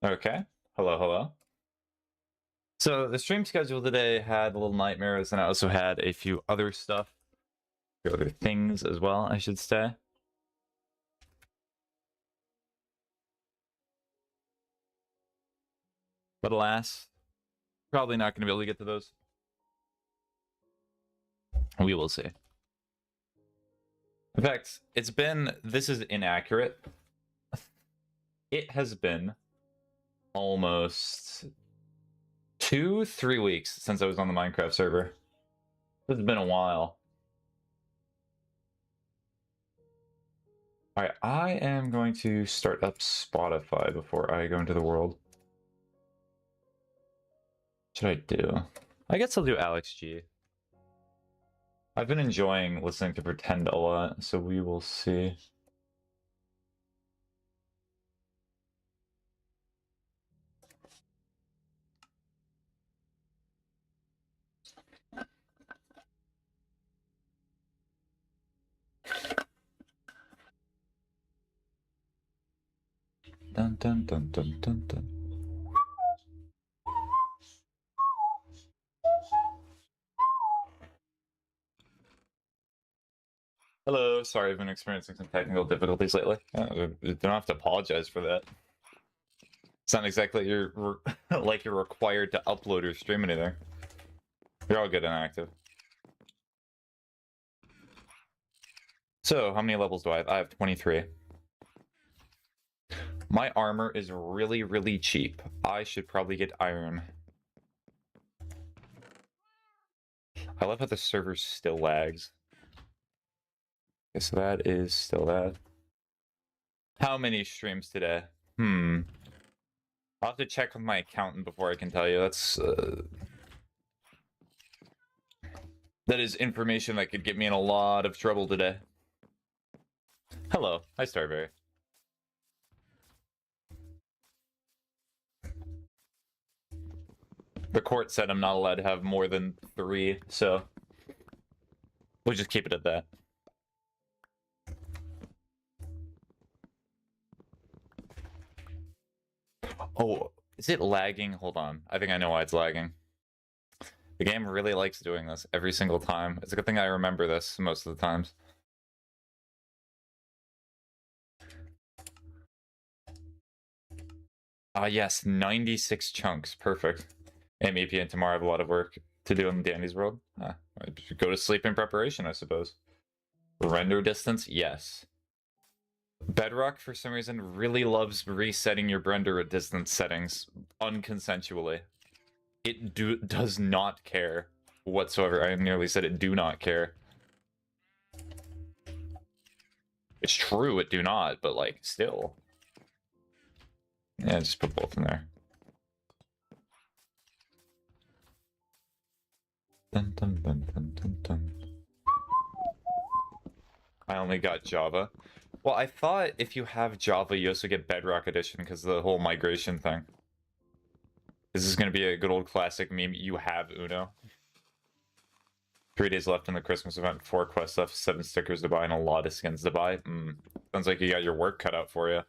Okay. Hello, hello. So the stream schedule today had little nightmares, and I also had a few other stuff, a few other things as well, I should say. But alas, probably not going to be able to get to those. We will see. In fact, this is inaccurate. It has been almost 2-3 weeks since I was on the Minecraft server. This has been a while. Alright, I am going to start up Spotify before I go into the world. What should I do? I guess I'll do Alex G. I've been enjoying listening to Pretend a lot, so we will see. Dun dun dun dun dun dun. Hello, sorry, I've been experiencing some technical difficulties lately. You don't have to apologize for that. It's not exactly like you're required to upload or stream anything. You're all good and active. So, how many levels do I have? I have 23. My armor is really, really cheap. I should probably get iron. I love how the server still lags. Okay, so that is still that. How many streams today? I'll have to check with my accountant before I can tell you. That is information that could get me in a lot of trouble today. Hello. Hi, Starberry. The court said I'm not allowed to have more than 3, so we'll just keep it at that. Oh, is it lagging? Hold on. I think I know why it's lagging. The game really likes doing this every single time. It's a good thing I remember this most of the times. Yes, 96 chunks. Perfect. MEP and tomorrow I have a lot of work to do in Danny's world. I should go to sleep in preparation, I suppose. Render distance? Yes. Bedrock, for some reason, really loves resetting your render distance settings unconsensually. It does not care whatsoever. I nearly said it do not care. It's true, it do not, but, like, still. Yeah, just put both in there. Dun, dun, dun, dun, dun, dun. I only got Java. Well, I thought if you have Java, you also get Bedrock Edition because of the whole migration thing. This is going to be a good old classic meme. You have Uno. 3 days left in the Christmas event, 4 quests left, 7 stickers to buy, and a lot of skins to buy. Sounds like you got your work cut out for you.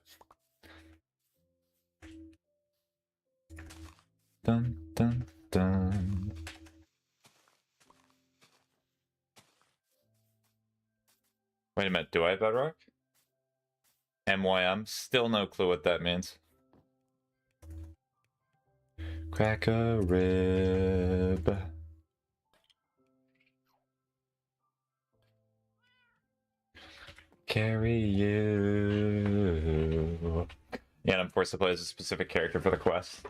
Dun, dun, dun. Wait a minute, do I have Bedrock? MYM? Still no clue what that means. Crack a rib. Carry you. Yeah, and I'm forced to play as a specific character for the quest.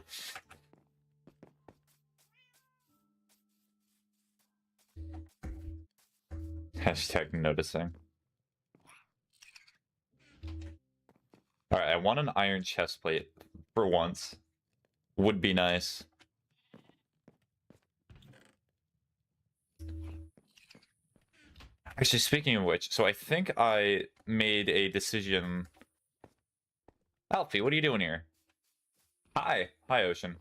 Hashtag noticing. Alright, I want an iron chest plate for once. Would be nice. Actually, speaking of which, so I think I made a decision. Alfie, what are you doing here? Hi. Hi, Ocean.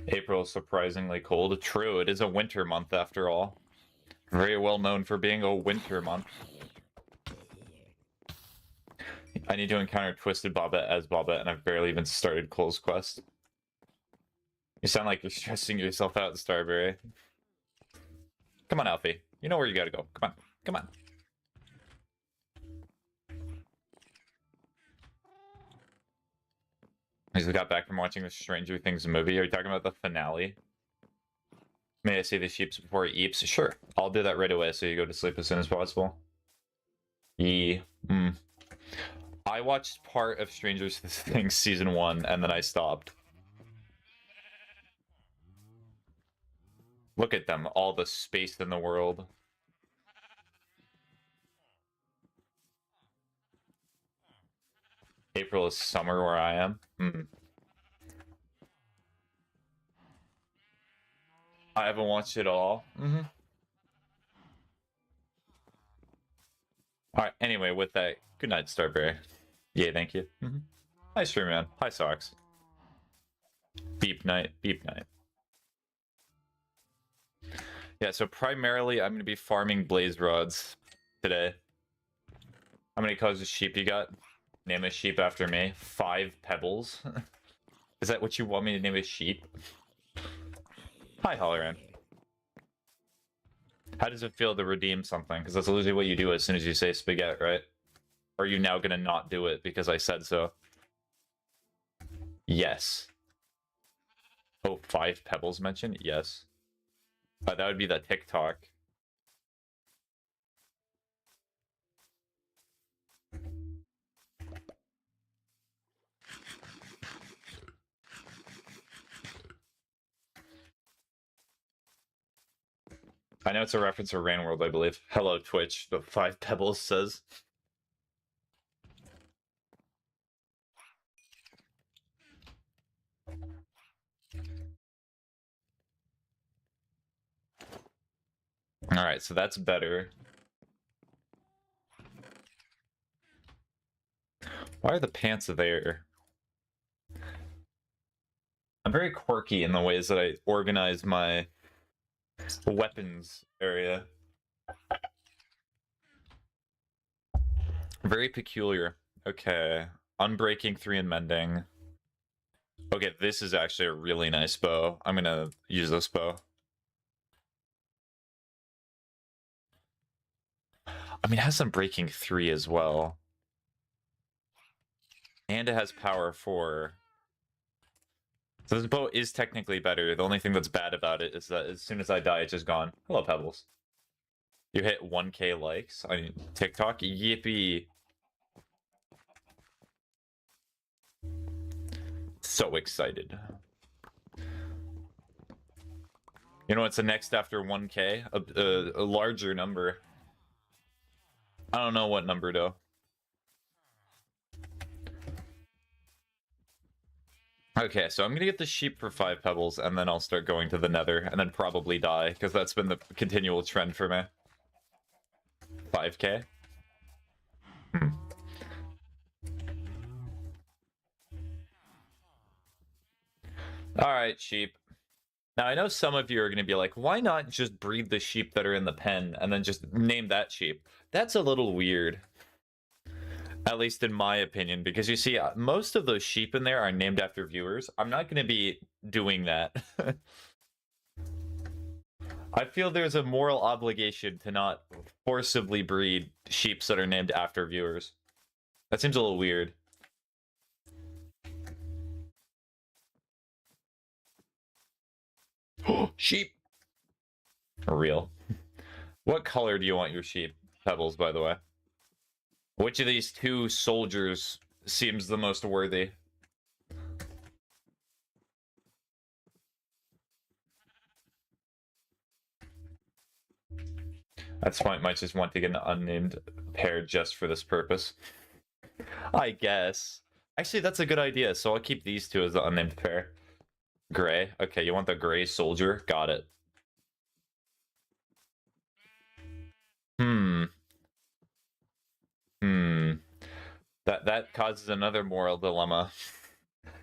April is surprisingly cold. True, it is a winter month after all. Very well known for being a winter month. I need to encounter Twisted Bobbet as Bobbet, and I've barely even started Cole's quest. You sound like you're stressing yourself out, Starberry. Come on, Alfie. You know where you gotta go. Come on. Come on. I just got back from watching the Stranger Things movie. Are you talking about the finale? May I see the sheeps before it eats? Sure. I'll do that right away so you go to sleep as soon as possible. I watched part of Stranger Things Season 1 and then I stopped. Look at them, all the space in the world. April is summer where I am. I haven't watched it all. Alright, anyway, with that, good night, Starberry. Yeah, thank you. Hi, Streamman. Hi, Socks. Beep night, beep night. Yeah, so primarily I'm going to be farming blaze rods today. How many colors of sheep you got? Name a sheep after me. 5 pebbles. Is that what you want me to name a sheep? Hi, Holleran. How does it feel to redeem something? Because that's literally what you do as soon as you say spaghetti, right? Or are you now going to not do it because I said so? Yes. Oh, 5 pebbles mentioned? Yes. That would be the TikTok. I know it's a reference to Rain World, I believe. Hello, Twitch, the 5 pebbles says. Alright, so that's better. Why are the pants there? I'm very quirky in the ways that I organize my weapons area. Very peculiar. Okay. Unbreaking 3 and mending. Okay, this is actually a really nice bow. I'm gonna use this bow. I mean, it has some breaking 3 as well. And it has power 4. So this bow is technically better. The only thing that's bad about it is that as soon as I die, it's just gone. Hello, Pebbles. You hit 1K likes on TikTok? Yippee. So excited. You know what's the next after 1K? A larger number. I don't know what number, though. Okay, so I'm gonna get the sheep for 5 pebbles, and then I'll start going to the nether, and then probably die, because that's been the continual trend for me. 5K? Alright, sheep. Now, I know some of you are going to be like, why not just breed the sheep that are in the pen, and then just name that sheep? That's a little weird. At least in my opinion, because you see, most of those sheep in there are named after viewers. I'm not going to be doing that. I feel there's a moral obligation to not forcibly breed sheep that are named after viewers. That seems a little weird. Sheep! Real. What color do you want your sheep, Pebbles, by the way? Which of these 2 soldiers seems the most worthy? That's why I might just want to get an unnamed pair just for this purpose. I guess. Actually, that's a good idea, so I'll keep these 2 as the unnamed pair. Gray. Okay, you want the gray soldier? Got it. That causes another moral dilemma.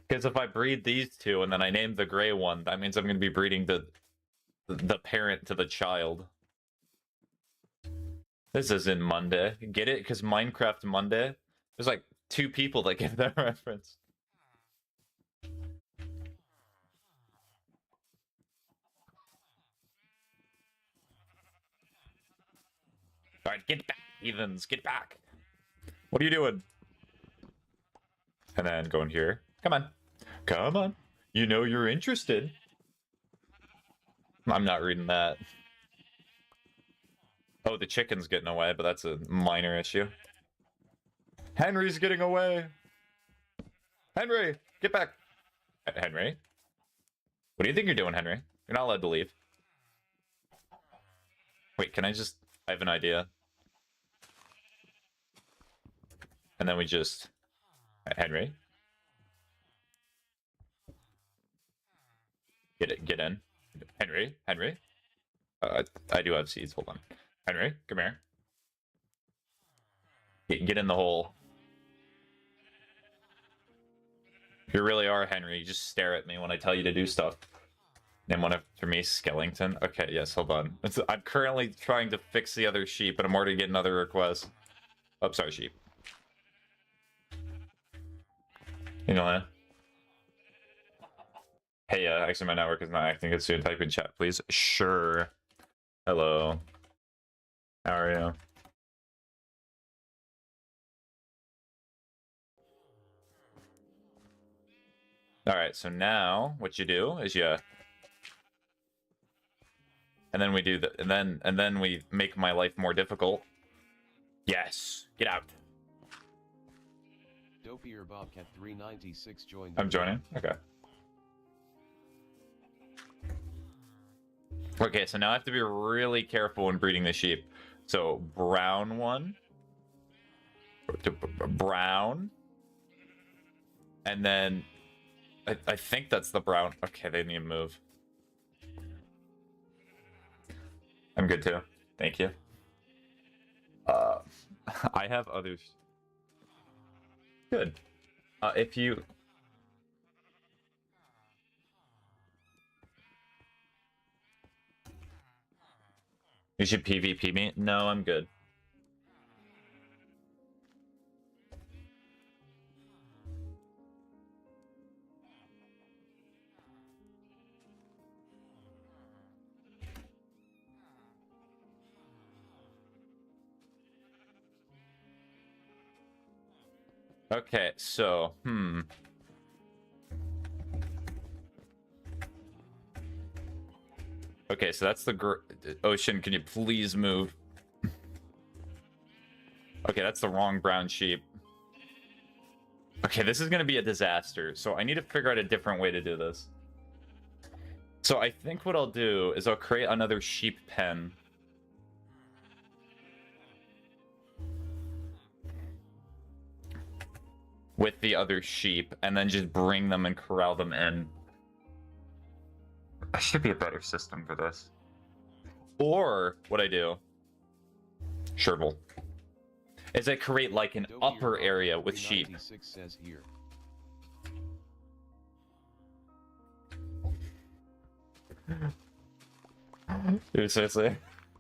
Because if I breed these 2 and then I name the gray one, that means I'm going to be breeding the parent to the child. This isn't Monday. Get it? Because Minecraft Monday, there's like 2 people that give that reference. Alright, get back, heathens, get back. What are you doing? And then go in here. Come on. Come on. You know you're interested. I'm not reading that. Oh, the chicken's getting away, but that's a minor issue. Henry's getting away. Henry, get back. Henry? What do you think you're doing, Henry? You're not allowed to leave. Wait, can I just... I have an idea. And then we just... Henry? Get in. Henry? Henry? I do have seeds, hold on. Henry, come here. Get in the hole. You really are, Henry. You just stare at me when I tell you to do stuff. Name one after me, Skellington. Okay, yes, hold on. I'm currently trying to fix the other sheep, but I'm already getting other requests. Oh, sorry, sheep. You know that? Hey, actually, my network is not acting good soon. Type in chat, please. Sure. Hello. How are you? Alright, so now what you do is you... And then we do the... And then we make my life more difficult. Yes! Get out! Dopey or Bobcat 396 joined. I'm joining. Okay. Okay, so now I have to be really careful when breeding the sheep. So, brown one. Brown. And then... I think that's the brown. Okay, they need to move. I'm good too. Thank you. I have others. Good. If you... You should PvP me? No, I'm good. Okay, so, Okay, so that's the Ocean, can you please move? Okay, that's the wrong brown sheep. Okay, this is gonna be a disaster, so I need to figure out a different way to do this. So I think what I'll do is I'll create another sheep pen. With the other sheep, and then just bring them and corral them in. I should be a better system for this. Or what I do, Sherble, is I create like an upper area with sheep. Says here. Dude, seriously,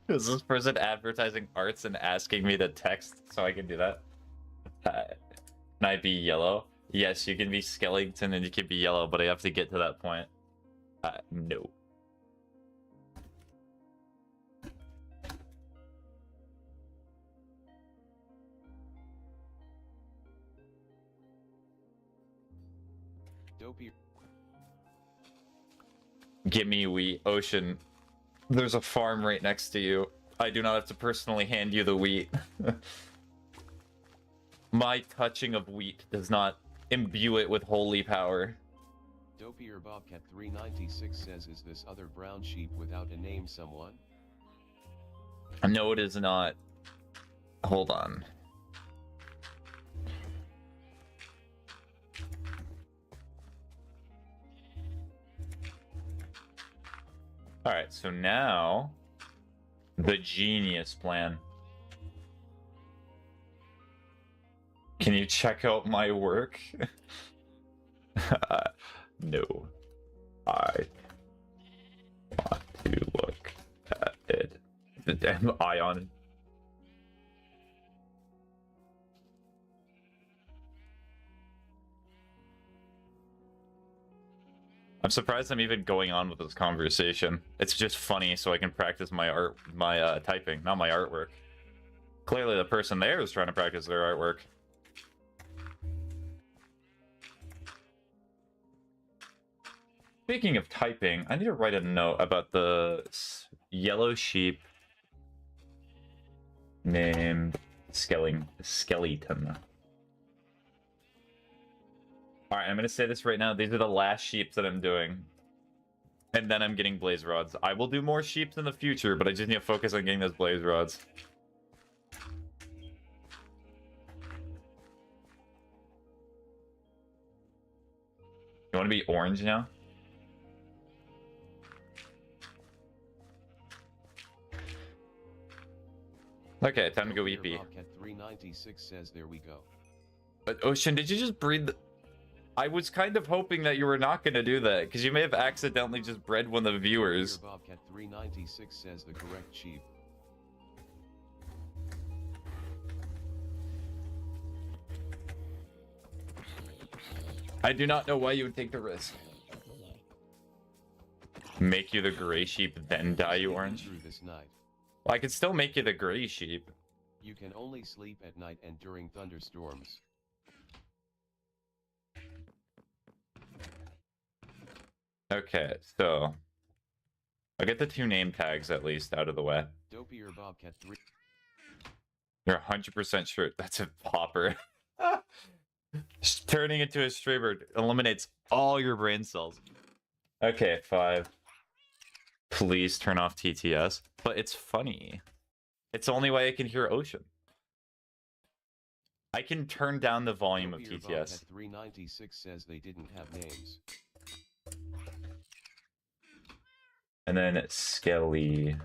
is this person advertising arts and asking me to text so I can do that? Can I be yellow? Yes, you can be Skellington and you can be yellow, but I have to get to that point. No. Dopey. Give me wheat. Ocean, there's a farm right next to you. I do not have to personally hand you the wheat. My touching of wheat does not imbue it with holy power. Dopey or Bobcat 396 says, is this other brown sheep without a name someone? No, it is not. Hold on. Alright, so now the genius plan. Can you check out my work? No. I want to look at it. The damn ion. I'm surprised I'm even going on with this conversation. It's just funny so I can practice my typing, not my artwork. Clearly the person there is trying to practice their artwork. Speaking of typing, I need to write a note about the yellow sheep named Skeleton. Alright, I'm gonna say this right now. These are the last sheep that I'm doing. And then I'm getting blaze rods. I will do more sheep in the future, but I just need to focus on getting those blaze rods. You want to be orange now? Okay, time to go EP. Bobcat 396 says there we go. But Ocean, did you just breed the... I was kind of hoping that you were not going to do that, because you may have accidentally just bred one of the viewers. Bobcat 396 says the correct sheep. I do not know why you would take the risk. Make you the gray sheep, then dye you orange? Through this night. Well, I could still make you the gray sheep. You can only sleep at night and during thunderstorms. Okay, so... I'll get the 2 name tags at least out of the way. Dopier Bobcat 3. You're 100% sure that's a popper. Turning into a streamer eliminates all your brain cells. Okay, 5. Please turn off TTS. But it's funny. It's the only way I can hear Ocean. I can turn down the volume of Dopier TTS. Bobcat 396 says they didn't have names. And then Skelly.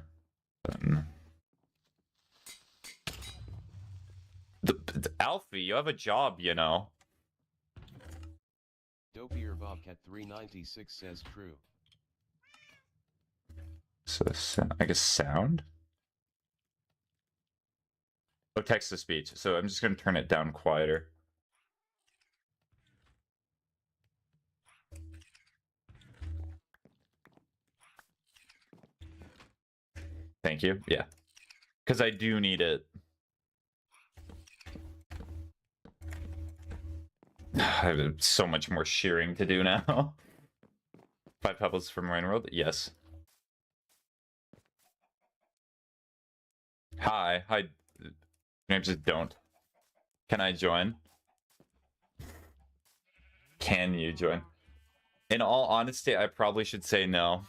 Alfie, you have a job, you know. Dopier Bobcat 396 says true. So, I guess sound? Oh, text to speech. So I'm just going to turn it down quieter. Thank you. Yeah. Because I do need it. I have so much more shearing to do now. 5 pebbles from Rain World? Yes. Hi. Hi. Maybe just don't. Can I join? Can you join? In all honesty, I probably should say no.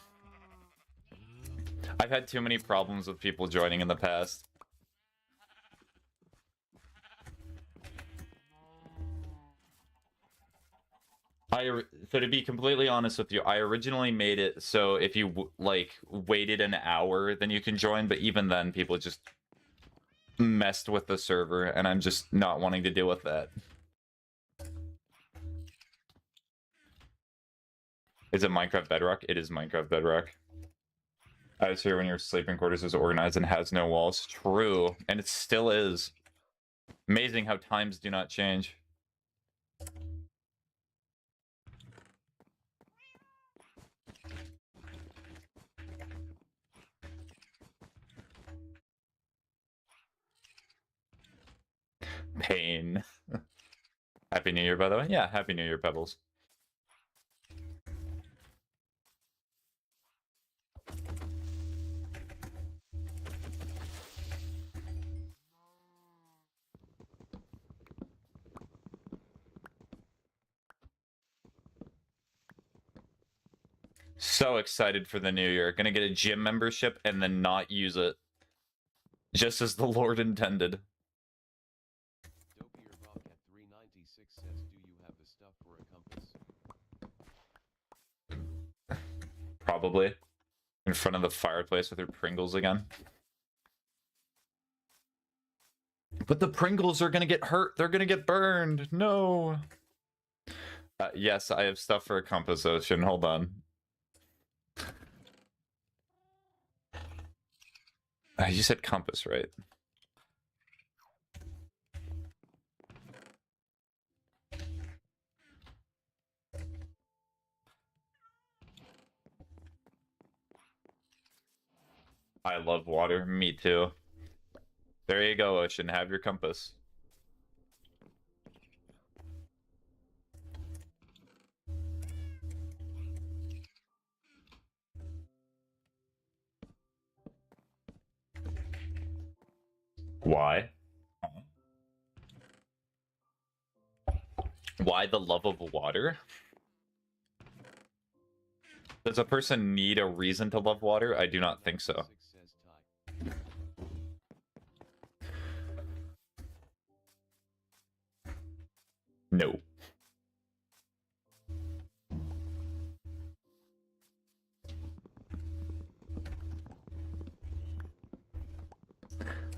I've had too many problems with people joining in the past. So to be completely honest with you, I originally made it so if you like waited an hour, then you can join. But even then, people just messed with the server, and I'm just not wanting to deal with that. Is it Minecraft Bedrock? It is Minecraft Bedrock. I was here when your sleeping quarters was organized and has no walls. True, and it still is. Amazing how times do not change. Pain. Happy New Year, by the way. Yeah, Happy New Year, Pebbles. So excited for the new year. Gonna get a gym membership and then not use it. Just as the Lord intended. Dopier Bobcat 396 says, do you have the stuff for a compass? Probably. In front of the fireplace with her Pringles again. But the Pringles are gonna get hurt. They're gonna get burned. No. Yes, I have stuff for a compass, Ocean. Hold on. You said compass, right? I love water. Me too. There you go, Ocean. Have your compass. Why? Why the love of water? Does a person need a reason to love water? I do not think so. No.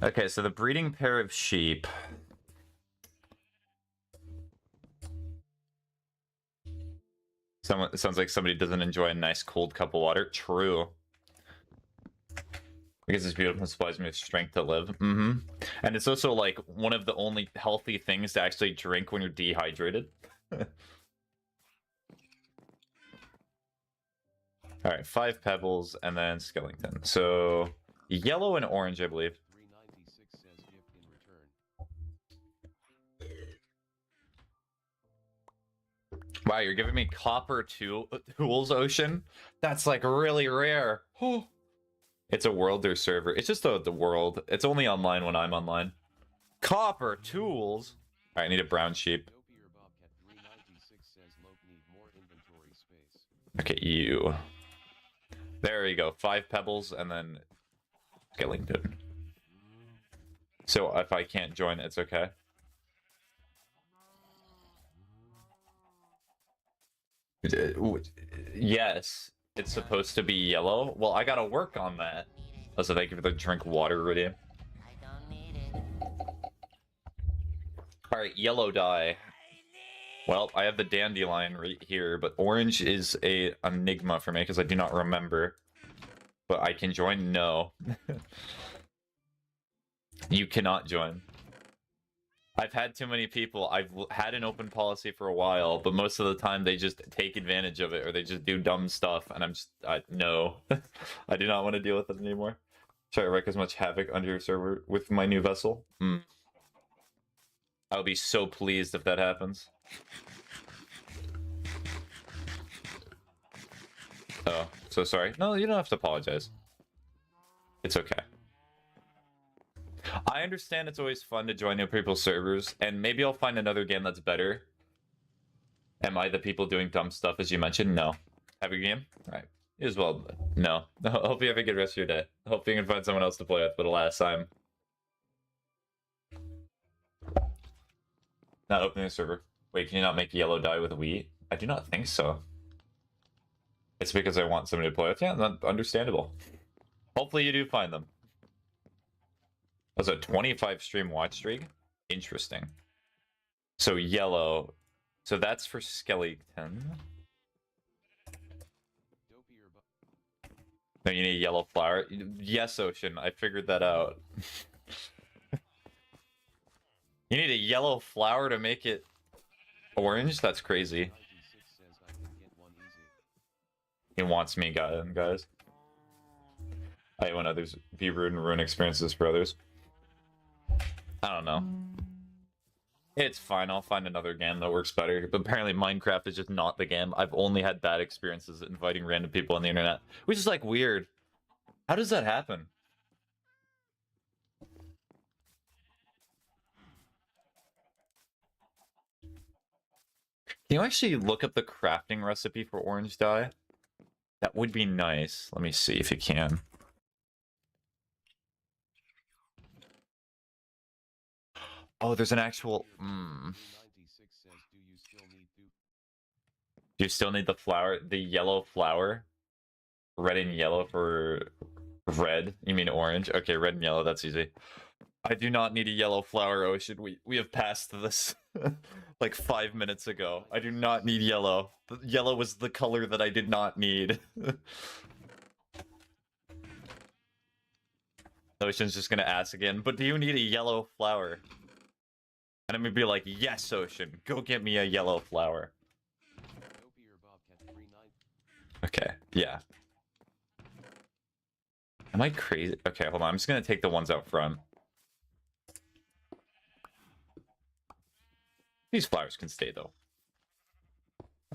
Okay, so the breeding pair of sheep. Sounds like somebody doesn't enjoy a nice cold cup of water. True. Because it's beautiful and supplies me with strength to live. Mm-hmm. And it's also like one of the only healthy things to actually drink when you're dehydrated. Alright, 5 pebbles and then skeleton. So yellow and orange, I believe. 396 says gift in return. Wow, you're giving me copper tools, Ocean? That's like really rare. It's a worlder server. It's just the world. It's only online when I'm online. Copper tools? Alright, I need a brown sheep. Dopier Bobcat 396 says Lope need more inventory space. Okay, you. There you go. 5 pebbles and then skeleton. So if I can't join, it's okay. Yes, it's supposed to be yellow. Well, I gotta work on that. Also, thank you for the drink water redeem. Alright, yellow dye. Well, I have the dandelion right here, but orange is a enigma for me because I do not remember. But I can join? No. You cannot join. I've had too many people. I've had an open policy for a while, but most of the time they just take advantage of it or they just do dumb stuff, and I'm just no. I do not want to deal with it anymore. Try to wreak as much havoc under your server with my new vessel. I'll be so pleased if that happens. Oh, so sorry. No, you don't have to apologize. It's okay. I understand it's always fun to join new people's servers, and maybe I'll find another game that's better. Am I the people doing dumb stuff as you mentioned? No. Have a game? Alright. As well, no. Hope you have a good rest of your day. Hope you can find someone else to play with for the last time. Not opening the server. Wait, can you not make yellow dye with wheat? I do not think so. It's because I want somebody to play with. Yeah, that's understandable. Hopefully you do find them. That's a 25 stream watch streak? Interesting. So yellow. So that's for skeleton. No, you need a yellow flower. Yes, Ocean. I figured that out. You need a yellow flower to make it orange? That's crazy. He wants me, guys. I hate when others be rude and ruin experiences for others. I don't know. It's fine. I'll find another game that works better. But apparently Minecraft is just not the game. I've only had bad experiences inviting random people on the internet, which is like weird. How does that happen? Can you actually look up the crafting recipe for orange dye? That would be nice. Let me see if you can. Oh, there's an actual... Do you still need the flower? The yellow flower? Red and yellow for... Red? You mean orange? Okay, red and yellow, that's easy. I do not need a yellow flower, Ocean. We have passed this like 5 minutes ago. I do not need yellow. The yellow was the color that I did not need. Ocean's just gonna ask again, but do you need a yellow flower? And I'm gonna be like, yes, Ocean, go get me a yellow flower. Okay, yeah. Am I crazy? Okay, hold on. I'm just gonna take the ones out front. These flowers can stay though.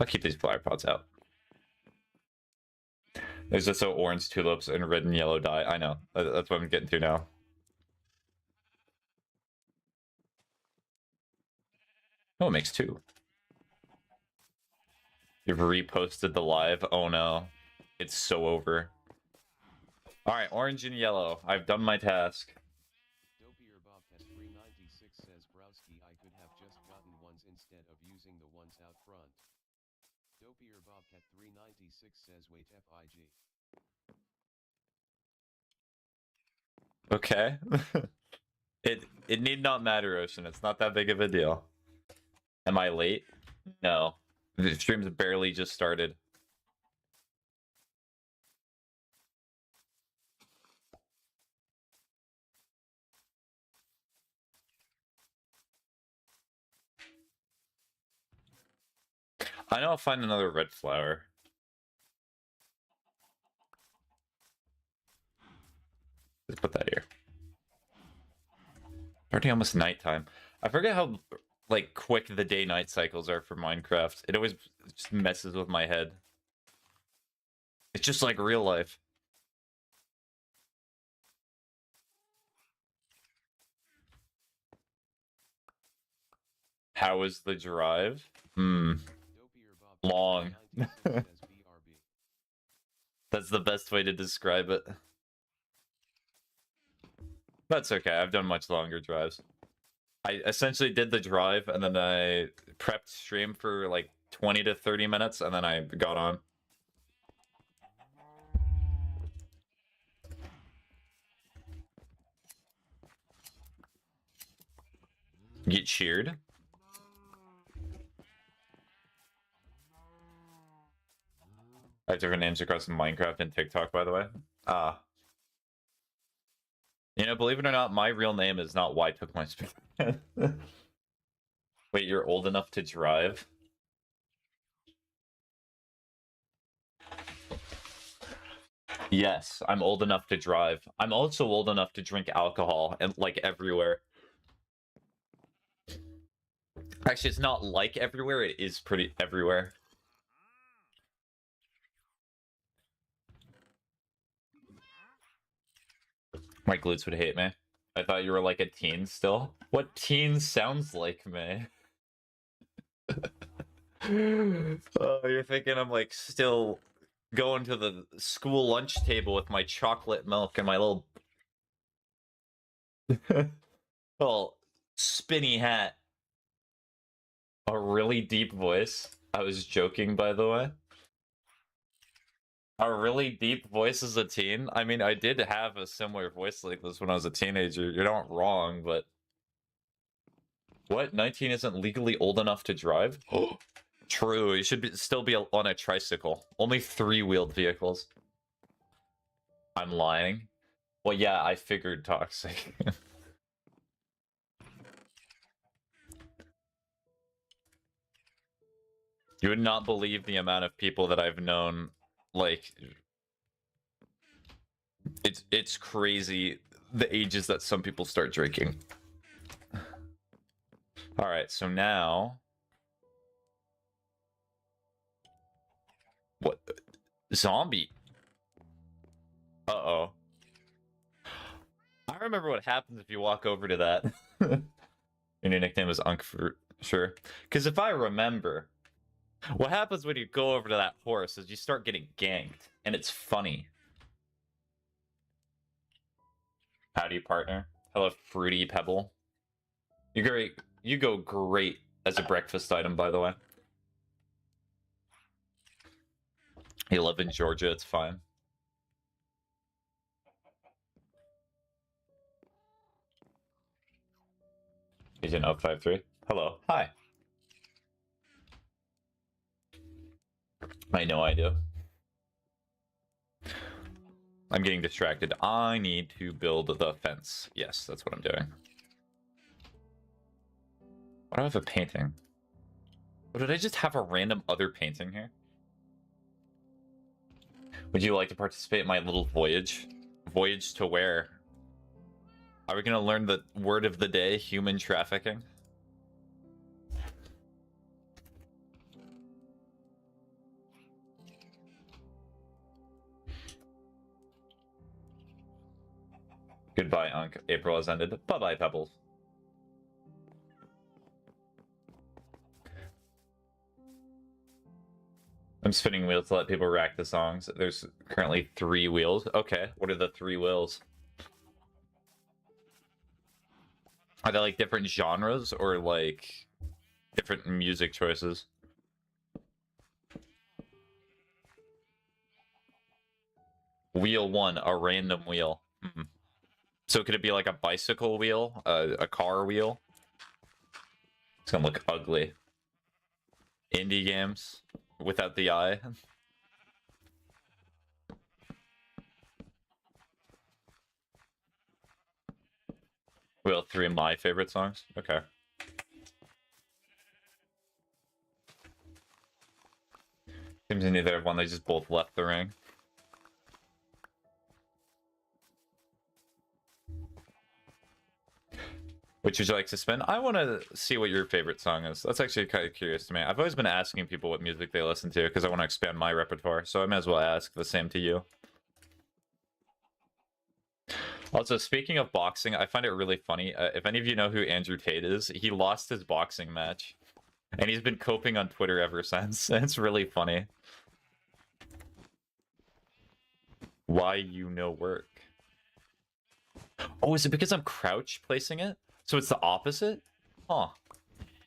I'll keep these flower pots out. There's also orange tulips and red and yellow dye. I know. That's what I'm getting to now. Oh, it makes two. You've reposted the live. Oh no. It's so over. Alright, orange and yellow. I've done my task. Dopier Bobcat 396 says Browski, I could have just gotten ones instead of using the ones out front. Dopier Bobcat 396 says wait FIG. Okay. It need not matter, Ocean. It's not that big of a deal. Am I late? No. The stream's barely just started. I know I'll find another red flower. Let's put that here. Already almost nighttime. I forget how like quick the day-night cycles are for Minecraft. It always just messes with my head. It's just like real life. How is the drive? Long. That's the best way to describe it. That's okay. I've done much longer drives. I essentially did the drive and then I prepped stream for like 20 to 30 minutes and then I got on. Get cheered. I have different names across Minecraft and TikTok, by the way. You know, believe it or not, my real name is not ytouchamySPAGETT. Wait, you're old enough to drive? Yes, I'm old enough to drive. I'm also old enough to drink alcohol and like everywhere. Actually, it's not like everywhere, it is pretty everywhere. My glutes would hate me. I thought you were like a teen still. What teen sounds like me? Oh, you're thinking I'm like still going to the school lunch table with my chocolate milk and my little spinny hat. A really deep voice. I was joking, by the way. A really deep voice as a teen? I mean, I did have a similar voice like this when I was a teenager. You're not wrong, but... What? 19 isn't legally old enough to drive? True, you should still be on a tricycle. Only 3-wheeled vehicles. I'm lying? Well, yeah, I figured toxic. You would not believe the amount of people that I've known, like... It's crazy the ages that some people start drinking. Alright, so now... What? Zombie? Uh-oh. I remember what happens if you walk over to that. Your new nickname is Unk for sure. Because if I remember, what happens when you go over to that horse is you start getting ganked, and it's funny. Howdy, partner. Hello, Fruity Pebble. You go great as a breakfast item, by the way. You live in Georgia, it's fine. Agent 053. Hello. Hi. I know I do. I'm getting distracted. I need to build the fence. Yes, that's what I'm doing. Why do I have a painting? Or did I just have a random other painting here? Would you like to participate in my little voyage? Voyage to where? Are we gonna learn the word of the day? Human trafficking? Goodbye, Unc. April has ended. Bye-bye, Pebbles. I'm spinning wheels to let people react to songs. There's currently 3 wheels. Okay, what are the 3 wheels? Are they like different genres or like different music choices? Wheel 1, a random wheel. So could it be like a bicycle wheel, a car wheel? It's gonna look ugly. Indie games without the eye. Wheel 3 of my favorite songs. Okay. Seems neither have one. They just both left the ring. Which would you like to spin? I want to see what your favorite song is. That's actually kind of curious to me. I've always been asking people what music they listen to because I want to expand my repertoire. So I might as well ask the same to you. Also, speaking of boxing, I find it really funny. If any of you know who Andrew Tate is, he lost his boxing match. And he's been coping on Twitter ever since. It's really funny. Why you no work? Oh, is it because I'm crouch placing it? So it's the opposite? Huh.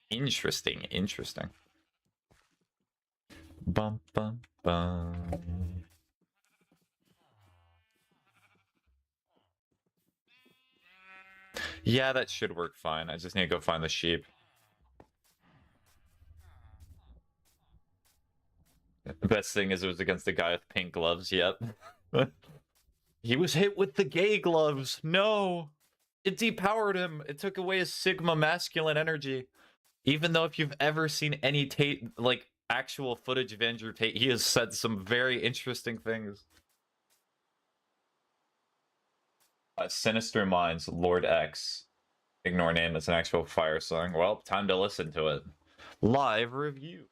Interesting, interesting. Bum, bum, bum. Yeah, that should work fine. I just need to go find the sheep. The best thing is it was against the guy with pink gloves, yep. He was hit with the gay gloves. No! It depowered him. It took away his sigma masculine energy. Even though if you've ever seen any Tate, like, actual footage of Andrew Tate, he has said some very interesting things. Sinister Minds, Lord X. Ignore name, it's an actual fire song. Well, time to listen to it. Live review.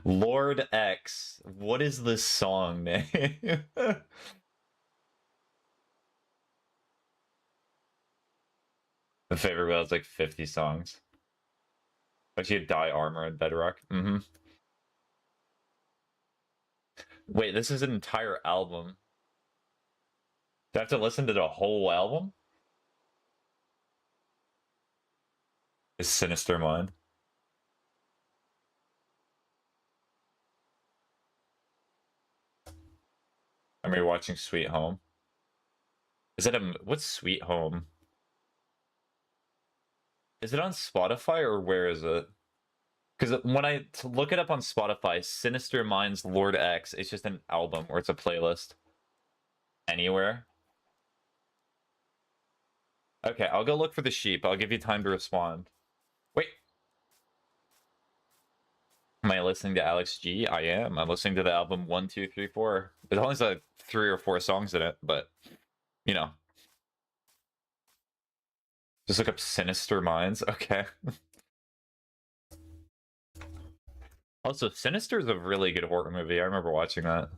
Lord X. What is this song name? The favorite wheel is like 50 songs. Actually, Die Armor and Bedrock. Wait, this is an entire album. Do I have to listen to the whole album? Is Sinister Mind? I'm rewatching Sweet Home. Is it a... What's Sweet Home? Is it on Spotify or where is it? Because when I look it up on Spotify, Sinister Minds Lord X, it's just an album or it's a playlist. Anywhere. Okay, I'll go look for the sheep. I'll give you time to respond. Wait. Am I listening to Alex G? I am. I'm listening to the album 1, 2, 3, 4. It only has like 3 or 4 songs in it, but you know. Just look up Sinister Minds. Okay. Also, Sinister is a really good horror movie. I remember watching that.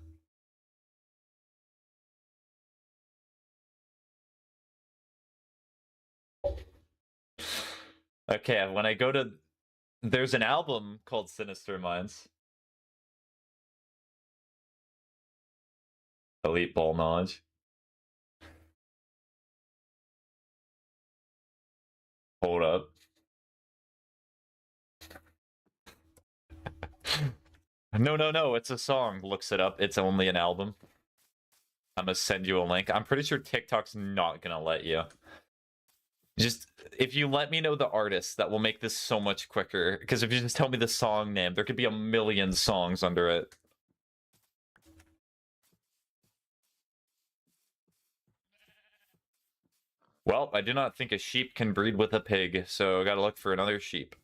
Okay, when I go to... There's an album called Sinister Minds. Elite Ball Knowledge. Hold up. No, it's a song. Looks it up. It's only an album. I'm gonna send you a link. I'm pretty sure TikTok's not gonna let you. Just, if you let me know the artist, that will make this so much quicker. Because if you just tell me the song name, there could be a million songs under it. Well, I do not think a sheep can breed with a pig, so I gotta look for another sheep.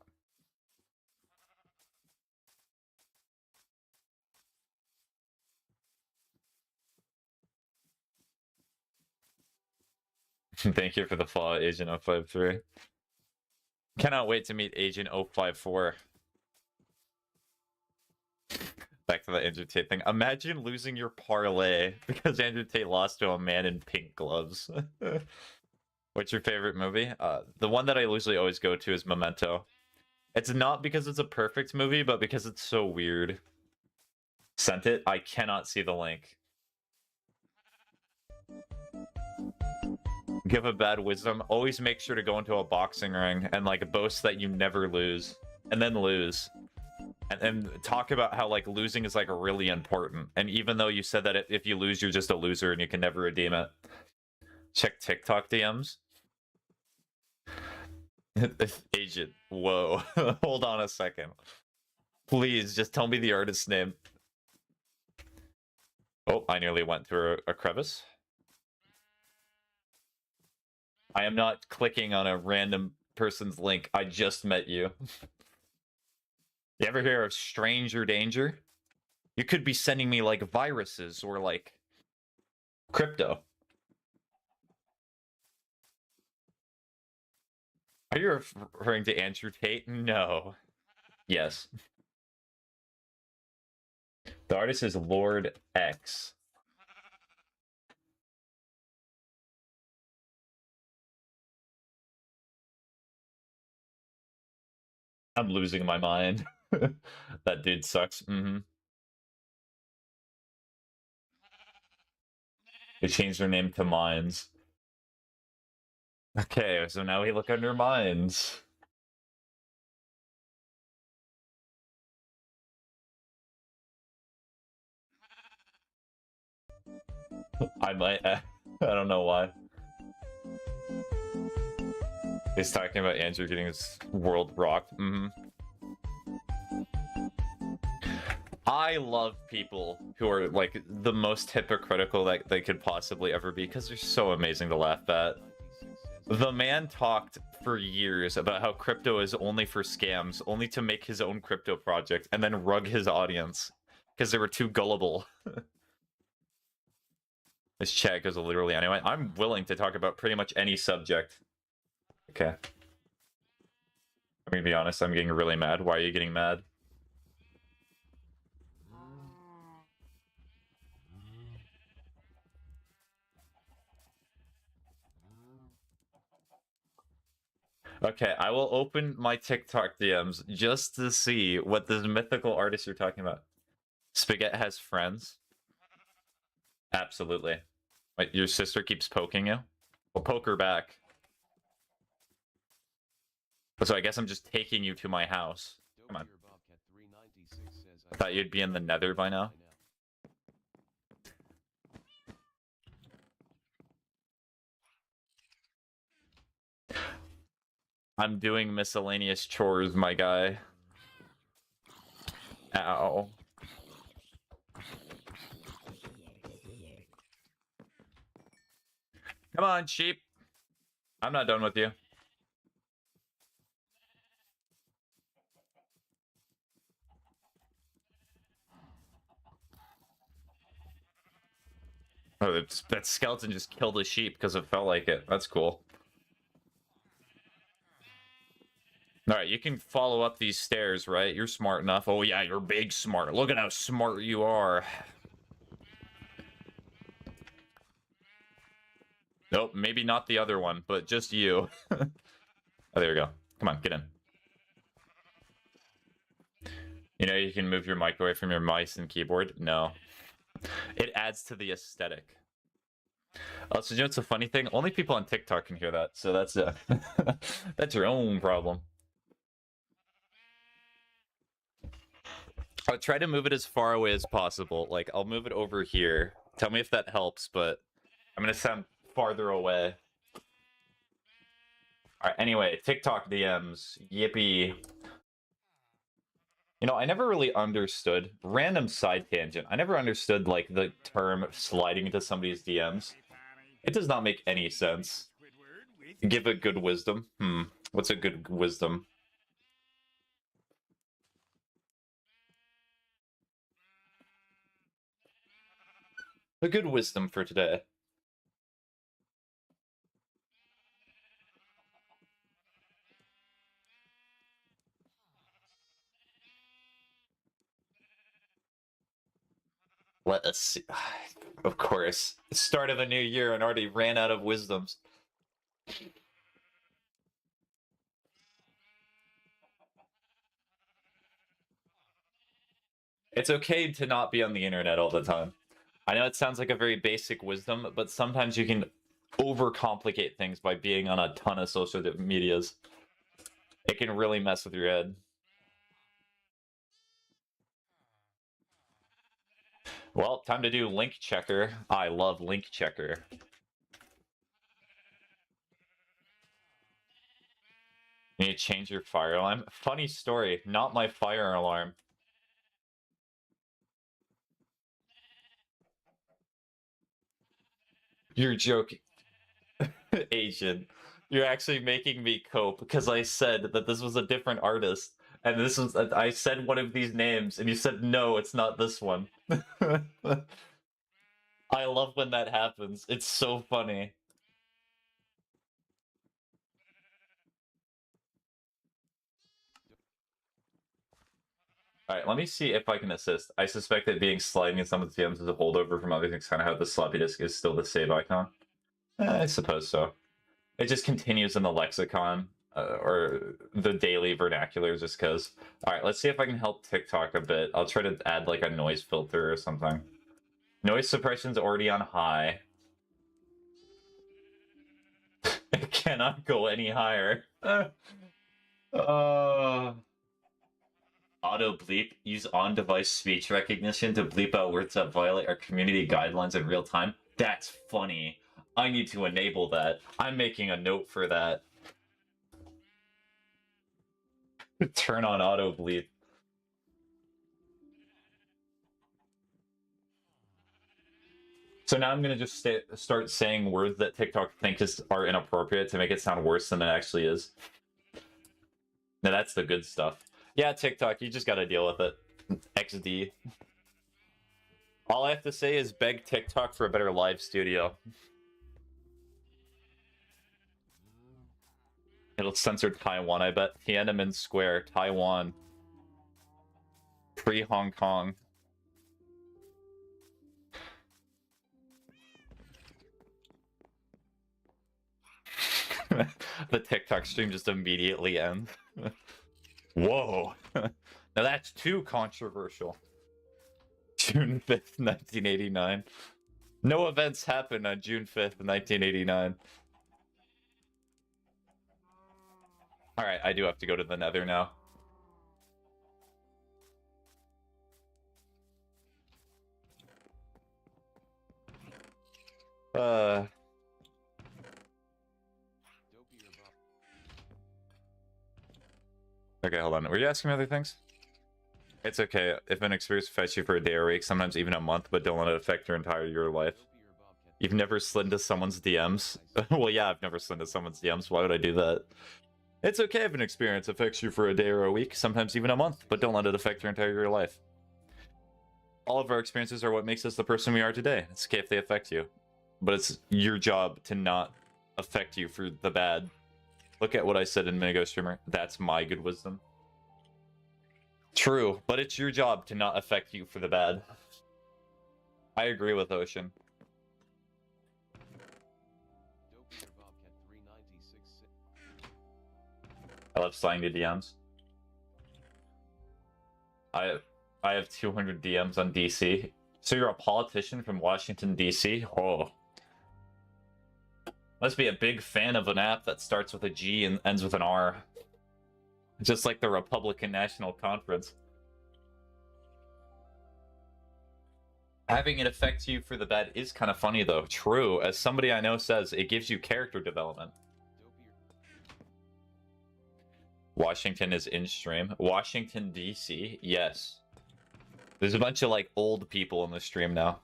Thank you for the follow, Agent 053. Cannot wait to meet Agent 054. Back to the Andrew Tate thing. Imagine losing your parlay because Andrew Tate lost to a man in pink gloves. What's your favorite movie? The one that I usually always go to is Memento. It's not because it's a perfect movie, but because it's so weird. Sent it? I cannot see the link. Give a bad wisdom. Always make sure to go into a boxing ring and like boast that you never lose. And then lose. And talk about how like losing is like really important. And even though you said that if you lose, you're just a loser and you can never redeem it. Check TikTok DMs. Agent, whoa. Hold on a second. Please, just tell me the artist's name. Oh, I nearly went through a crevice. I am not clicking on a random person's link. I just met you. You ever hear of stranger danger? You could be sending me like viruses or like crypto. Are you referring to Andrew Tate? No. Yes. The artist is Lord X. I'm losing my mind. That dude sucks. They changed their name to Mines. Okay, so now we look under Mines. I might. I don't know why. He's talking about Andrew getting his world rocked. I love people who are like the most hypocritical that they could possibly ever be because they're so amazing to laugh at. The man talked for years about how crypto is only for scams, only to make his own crypto project, and then rug his audience because they were too gullible. This chat goes literally anyway. I'm willing to talk about pretty much any subject. Okay. I'm gonna be honest, I'm getting really mad. Why are you getting mad? Okay, I will open my TikTok DMs just to see what this mythical artist you're talking about. Spaghetti has friends. Absolutely. Wait, your sister keeps poking you? Well, poke her back. So I guess I'm just taking you to my house. Come on. I thought you'd be in the nether by now. I'm doing miscellaneous chores, my guy. Ow. Come on, sheep. I'm not done with you. Oh, that skeleton just killed a sheep because it felt like it. That's cool. Alright, you can follow up these stairs, right? You're smart enough. Oh yeah, you're big smart. Look at how smart you are. Nope, maybe not the other one, but just you. Oh, there we go. Come on, get in. You know, you can move your mic away from your mice and keyboard. No. It adds to the aesthetic. So you know what's a funny thing? Only people on TikTok can hear that, so that's that's your own problem. I'll try to move it as far away as possible. Like, I'll move it over here. Tell me if that helps, but I'm gonna sound farther away. Alright, anyway, TikTok DMs. Yippee. You know, I never really understood, random side tangent, I never understood, like, the term sliding into somebody's DMs. It does not make any sense. Give a good wisdom. What's a good wisdom? A good wisdom for today. Let us see. Of course. Start of a new year and already ran out of wisdoms. It's okay to not be on the internet all the time. I know it sounds like a very basic wisdom, but sometimes you can overcomplicate things by being on a ton of social medias. It can really mess with your head. Well, time to do link checker. I love link checker. You need to change your fire alarm. Funny story, not my fire alarm. You're joking. Agent. You're actually making me cope because I said that this was a different artist. And this was, I said one of these names, and you said, no, it's not this one. I love when that happens. It's so funny. Alright, let me see if I can assist. I suspect that being sliding in some of the DMs is a holdover from other things, kind of how the sloppy disk is still the save icon. I suppose so. It just continues in the lexicon, or the daily vernacular, just because. Alright, let's see if I can help TikTok a bit. I'll try to add, like, a noise filter or something. Noise suppression's already on high. It cannot go any higher. Auto bleep. Use on-device speech recognition to bleep out words that violate our community guidelines in real time. That's funny. I need to enable that. I'm making a note for that. Turn on auto bleep. So now I'm gonna just start saying words that TikTok thinks are inappropriate to make it sound worse than it actually is. Now that's the good stuff. Yeah, TikTok, you just gotta deal with it. XD. All I have to say is beg TikTok for a better live studio. It'll censor Taiwan, I bet. Tiananmen Square, Taiwan. Free Hong Kong. The TikTok stream just immediately ends. Whoa. Now that's too controversial. June 5th, 1989. No events happened on June 5th, 1989. Alright, I do have to go to the Nether now. Okay, hold on. Were you asking me other things? It's okay. If an experience affects you for a day or a week, sometimes even a month, but don't let it affect your entire year life. You've never slid into someone's DMs? Well, yeah, I've never slid into someone's DMs. Why would I do that? It's okay if an experience affects you for a day or a week, sometimes even a month, but don't let it affect your entire year life. All of our experiences are what makes us the person we are today. It's okay if they affect you, but it's your job to not affect you for the bad. Look at what I said in Minigo Streamer. That's my good wisdom. True, but it's your job to not affect you for the bad. I agree with Ocean. I love sliding to DMs. I have 200 DMs on DC. So you're a politician from Washington, DC? Oh. Must be a big fan of an app that starts with a G and ends with an R. Just like the Republican National Conference. Having it affect you for the bad is kind of funny, though. True. As somebody I know says, it gives you character development. Washington is in stream. Washington, D.C.? Yes. There's a bunch of, like, old people in the stream now.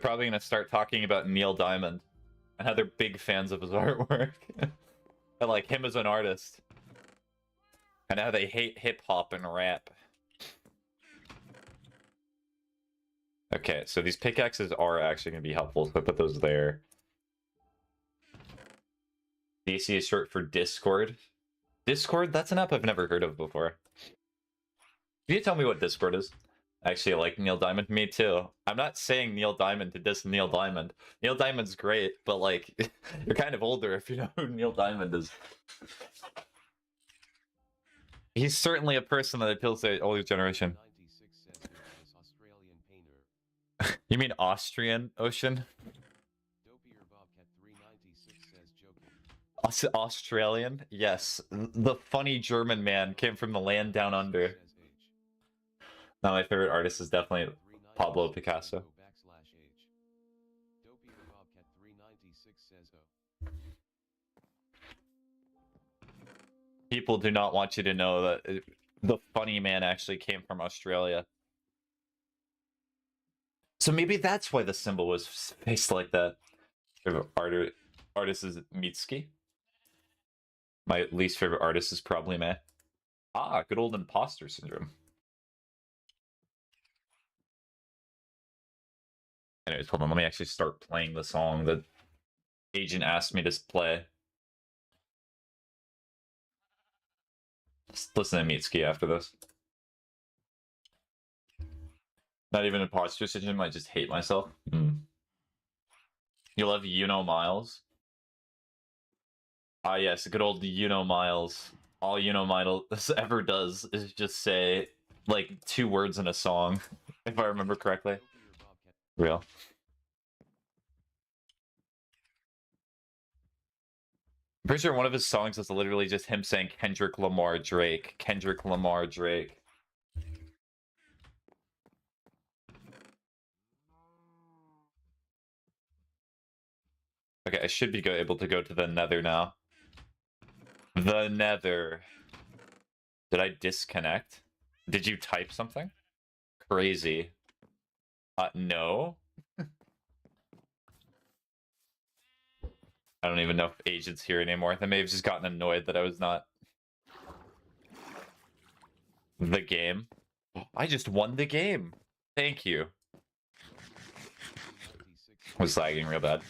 probably gonna start talking about Neil Diamond and how they're big fans of his artwork. And like him as an artist. And how they hate hip-hop and rap. Okay, so these pickaxes are actually going to be helpful, so I put those there. DC is short for Discord. Discord? That's an app I've never heard of before. Can you tell me what Discord is? Actually, I like Neil Diamond. Me too. I'm not saying Neil Diamond to diss Neil Diamond. Neil Diamond's great, but like, you're kind of older if you know who Neil Diamond is. He's certainly a person that appeals to the older generation. 96 says famous Australian painter. You mean Austrian Ocean? Dopier Bobcat 396 says joking. Australian? Yes. The funny German man came from the land down under. Says H. Now my favorite artist is definitely 396 Pablo says Picasso. O backslash H. Dopier Bobcat 396 says O. People do not want you to know that the funny man actually came from Australia. So maybe that's why the symbol was faced like that. Favorite artist is Mitski. My least favorite artist is probably me. Ah, good old imposter syndrome. Anyways, hold on. Let me actually start playing the song that Agent asked me to play. Let's listen to Mitski after this. Not even imposter syndrome. I just hate myself. You love Miles? Ah, yes, good old Miles. All Miles ever does is just say like 2 words in a song, if I remember correctly. Dopier Bobcat. Real. I'm pretty sure one of his songs is literally just him saying Kendrick Lamar Drake. Kendrick Lamar Drake. Okay, I should be able to go to the Nether now. The Nether. Did I disconnect? Did you type something? Crazy. No. I don't even know if Agent's here anymore. They may have just gotten annoyed that I was not. The game. I just won the game. Thank you. 396 I was lagging real bad.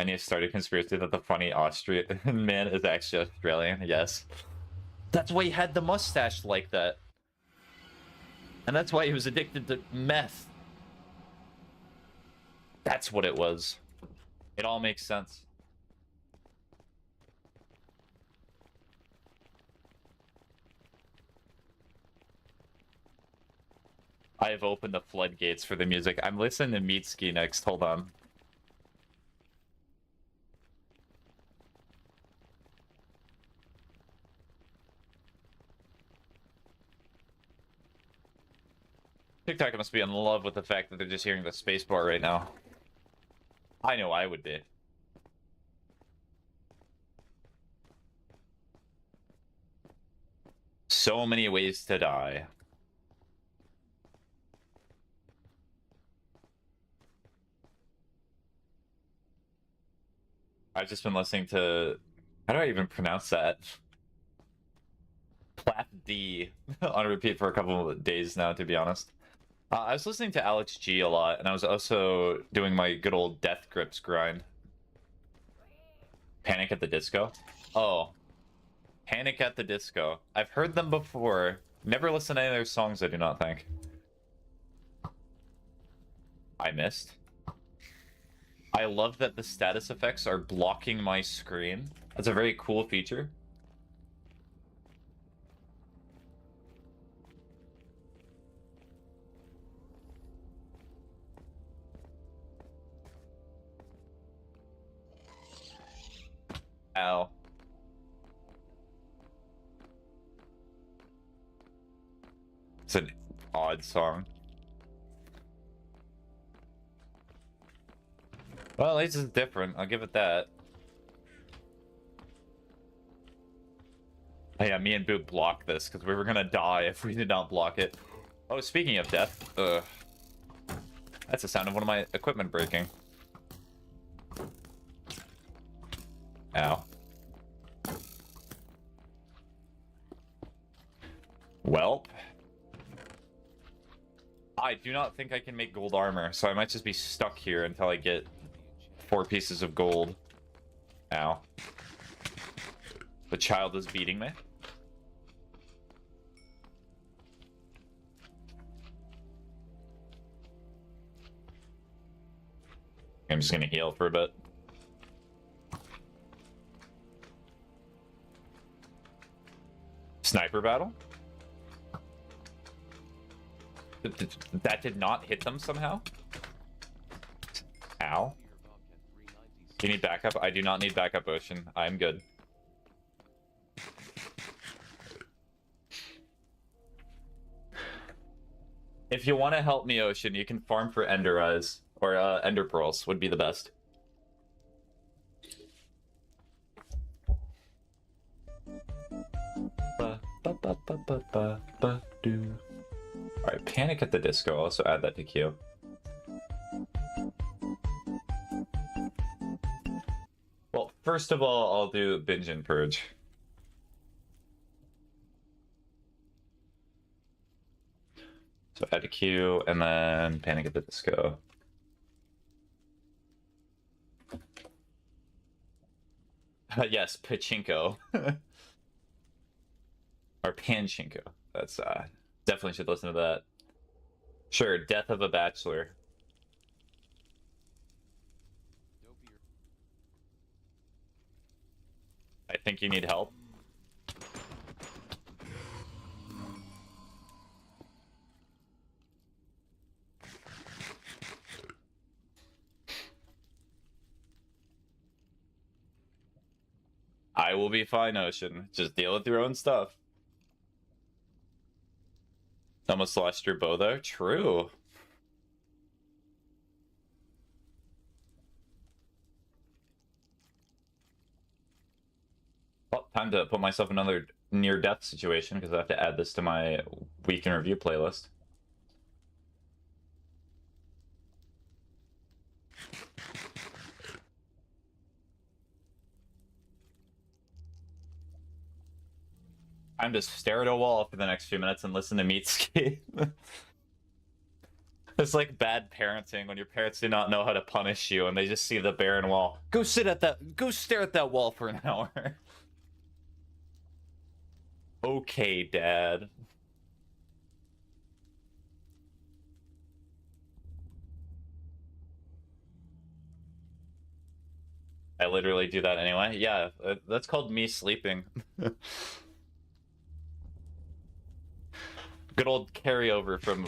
I need to start a conspiracy that the funny Austrian man is actually Australian. Yes. That's why he had the mustache like that. And that's why he was addicted to meth. That's what it was. It all makes sense. I have opened the floodgates for the music. I'm listening to Mitski next. Hold on. TikTok must be in love with the fact that they're just hearing the spacebar right now. I know I would be. So many ways to die. I've just been listening to... How do I even pronounce that? Plat D on repeat for a couple of days now, to be honest. I was listening to Alex G a lot, and I was also doing my good old Death Grips grind. Panic at the Disco? Oh. Panic at the Disco. I've heard them before. Never listened to any of their songs, I do not think. I missed. I love that the status effects are blocking my screen. That's a very cool feature. Ow. It's an odd song. Well, at least it's different. I'll give it that. Oh, yeah, me and Boot blocked this because we were gonna die if we did not block it. Oh, speaking of death, that's the sound of one of my equipment breaking. Ow. Welp. I do not think I can make gold armor, so I might just be stuck here until I get 4 pieces of gold. Ow. The child is beating me. I'm just gonna heal for a bit. Sniper battle? That did not hit them somehow? Ow. Do you need backup? I do not need backup, Ocean. I'm good. If you want to help me, Ocean, you can farm for Ender Eyes. Or Ender Pearls would be the best. Alright, Panic at the Disco. I'll also add that to queue. Well, first of all, I'll do Binge and Purge. So add to queue, and then Panic at the Disco. Yes, Pachinko. Or Panchinko. That's, definitely should listen to that. Sure, Death of a Bachelor. I think you need help. I will be fine, Ocean. Just deal with your own stuff. Almost lost your bow though? True. Well, time to put myself in another near-death situation because I have to add this to my week in review playlist. Time to stare at a wall for the next few minutes and listen to Meatscape. It's like bad parenting when your parents do not know how to punish you and they just see the barren wall. Go stare at that wall for an hour. Okay, Dad. I literally do that anyway. Yeah, that's called me sleeping. Good old carryover from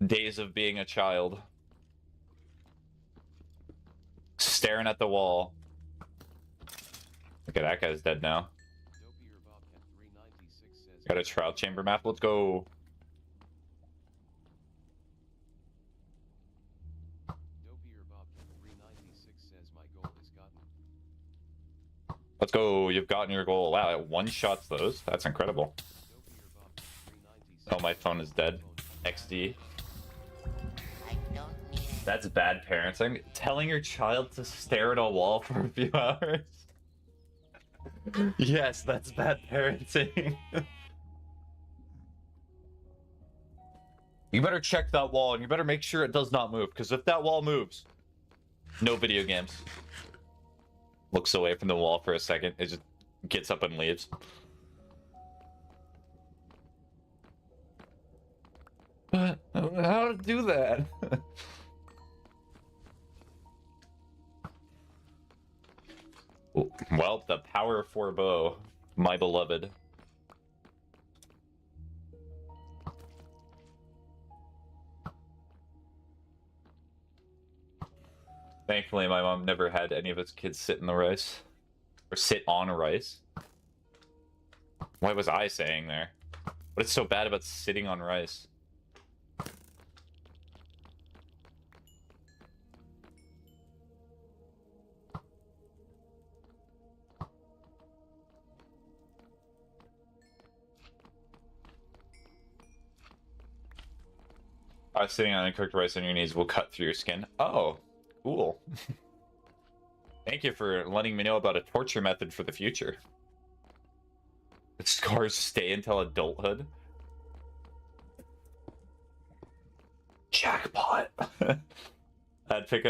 days of being a child. Staring at the wall. Look at that guy's dead now. Got a trial chamber map. Let's go. Let's go. You've gotten your goal. Wow, it one-shots those. That's incredible. Oh, my phone is dead. XD. That's bad parenting. Telling your child to stare at a wall for a few hours. Yes, that's bad parenting. You better check that wall and you better make sure it does not move, because if that wall moves, no video games. Looks away from the wall for a second, it just gets up and leaves. But how to do that? Well, the power of 4 bow, my beloved. Thankfully, my mom never had any of its kids sit in the rice. Or sit on rice. What was I saying there? What is so bad about sitting on rice? sitting on uncooked rice on your knees will cut through your skin. Oh, cool. Thank you for letting me know about a torture method for the future. The scars stay until adulthood. Jackpot. I'd pick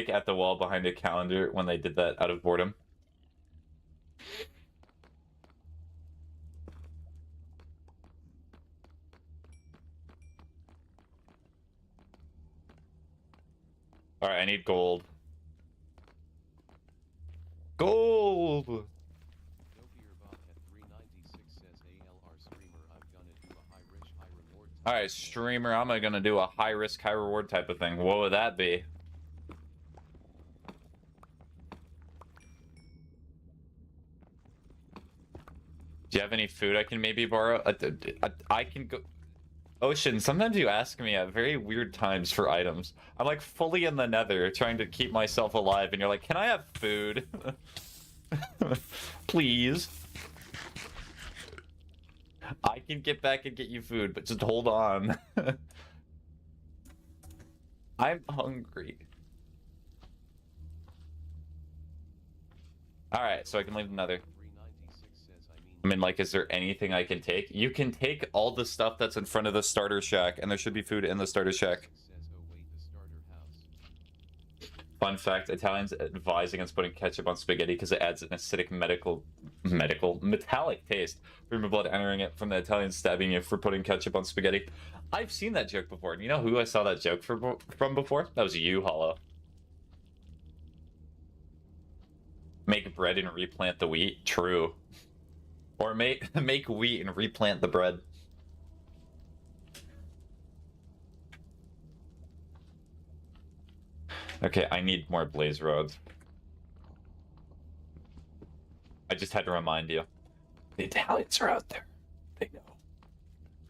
at the wall behind a calendar when they did that out of boredom. All right, I need gold. Gold. Dopier Bobcat 396 says ALR streamer, I'm gonna do a high risk, high reward. All right, streamer, I'm gonna do a high risk, high reward type of thing. What would that be? Do you have any food I can maybe borrow? I can go. Ocean, sometimes you ask me at very weird times for items. I'm like fully in the nether trying to keep myself alive, and you're like, can I have food? Please. I can get back and get you food, but just hold on. I'm hungry. Alright, so I can leave the nether. 396 says, I mean, like, is there anything I can take? You can take all the stuff that's in front of the starter shack, and there should be food in the starter shack. says, oh wait, the starter house. Fun fact, Italians advise against putting ketchup on spaghetti because it adds an acidic metallic taste from your blood entering it from the Italians stabbing you for putting ketchup on spaghetti. I've seen that joke before, and you know who I saw that joke from before? That was you, Hollow. Make bread and replant the wheat? True. Or make wheat and replant the bread. Okay, I need more blaze rods. I just had to remind you. The Italians are out there. They know.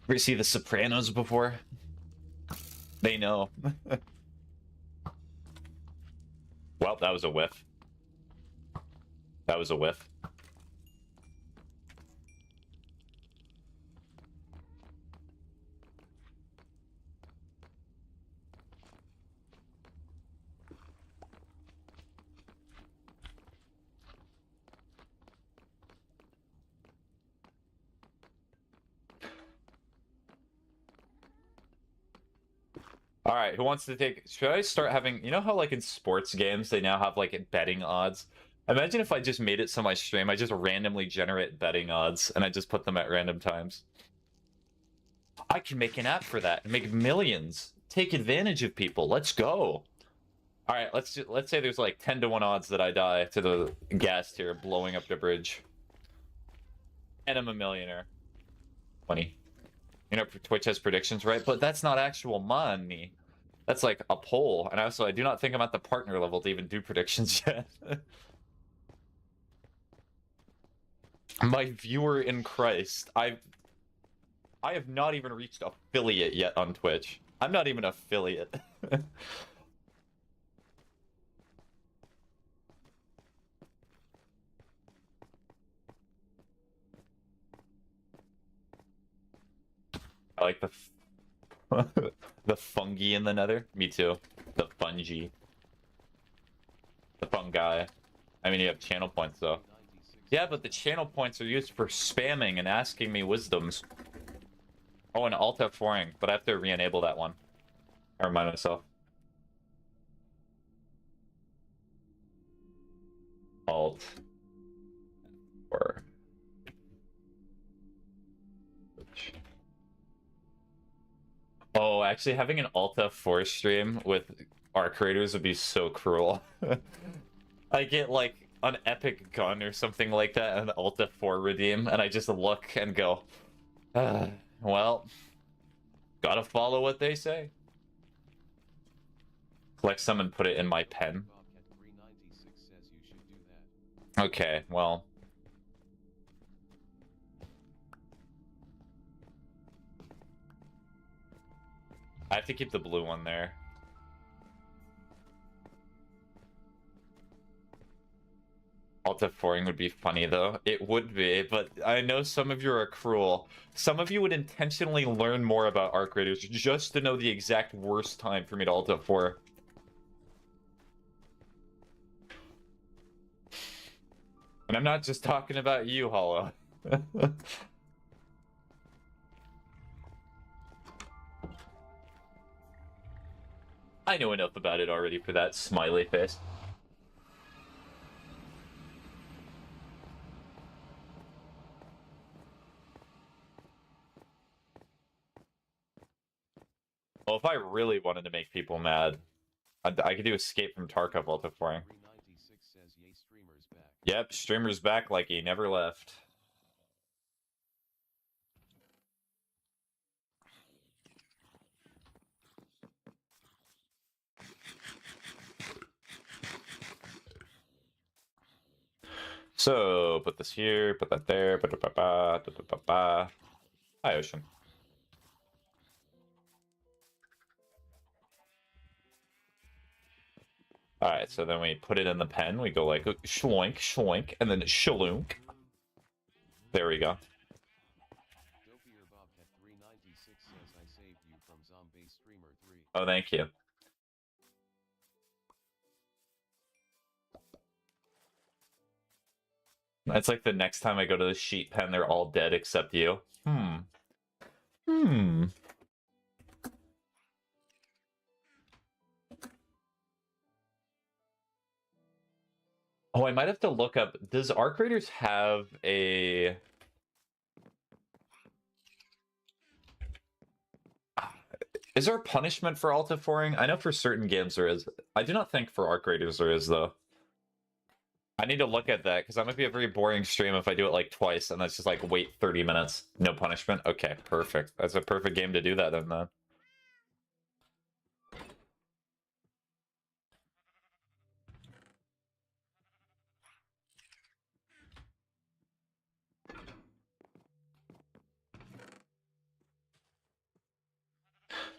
Ever see The Sopranos before? They know. Well, that was a whiff. That was a whiff. All right, who wants to take... Should I start having... You know how, like, in sports games, they now have, like, betting odds? Imagine if I just made it so my stream, I just randomly generate betting odds, and I just put them at random times. I can make an app for that and make millions. Take advantage of people. Let's go. All right, let's say there's, like, 10-to-1 odds that I die to the gas tier blowing up the bridge. And I'm a millionaire. 20. You know, Twitch has predictions, right? But that's not actual money. That's like a poll. And also, I do not think I'm at the partner level to even do predictions yet. My viewer in Christ. I have not even reached affiliate yet on Twitch. I'm not even affiliate. I like the the fungi in the nether. Me too. The fungi. The fungi. I mean, you have channel points though. Yeah, but the channel points are used for spamming and asking me wisdoms. Oh, and Alt F4ing, but I have to re-enable that one. I remind myself. Alt. Or. Oh, actually, having an Alt F4 stream with our creators would be so cruel. I get like an epic gun or something like that, and Alt F4 redeem, and I just look and go, well, gotta follow what they say. Collect some and put it in my pen. Okay, well. I have to keep the blue one there. Alt F4ing would be funny though. It would be, but I know some of you are cruel. Some of you would intentionally learn more about Arc Raiders just to know the exact worst time for me to Alt F4. And I'm not just talking about you, Hollow. I know enough about it already for that smiley face. Well, if I really wanted to make people mad, I could do Escape from Tarkov Alt F4ing. 396 says yay streamers back. Yep, streamer's back like he never left. So, put this here, put that there, Hi, Ocean. Alright, so then we put it in the pen, we go like shloink, shloink, and then shalunk. There we go. Dopier Bobcat 396 says I saved you from Zombie Streamer 3. Oh, thank you. It's like the next time I go to the sheet pen, they're all dead except you. Hmm. Oh, I might have to look up. Does Arc Raiders have a... Is there a punishment for Alt F4ing? I know for certain games there is. I do not think for Arc Raiders there is, though. I need to look at that, because that might be a very boring stream if I do it like twice, and that's just like, wait 30 minutes. No punishment? Okay, perfect. That's a perfect game to do that in, then.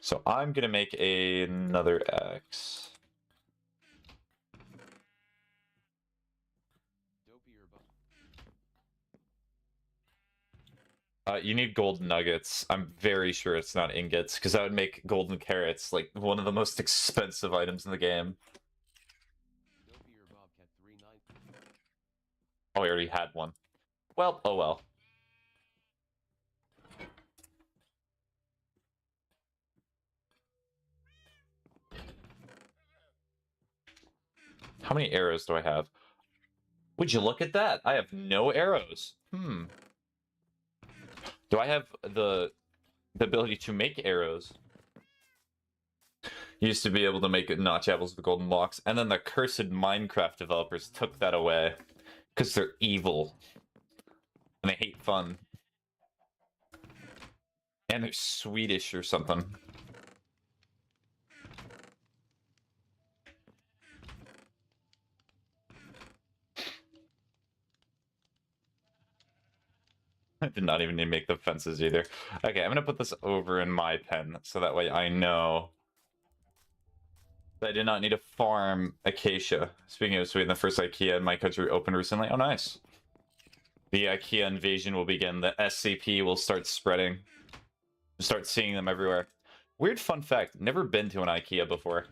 So I'm gonna make another X. You need gold nuggets. I'm very sure it's not ingots, because that would make golden carrots like one of the most expensive items in the game. Oh, I already had one. Well, oh well. How many arrows do I have? Would you look at that? I have no arrows. Do I have the ability to make arrows? Used to be able to make notch apples with golden locks, and then the cursed Minecraft developers took that away because they're evil and they hate fun, and they're Swedish or something. I did not even need to make the fences either. Okay, I'm gonna put this over in my pen so that way I know that I did not need to farm acacia. Speaking of Sweden, the first IKEA in my country opened recently. Oh, nice. The IKEA invasion will begin. The SCP will start spreading. We'll start seeing them everywhere. Weird fun fact, never been to an IKEA before.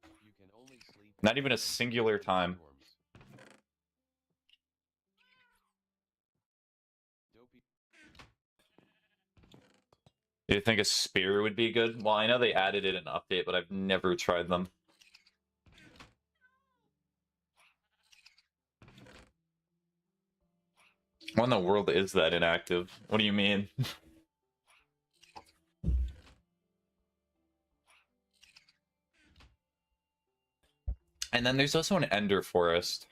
You can only sleep Not even a singular time. Do you think a spear would be good? Well, I know they added it in an update, but I've never tried them. What in the world is that inactive? What do you mean? And then there's also an Ender Forest.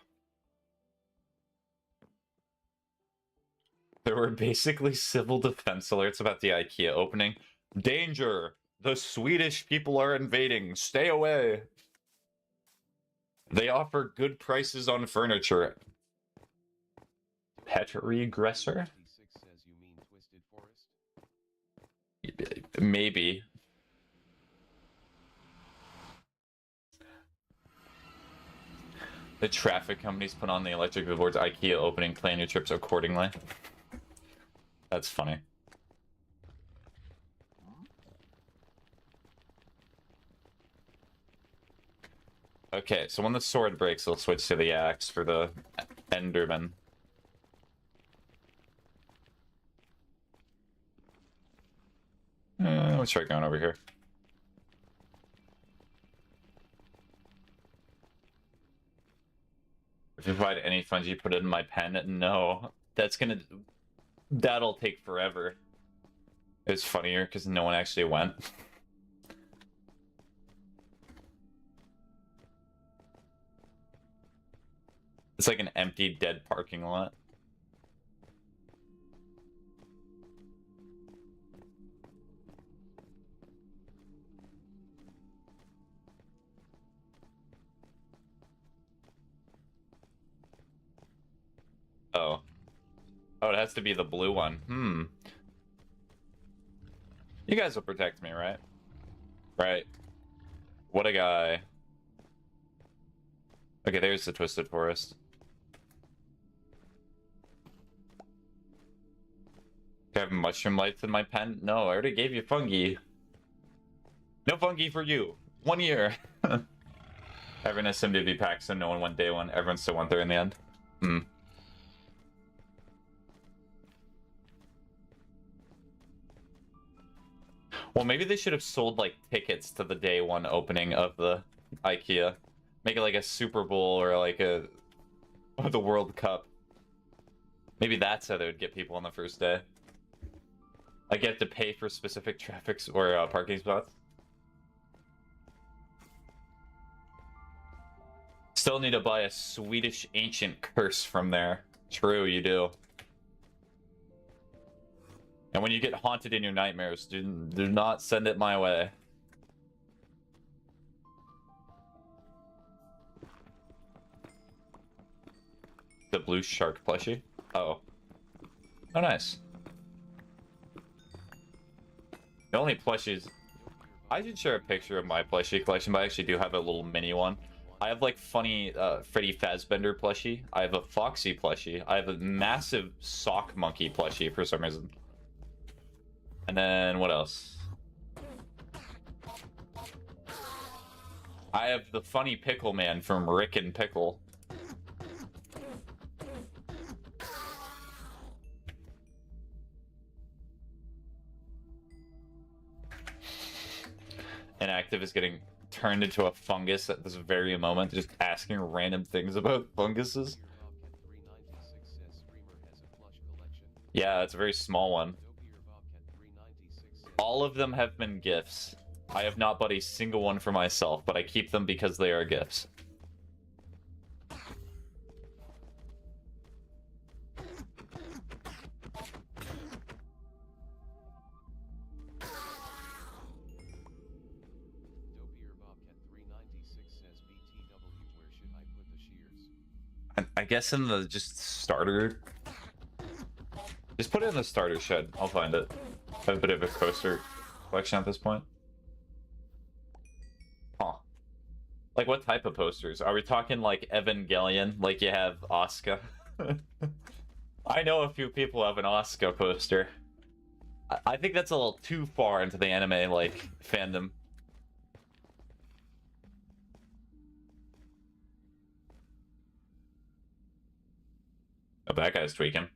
There were basically civil defense alerts about the IKEA opening. Danger! The Swedish people are invading. Stay away. They offer good prices on furniture. Pet regressor? Maybe. The traffic companies put on the electric billboards. IKEA opening. Plan your trips accordingly. That's funny. Okay, so when the sword breaks, we'll switch to the axe for the Enderman. Let's try going over here. If you provide any fungi, put it in my pen. No, that'll take forever. It's funnier because no one actually went. It's like an empty, dead parking lot. Oh. Oh, it has to be the blue one. You guys will protect me, right? Right. What a guy. Okay, there's the Twisted Forest. Do I have mushroom lights in my pen? No, I already gave you fungi. No fungi for you. 1 year. Everyone has some DB packs, so no one went day one. Everyone still went there in the end. Well, maybe they should have sold, like, tickets to the day one opening of the IKEA. Make it like a Super Bowl or like the World Cup. Maybe that's how they would get people on the first day. Like, you have to pay for specific traffic or parking spots. Still need to buy a Swedish ancient curse from there. True, you do. And when you get haunted in your nightmares, do not send it my way. The blue shark plushie? Oh. Oh, nice. The only plushies... I should share a picture of my plushie collection, but I actually do have a little mini one. I have, like, funny Freddy Fazbender plushie. I have a Foxy plushie. I have a massive sock monkey plushie for some reason. And then, what else? I have the funny Pickle Man from Rick and Pickle. Inactive is getting turned into a fungus at this very moment, just asking random things about funguses. Yeah, it's a very small one. All of them have been gifts. I have not bought a single one for myself, but I keep them because they are gifts. I guess in the just starter. Just put it in the starter shed. I'll find it. I have a bit of a coaster collection at this point. Huh. Like, what type of posters? Are we talking like Evangelion? Like you have Asuka? I know a few people have an Asuka poster. I think that's a little too far into the anime, like, fandom. Oh, that guy's tweaking.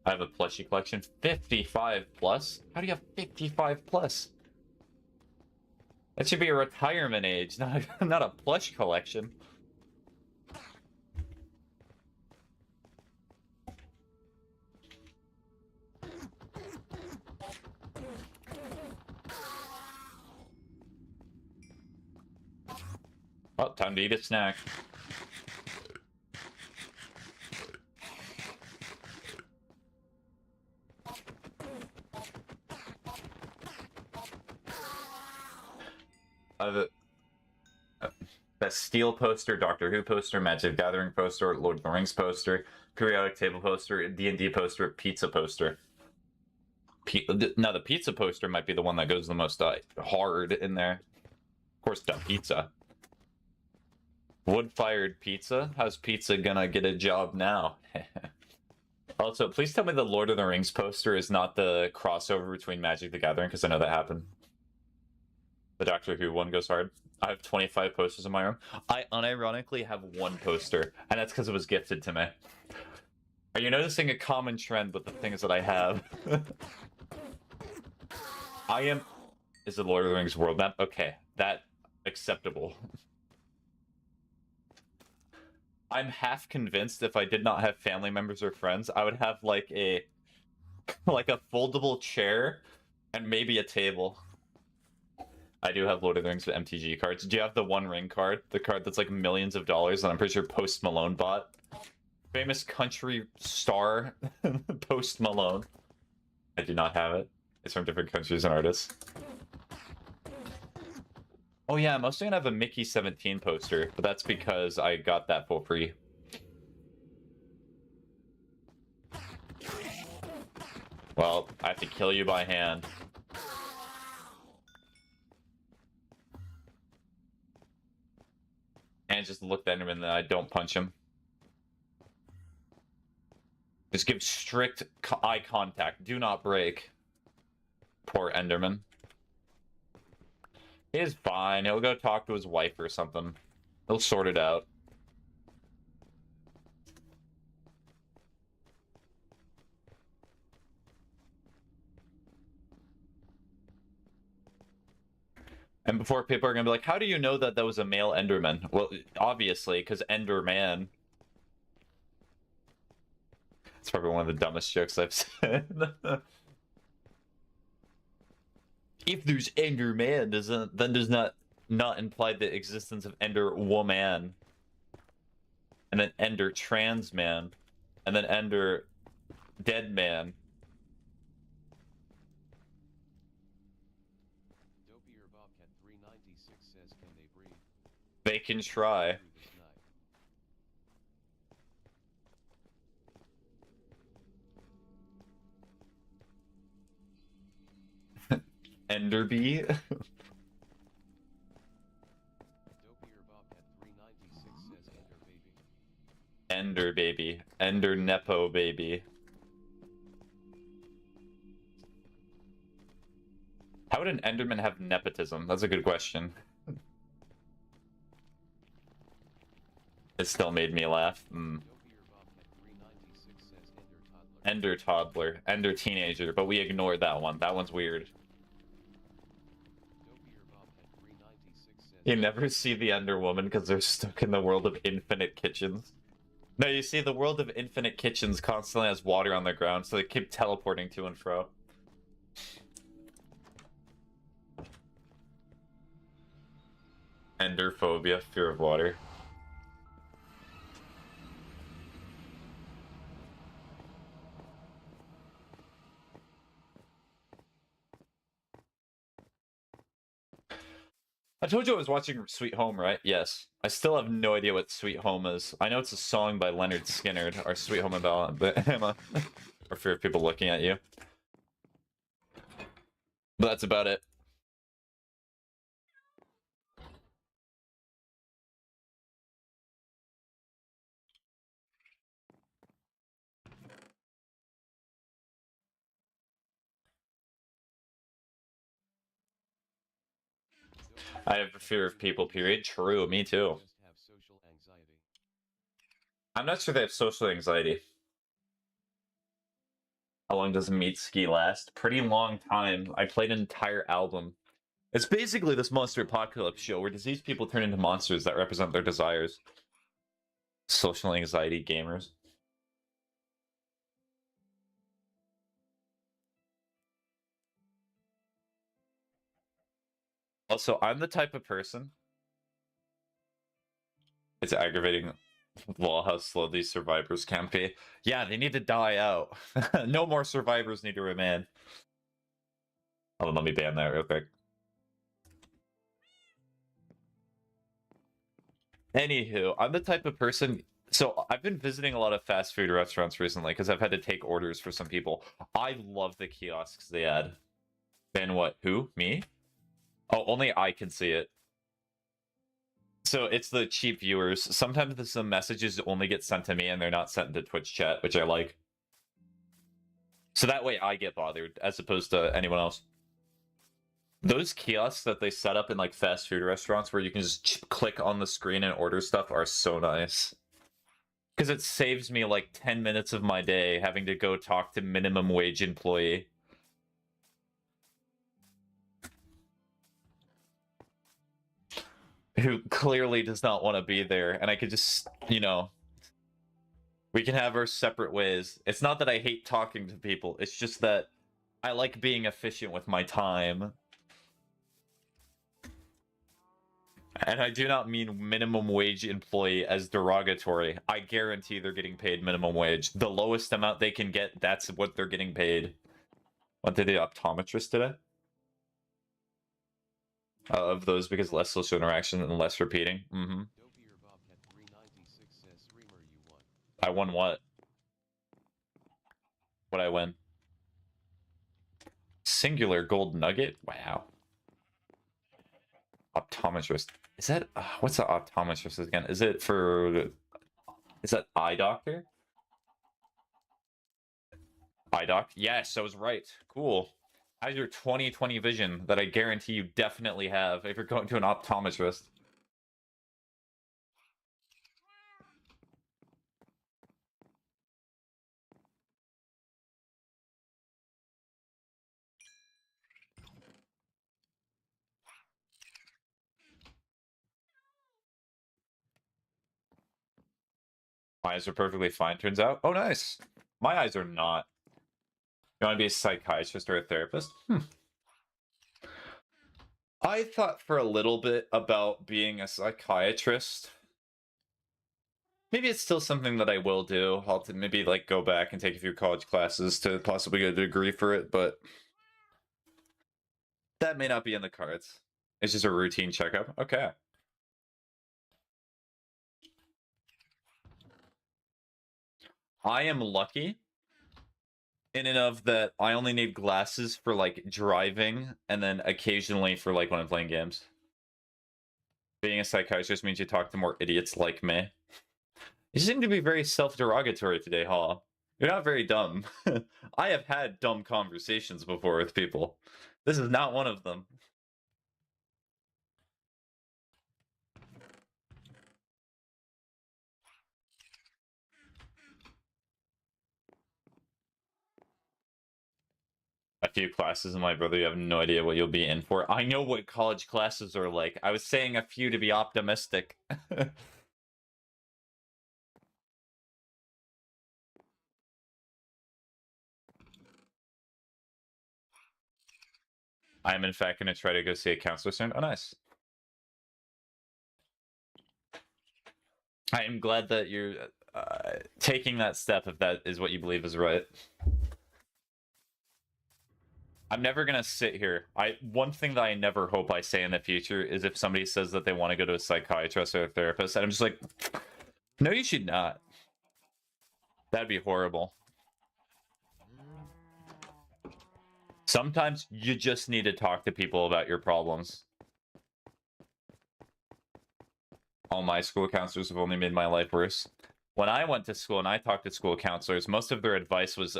I have a plushie collection. 55 plus? How do you have 55 plus? That should be a retirement age, not a plush collection. Oh, time to eat a snack. That Steel poster, Doctor Who poster, Magic Gathering poster, Lord of the Rings poster, periodic table poster, D&D poster, pizza poster. Now the pizza poster might be the one that goes the most hard in there. Of course, the pizza. Wood-fired pizza? How's pizza gonna get a job now? Also, please tell me the Lord of the Rings poster is not the crossover between Magic the Gathering, because I know that happened. The Doctor Who one goes hard. I have 25 posters of my own. I unironically have one poster, and that's because it was gifted to me. Are you noticing a common trend with the things that I have? I am... Is the Lord of the Rings world map? Okay, that... acceptable. I'm half convinced if I did not have family members or friends, I would have like a foldable chair and maybe a table. I do have Lord of the Rings with MTG cards. Do you have the One Ring card? The card that's like millions of dollars that I'm pretty sure Post Malone bought? Famous country star Post Malone. I do not have it. It's from different countries and artists. Oh yeah, I'm also gonna have a Mickey 17 poster, but that's because I got that for free. Well, I have to kill you by hand. And just look at him and then I don't punch him. Just give strict eye contact. Do not break. Poor Enderman. He's fine. He'll go talk to his wife or something. He'll sort it out. And before people are gonna be like, how do you know that that was a male Enderman? Well, obviously, because Enderman. It's probably one of the dumbest jokes I've said. If there's Enderman, then does not imply the existence of Ender Woman, and then Ender Trans Man, and then Ender Dead Man. Dopey or Bobcat 396 says, can they breathe? They can try. Enderby. Dopey or Bobcat 396 says, Ender baby. Ender baby. Ender Nepo baby. How would an Enderman have nepotism? That's a good question. It still made me laugh. Ender toddler. Ender teenager, but we ignored that one. That one's weird. You never see the Ender Woman because they're stuck in the world of infinite kitchens. No, you see, the world of infinite kitchens constantly has water on the ground, so they keep teleporting to and fro. Enderphobia, fear of water. I told you I was watching Sweet Home, right? Yes. I still have no idea what Sweet Home is. I know it's a song by Leonard Skinner, or Sweet Home Alabama, but Emma, or fear of people looking at you. But that's about it. I have a fear of people, period. True, me too. I'm not sure they have social anxiety. How long does meat ski last? Pretty long time. I played an entire album. It's basically this monster apocalypse show where diseased people turn into monsters that represent their desires. Social anxiety gamers. Also, I'm the type of person... It's aggravating. Lol, how slow these survivors can be. Yeah, they need to die out. No more survivors need to remain. Oh, let me ban that real quick. Anywho, I'm the type of person... So, I've been visiting a lot of fast food restaurants recently because I've had to take orders for some people. I love the kiosks they add. Ban what? Who? Me? Oh, only I can see it. So it's the cheap viewers. Sometimes the messages only get sent to me and they're not sent into Twitch chat, which I like. So that way I get bothered as opposed to anyone else. Those kiosks that they set up in like fast food restaurants where you can just click on the screen and order stuff are so nice. Because it saves me like 10 minutes of my day having to go talk to minimum wage employee. Who clearly does not want to be there. And I could just, you know, we can have our separate ways. It's not that I hate talking to people. It's just that I like being efficient with my time. And I do not mean minimum wage employee as derogatory. I guarantee they're getting paid minimum wage. The lowest amount they can get, that's what they're getting paid. Went to the optometrist today? Of those because less social interaction and less repeating. Mm-hmm. I won what? What'd I win? Singular gold nugget? Wow. Optometrist. Is that what's the optometrist again? Is it for? Is that eye doctor? Eye doc? Yes, I was right. Cool. How's your 20/20 vision that I guarantee you definitely have if you're going to an optometrist? My eyes are perfectly fine, turns out. Oh, nice. My eyes are not. You want to be a psychiatrist or a therapist? I thought for a little bit about being a psychiatrist. Maybe it's still something that I will do. I'll maybe like go back and take a few college classes to possibly get a degree for it, but that may not be in the cards. It's just a routine checkup. Okay. I am lucky in and of that I only need glasses for like driving and then occasionally for like when I'm playing games. Being a psychiatrist means you talk to more idiots like me. You seem to be very self-derogatory today, Haw. You're not very dumb. I have had dumb conversations before with people. This is not one of them. A few classes in my brother, you have no idea what you'll be in for. I know what college classes are like. I was saying a few to be optimistic. I'm in fact going to try to go see a counselor soon. Oh, nice. I am glad that you're taking that step if that is what you believe is right. I'm never gonna sit here. One thing that I never hope I say in the future is if somebody says that they want to go to a psychiatrist or a therapist, and I'm just like, no, you should not. That'd be horrible. Sometimes you just need to talk to people about your problems. All my school counselors have only made my life worse. When I went to school and I talked to school counselors, most of their advice was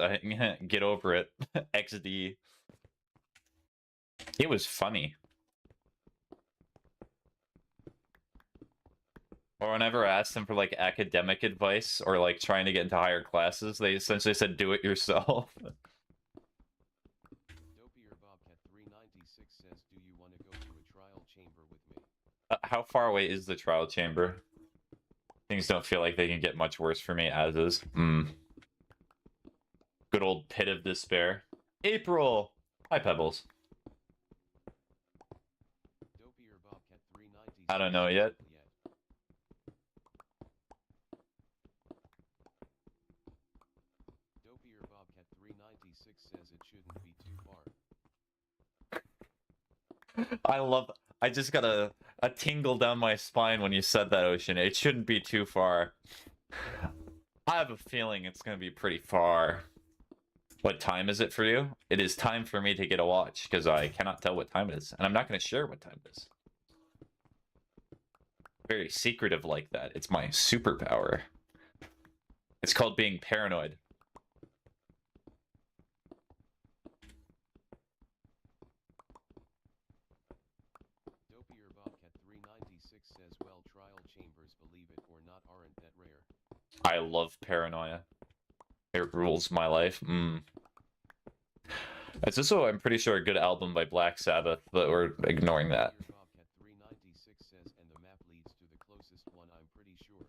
get over it. XD. It was funny. Or whenever I asked them for like academic advice or like trying to get into higher classes, they essentially said do it yourself. How far away is the trial chamber? Things don't feel like they can get much worse for me as is. Good old pit of despair. April! Hi, Pebbles. I don't know yet. I just got a tingle down my spine when you said that, Ocean. It shouldn't be too far. I have a feeling it's going to be pretty far. What time is it for you? It is time for me to get a watch, because I cannot tell what time it is. And I'm not going to share what time it is. very secretive like that. It's my superpower. It's called being paranoid. Dopier Bobcat 396 says, well, trial chambers, believe it or not, aren't that rare. I love paranoia. It rules my life. It's also, I'm pretty sure, a good album by Black Sabbath, but we're ignoring that. Dopier Bobcat 396 says, and the map leads to the closest one, I'm pretty sure.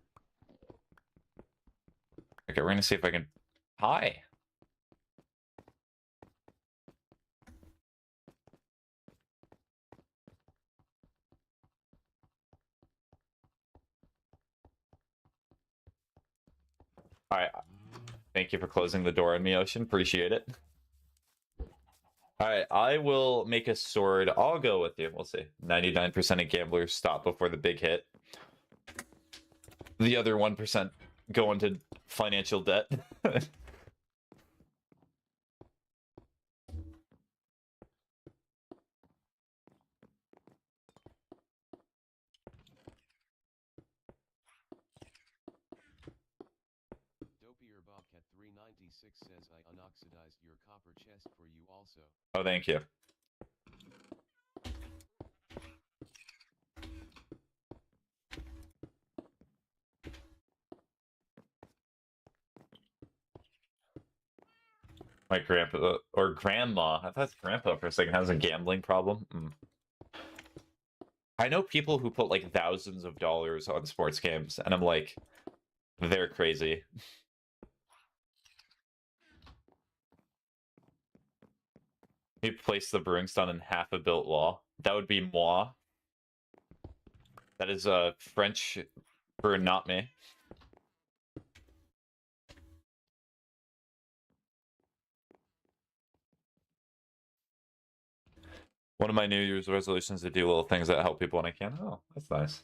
Okay, we're gonna see if I can... Hi! Alright. Thank you for closing the door on me, Ocean. Appreciate it. Alright, I will make a sword. I'll go with you. We'll see. 99% of gamblers stop before the big hit. The other 1% go into financial debt. Dopier Bobcat 396 says, I unoxidized your copper chest for you also. Oh, thank you. My grandpa, or grandma, I thought it's grandpa for a second, has a gambling problem. I know people who put like thousands of dollars on sports games, and I'm like, they're crazy. He placed the brewing stone in half a built wall. That would be moi. That is French for not me. One of my New Year's resolutions is to do little things that help people when I can. Oh, that's nice.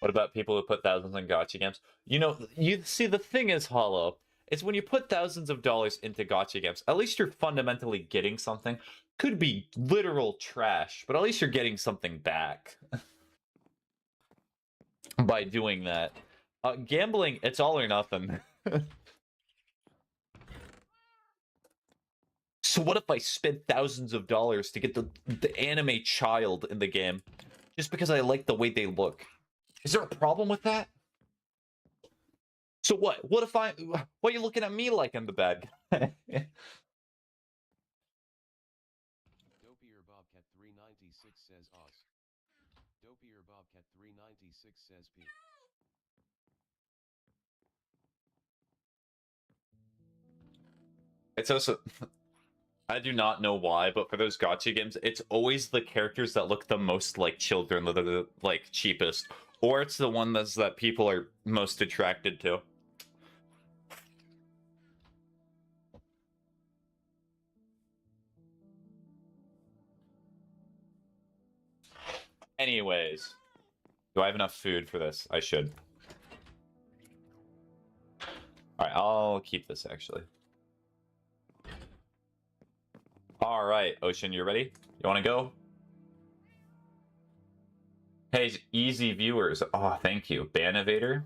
What about people who put thousands on gacha games? You know, you see, the thing is, Hollow, is when you put thousands of dollars into gacha games, at least you're fundamentally getting something. Could be literal trash, but at least you're getting something back by doing that. Gambling, it's all or nothing. So what if I spent thousands of dollars to get the anime child in the game just because I like the way they look? Is there a problem with that? So what? What if why are you looking at me like I'm the bad guy? Dopier Bobcat 396 says, Oz. Dopier Bobcat 396 says, P. It's also... I do not know why, but for those gacha games, it's always the characters that look the most like children that are the like cheapest, or it's the one that people are most attracted to. Anyways, do I have enough food for this? I should. All right, I'll keep this actually. All right, Ocean, you ready? You want to go? Hey, easy viewers. Oh, thank you. Ban evader.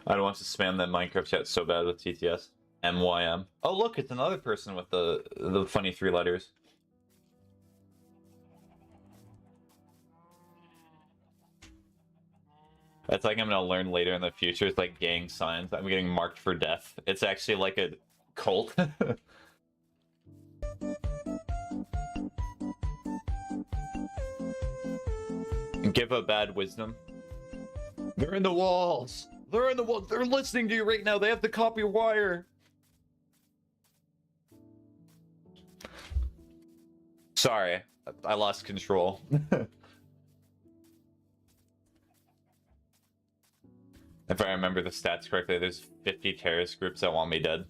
I don't want to spam that Minecraft chat so bad with TTS. MYM. Oh, look, it's another person with the funny 3 letters. That's like I'm gonna learn later in the future. It's like gang signs. I'm getting marked for death. It's actually like a cult. Give a bad wisdom. They're in the walls. They're in the walls. They're listening to you right now. They have the copy wire. Sorry, I lost control. If I remember the stats correctly, there's 50 terrorist groups that want me dead.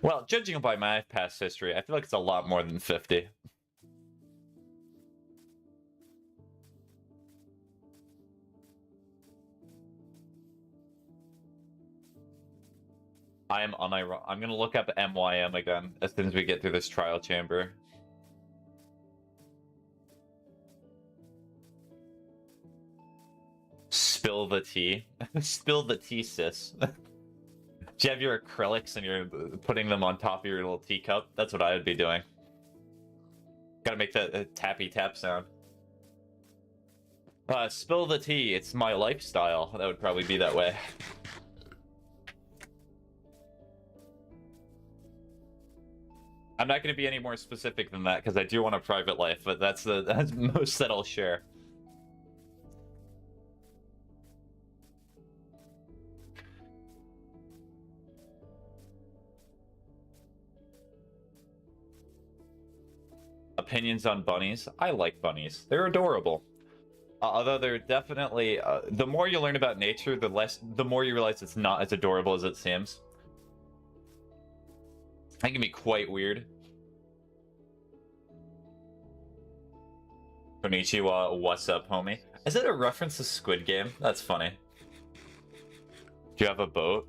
Well, judging by my past history, I feel like it's a lot more than 50. I am unironic. I'm gonna look up MYM again as soon as we get through this trial chamber. Spill the tea. Spill the tea, sis. Do you have your acrylics and you're putting them on top of your little teacup? That's what I would be doing. Gotta make that tappy tap sound. Spill the tea. It's my lifestyle. That would probably be that way. I'm not going to be any more specific than that because I do want a private life, but that's most that I'll share. Opinions on bunnies? I like bunnies. They're adorable. Although they're definitely the more you learn about nature, the more you realize it's not as adorable as it seems. That can be quite weird. Konnichiwa, what's up, homie? Is it a reference to Squid Game? That's funny. Do you have a boat?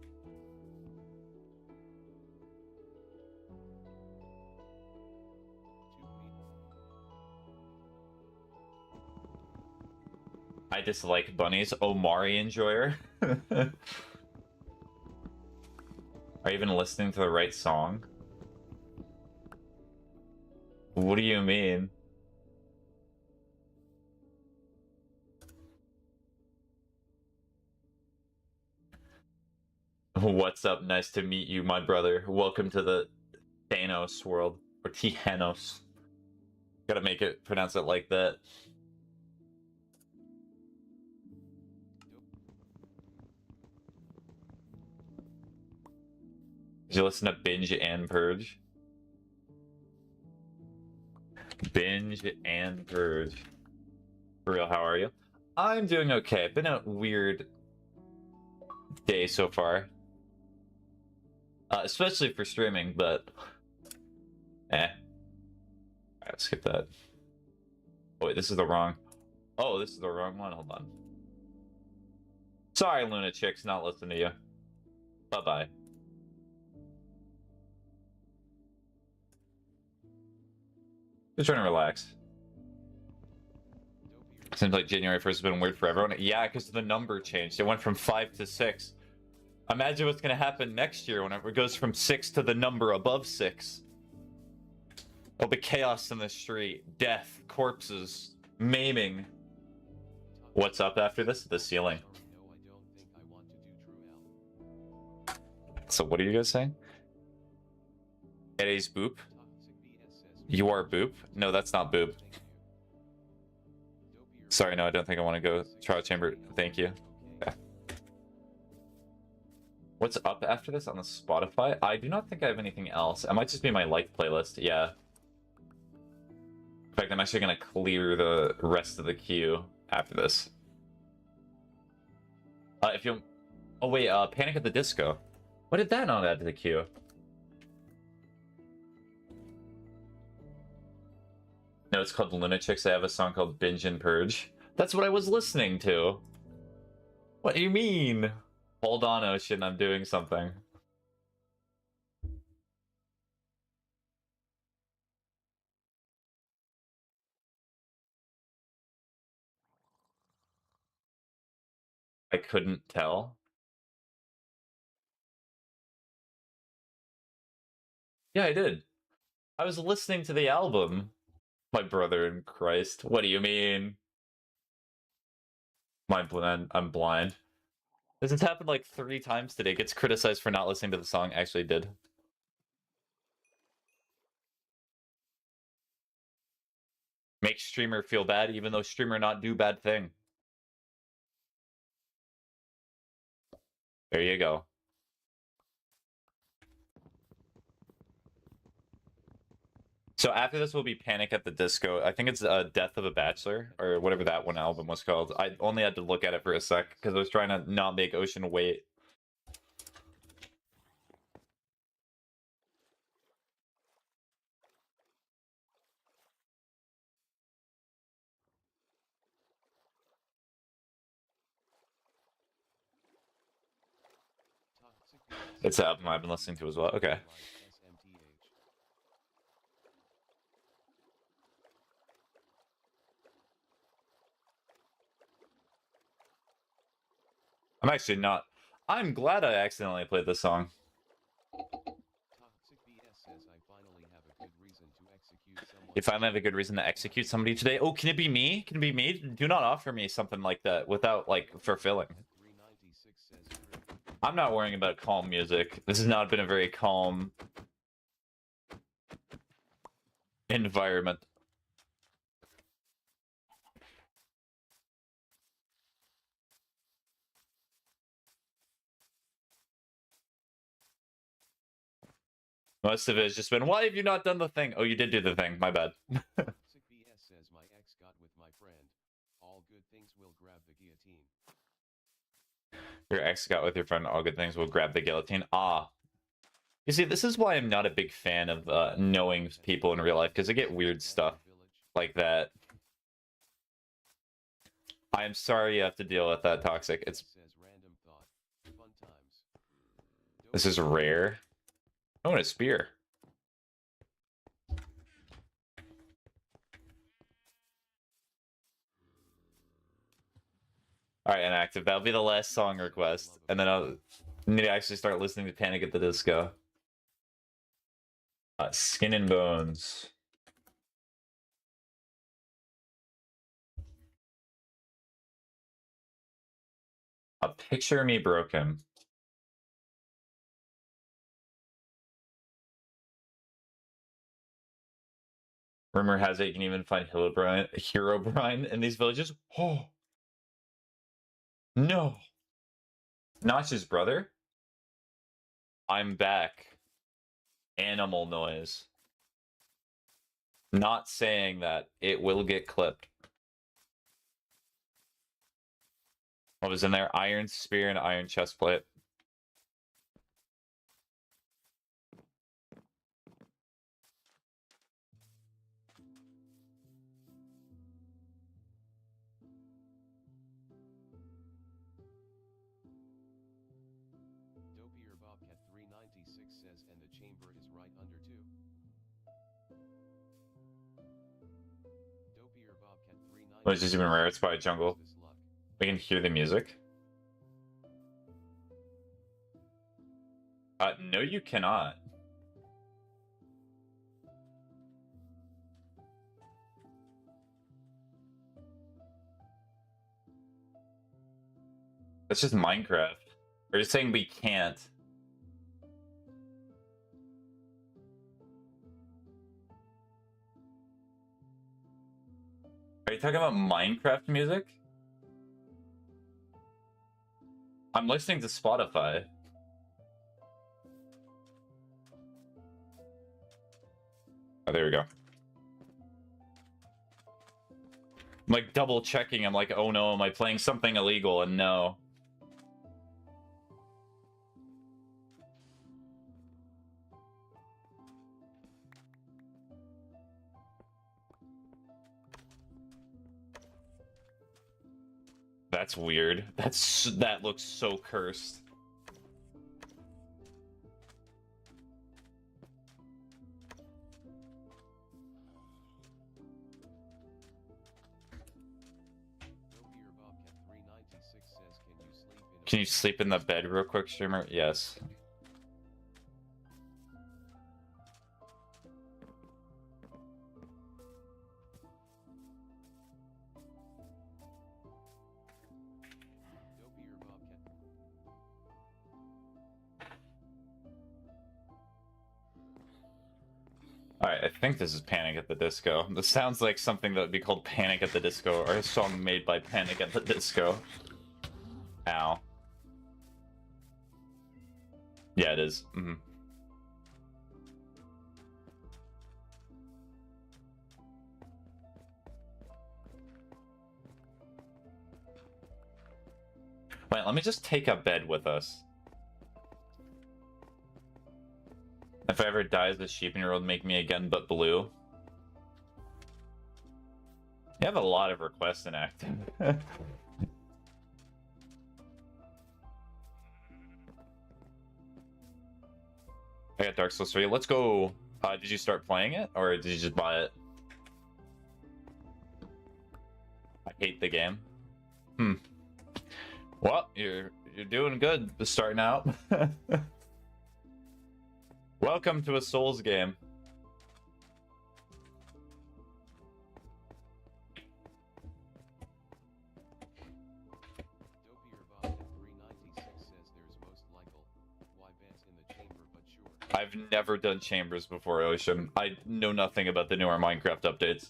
I dislike bunnies. Omari enjoyer. Are you even listening to the right song? What do you mean? What's up? Nice to meet you, my brother. Welcome to the Thanos world. Or Tihanos. Gotta make it, pronounce it like that. Did you listen to Binge and Purge? Binge and Purge. For real, how are you? I'm doing okay. Been a weird day so far. Especially for streaming, but... Alright, skip that. Oh, wait, this is the wrong... Oh, this is the wrong one? Hold on. Sorry, lunatics, not listening to you. Bye-bye. Just trying to relax. Seems like January 1st has been weird for everyone. Yeah, because the number changed. It went from 5 to 6. Imagine what's going to happen next year whenever it goes from 6 to the number above 6. There'll be chaos in the street. Death, corpses, maiming. What's up after this? The ceiling. So what are you guys saying? Eddie's boop? You are boop? No, that's not boop. Sorry, no, I don't think I want to go trial chamber. Thank you. Yeah. What's up after this on the Spotify? I do not think I have anything else. It might just be my like playlist. Yeah. In fact, I'm actually going to clear the rest of the queue after this. If you... Oh, wait, Panic at the Disco. What did that not add to the queue? No, it's called Lunatics. I have a song called Binge and Purge. That's what I was listening to. What do you mean? Hold on, Ocean. I'm doing something. I couldn't tell. Yeah, I did. I was listening to the album. My brother in Christ. What do you mean? I'm blind. This has happened like 3 times today. Gets criticized for not listening to the song. Actually did. Make streamer feel bad even though streamer not do bad thing. There you go. So after this will be Panic at the Disco. I think it's Death of a Bachelor, or whatever that one album was called. I only had to look at it for a sec, because I was trying to not make Ocean wait. It's the album I've been listening to as well. Okay. I'm actually not. I'm glad I accidentally played this song. If I have a good reason to execute somebody today. Oh, can it be me? Can it be me? Do not offer me something like that without, like, fulfilling. I'm not worrying about calm music. This has not been a very calm environment. Most of it has just been, why have you not done the thing? Oh, you did do the thing. My bad. Toxic BS says my ex got with my friend. All good things will grab the guillotine. Your ex got with your friend. All good things will grab the guillotine. Ah. You see, this is why I'm not a big fan of knowing people in real life, because I get weird stuff like that. I'm sorry you have to deal with that, Toxic. It's... This is rare. Oh, and a spear. Alright, inactive. That'll be the last song request. And then I'll need to actually start listening to Panic at the Disco. Skin and Bones. A Picture Me Broken. Rumor has it you can even find Herobrine in these villages. Oh. No. Notch's brother? I'm back. Animal noise. Not saying that. It will get clipped. What was in there? Iron spear and iron chestplate. Dopier Bobcat 396 says, and the chamber is right under 2. Dopier Bobcat 396. Which is even rare. It's by Jungle. We can hear the music. No, you cannot. That's just Minecraft. We're just saying we can't. Are you talking about Minecraft music? I'm listening to Spotify. Oh, there we go. I'm like double checking. I'm like, oh no, am I playing something illegal? And no. That's weird. That looks so cursed. Can you sleep in the bed real quick, streamer? Yes. Alright, I think this is Panic at the Disco. This sounds like something that would be called Panic at the Disco, or a song made by Panic at the Disco. Ow. Yeah, it is. Mm-hmm. Wait, let me just take a bed with us. If I ever die as a sheep in your world, make me again but blue. You have a lot of requests in active. I got Dark Souls 3. Let's go. Did you start playing it, or did you just buy it? I hate the game. Well, you're doing good starting out. Welcome to a Souls game. I've never done chambers before, Ocean. I know nothing about the newer Minecraft updates.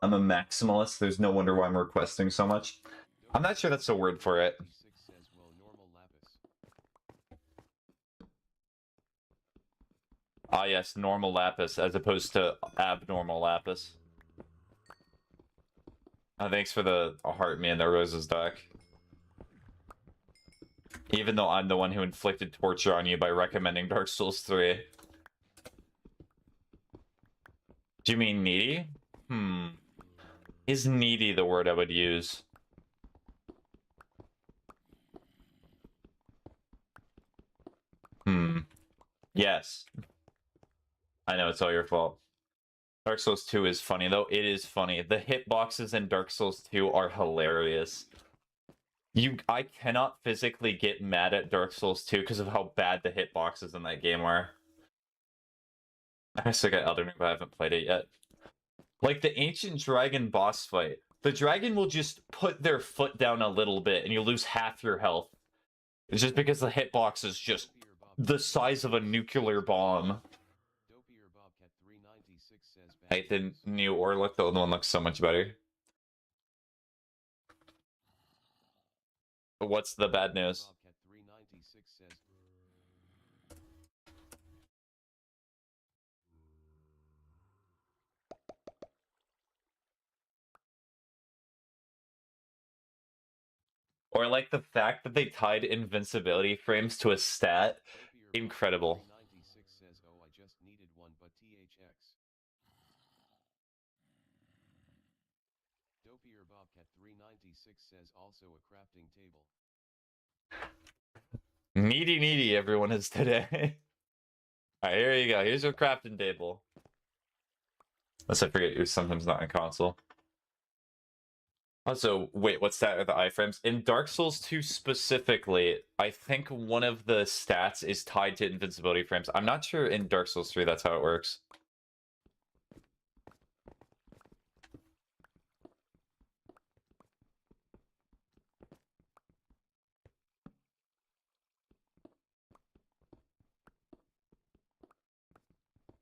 I'm a maximalist. There's no wonder why I'm requesting so much. I'm not sure that's the word for it. Ah, yes, normal lapis as opposed to abnormal lapis. Thanks for the heart, me and the roses deck. Even though I'm the one who inflicted torture on you by recommending Dark Souls 3. Do you mean needy? Is needy the word I would use? Yes. I know it's all your fault. Dark Souls 2 is funny, though. It is funny. The hitboxes in Dark Souls 2 are hilarious. I cannot physically get mad at Dark Souls 2 because of how bad the hitboxes in that game are. I still got Elden Ring, but I haven't played it yet. Like the Ancient Dragon boss fight. The dragon will just put their foot down a little bit and you lose half your health. It's just because the hitbox is just the size of a nuclear bomb. I hate the new ore look. The old one looks so much better. What's the bad news? Or like the fact that they tied invincibility frames to a stat. Incredible. Dopier Bobcat 396 says also a crafting table. Needy everyone is today. Alright, here you go. Here's your crafting table. Unless I forget you're sometimes not in console. Also, wait, what's that with the iframes? In Dark Souls 2 specifically, I think one of the stats is tied to invincibility frames. I'm not sure in Dark Souls 3 that's how it works.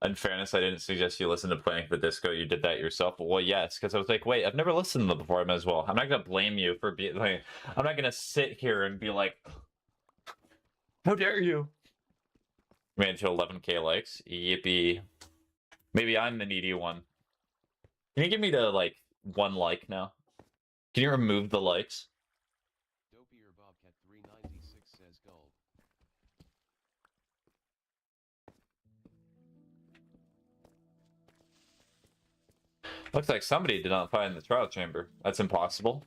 In fairness, I didn't suggest you listen to Playing the Disco. You did that yourself. Well, yes, because I was like, wait, I've never listened to them before. I might as well. I'm not gonna blame you for being like, I'm not gonna sit here and be like, how dare you? Made it to 11k likes. Yippee. Maybe I'm the needy one. Can you give me the like 1 like now? Can you remove the likes? Dopier Bobcat 396 says gold. Looks like somebody did not find the trial chamber. That's impossible.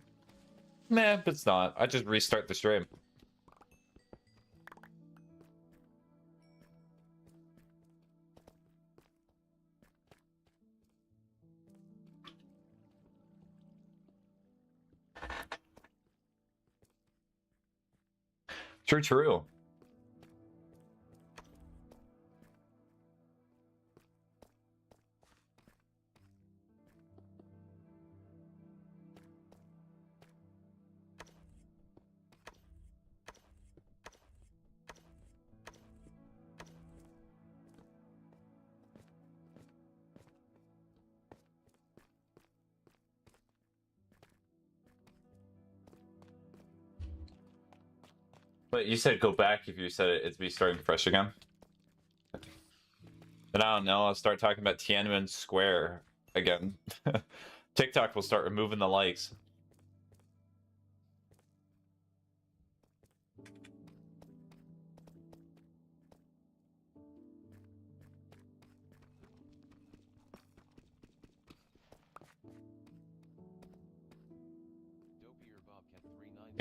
Nah, it's not. I just restart the stream. True. But you said go back if you said it'd be starting fresh again. But I don't know, I'll start talking about Tiananmen Square again. TikTok will start removing the likes.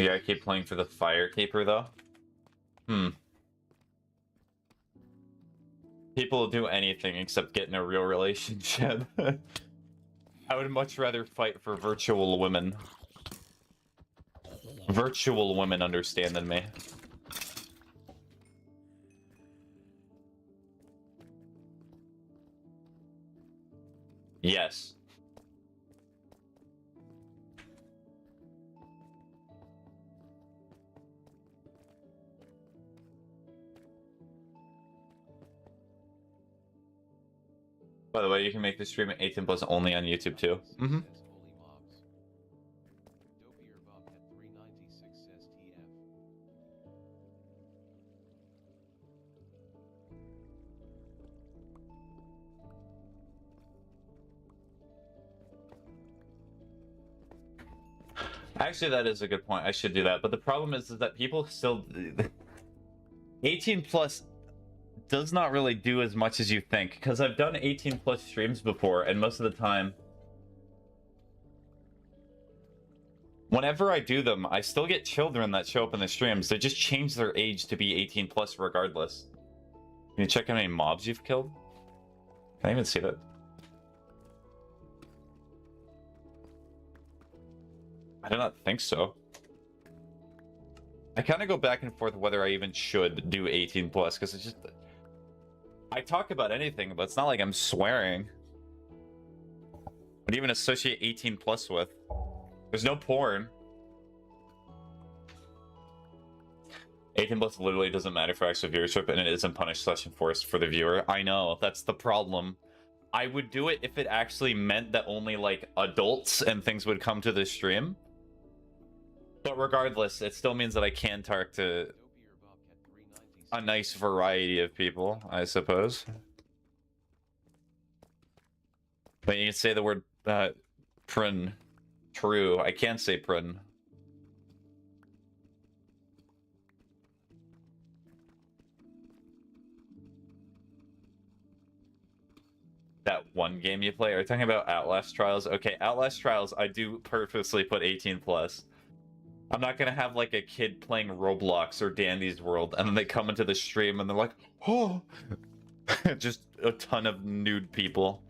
You gotta keep playing for the fire caper, though. People will do anything except get in a real relationship. I would much rather fight for virtual women. Virtual women understand than me. Yes. By the way, you can make the stream at 18 plus only on YouTube too. Mm-hmm. Actually, that is a good point. I should do that. But the problem is that people still... 18 plus does not really do as much as you think. Because I've done 18 plus streams before, and most of the time... whenever I do them, I still get children that show up in the streams. They just change their age to be 18 plus regardless. Can you check how many mobs you've killed? Can I even see that? I do not think so. I kind of go back and forth whether I even should do 18 plus, because it's just... I talk about anything, but it's not like I'm swearing. What do you even associate 18 plus with? There's no porn. 18 plus literally doesn't matter for actual viewership, and it isn't punished/enforced for the viewer. I know, that's the problem. I would do it if it actually meant that only, like, adults and things would come to the stream. But regardless, it still means that I can talk to a nice variety of people, I suppose. But you can say the word prun. True, I can't say prun. That one game you play? Are you talking about Outlast Trials? Okay, Outlast Trials, I do purposely put 18 plus. I'm not gonna have like a kid playing Roblox or Dandy's World, and then they come into the stream and they're like, oh, just a ton of nude people.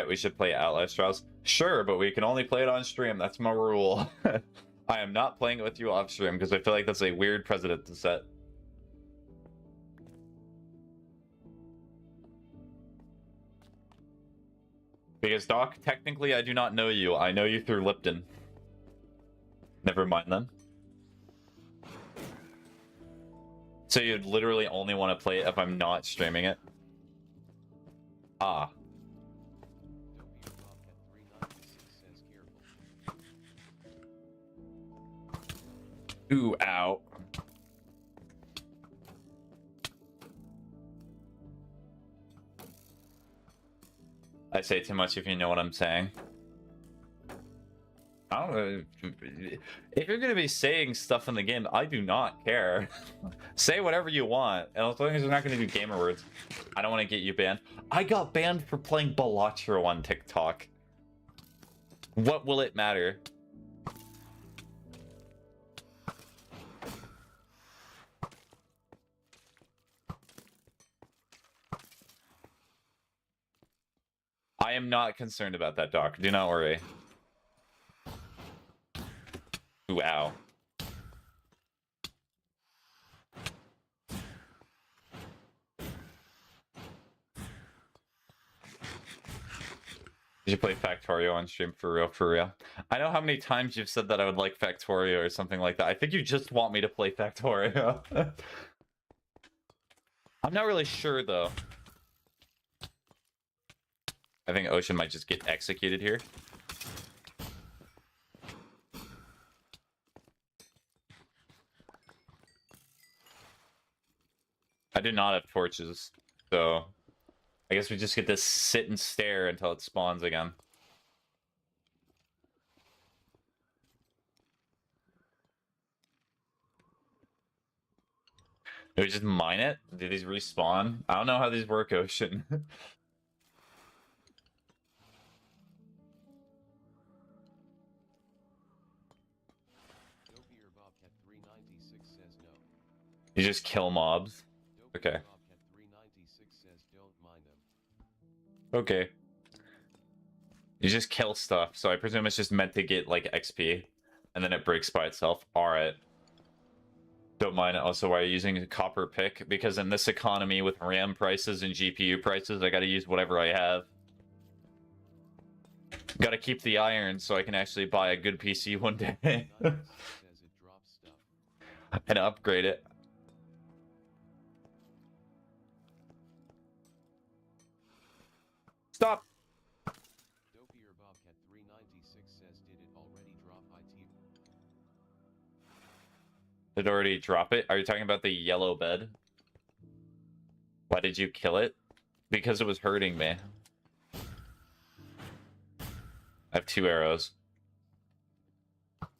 We should play Outlast Trials. Sure, but we can only play it on stream. That's my rule. I am not playing it with you off stream because I feel like that's a weird precedent to set. Because, Doc, technically I do not know you. I know you through Lipton. Never mind then. So you'd literally only want to play it if I'm not streaming it? Ah. Ooh, ow. I say too much if you know what I'm saying. I don't know. If you're going to be saying stuff in the game, I do not care. Say whatever you want. And as long as you're not going to do gamer words, I don't want to get you banned. I got banned for playing Balatro on TikTok. What will it matter? I am not concerned about that, Doc. Do not worry. Ooh, ow. Did you play Factorio on stream for real, for real? I know how many times you've said that I would like Factorio or something like that. I think you just want me to play Factorio. I'm not really sure, though. I think Ocean might just get executed here. I do not have torches, so I guess we just get to sit and stare until it spawns again. Do we just mine it? Do these respawn? I don't know how these work, Ocean. Dopier Bobcat 396 says no. You just kill mobs? Dopier Okay. Bobcat 396 says don't mind them. Okay. You just kill stuff, so I presume it's just meant to get, like, XP. And then it breaks by itself. Alright. Don't mind it. Also, why are you using a copper pick? Because in this economy with RAM prices and GPU prices, I gotta use whatever I have. Gotta keep the iron so I can actually buy a good PC one day. 96 says it drops stuff. And upgrade it. Stop! Dopier Bobcat 396 says did it already drop IT? Did it already drop it? Are you talking about the yellow bed? Why did you kill it? Because it was hurting me. I have 2 arrows. Dopier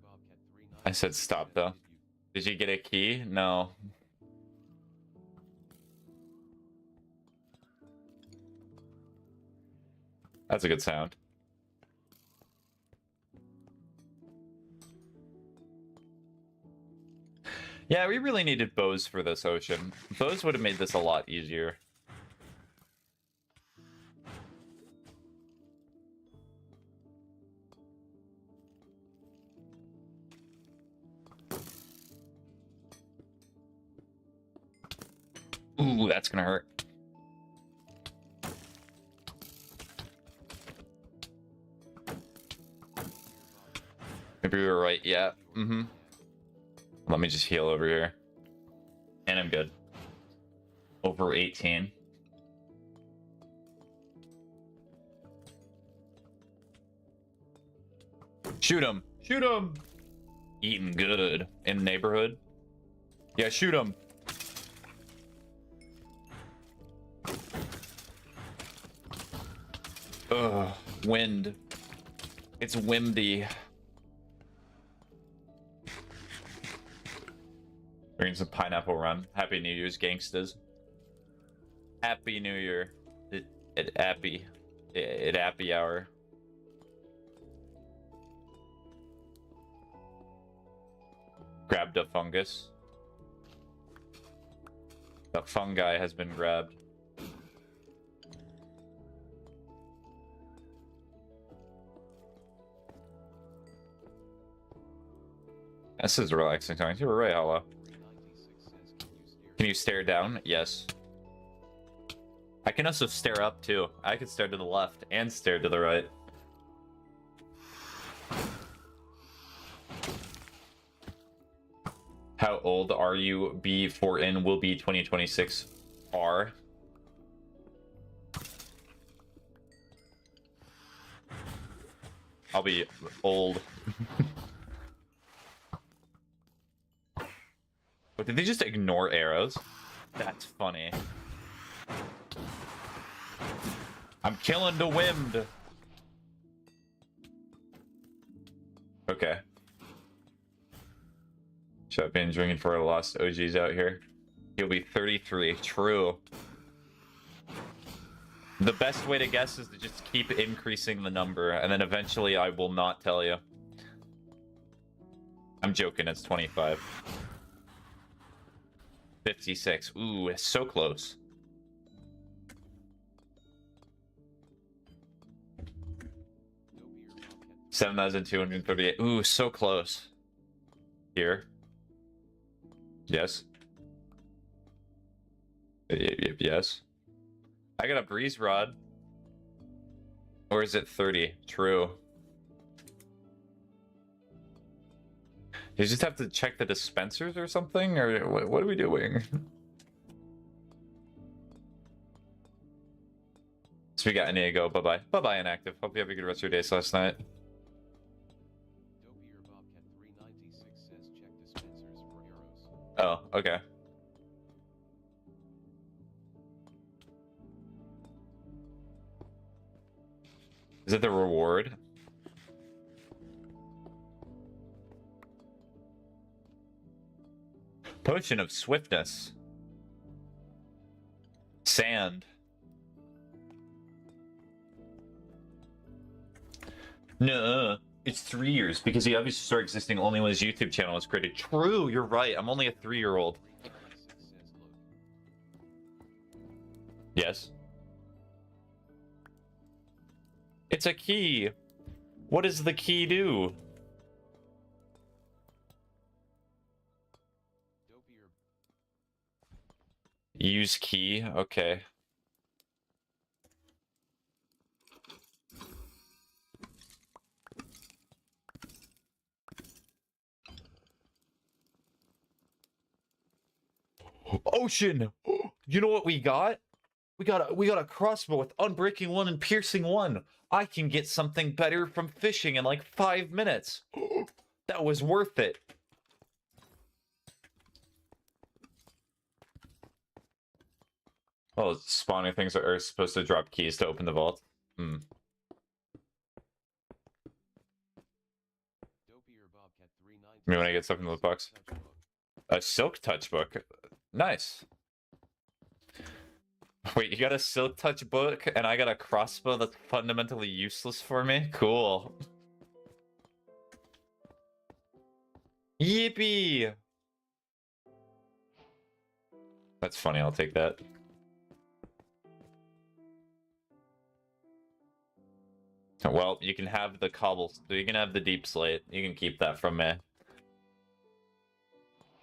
Bobcat 396 I said stop, says, though. Did you get a key? No. That's a good sound. Yeah, we really needed bows for this, Ocean. Bows would have made this a lot easier. Ooh, that's gonna hurt. Maybe we were right, yeah. Mm-hmm. Let me just heal over here. And I'm good. Over 18. Shoot him! Shoot him! Eating good in the neighborhood. Yeah, shoot him! Ugh, wind. It's windy. Bring some pineapple run. Happy New Year's, gangstas. Happy New Year. Happy hour. Grabbed a fungus. The fungi has been grabbed. This is a relaxing time. You were right, Hollow. 396 says Can you stare down? Yes. I can also stare up too. I can stare to the left and stare to the right. How old are you? B for N will be 2026 R. I'll be old. But did they just ignore arrows? That's funny. I'm killing the wind. Okay. Shut up and drinking for our lost OGs out here. He'll be 33. True. The best way to guess is to just keep increasing the number, and then eventually I will not tell you. I'm joking, it's 25. 56. Ooh, it's so close. Dopier Bobcat 7,238. Ooh, so close. Here. Yes. Yes. I got a breeze rod. Or is it 30? True. You just have to check the dispensers or something? Or what are we doing? So we got Inigo. Bye-bye. Bye-bye, Inactive. Hope you have a good rest of your day last night. Dopier Bobcat 396 says check dispensers for arrows. Oh, okay. Is it the reward? Potion of swiftness. Sand. No, it's 3 years because he obviously started existing only when his YouTube channel was created. True, you're right. I'm only a 3-year-old. Yes. It's a key. What does the key do? Use key. Okay. Ocean. You know what we got? We got a crossbow with unbreaking 1 and piercing 1. I can get something better from fishing in like 5 minutes. That was worth it. Oh, spawning things are supposed to drop keys to open the vault. Hmm. Me when I get stuff in the box. A silk touch book. Nice. Wait, you got a silk touch book and I got a crossbow that's fundamentally useless for me? Cool. Yippee! That's funny, I'll take that. Well, you can have the you can have the deep slate. You can keep that from me.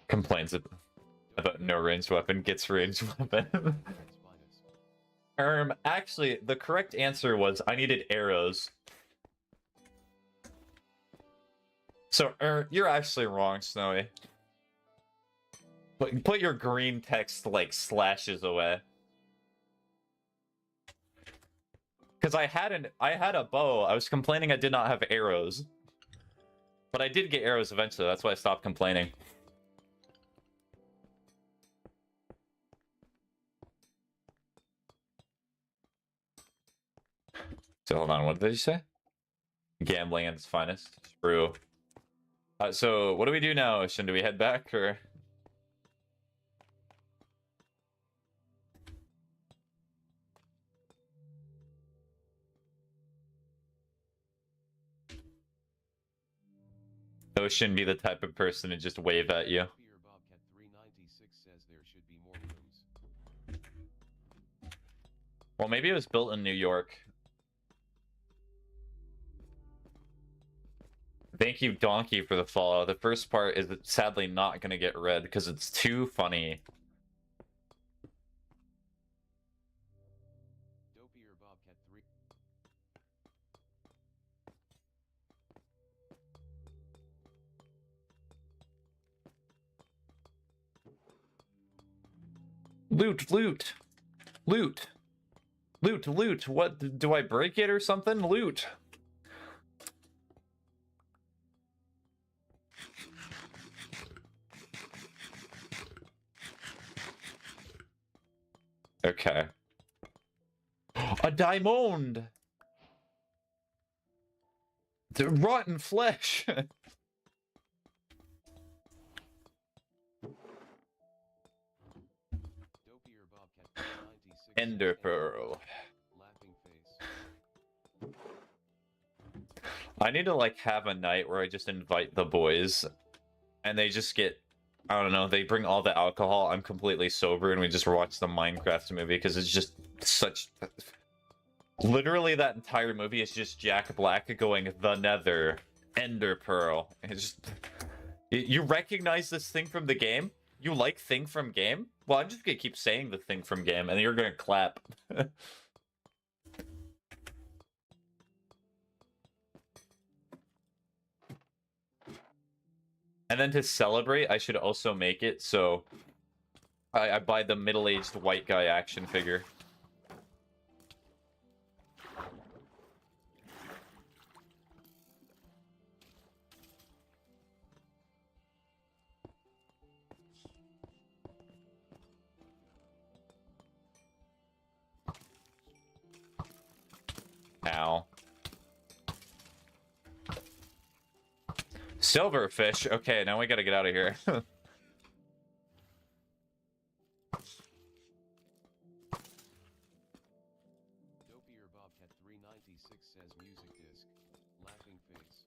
Complains about no ranged weapon, gets ranged weapon. Actually, the correct answer was I needed arrows. So, you're actually wrong, Snowy. Put your green text, like, slashes away. Because I had a bow. I was complaining I did not have arrows. But I did get arrows eventually, that's why I stopped complaining. So hold on, what did you say? Gambling at its finest. True. So what do we do now, Ocean? Do we head back or? Ocean be the type of person to just wave at you. Well, maybe it was built in New York. Thank you, Donkey, for the follow. The first part is sadly not going to get read because it's too funny. Loot, loot, loot, loot, loot. What, do I break it or something? Loot. Okay. A diamond! The rotten flesh! Ender pearl. I need to like have a night where I just invite the boys and they just get, I don't know, they bring all the alcohol, I'm completely sober, and we just watch the Minecraft movie because it's just such... Literally that entire movie is just Jack Black going, the nether, Ender pearl. It's just... You recognize this thing from the game? You like thing from game? Well, I'm just gonna keep saying the thing from game, and you're gonna clap. And then to celebrate, I should also make it so I buy the middle-aged white guy action figure. Silverfish. Okay, now we gotta get out of here. Dopier Bobcat 396 says music disc. Laughing face.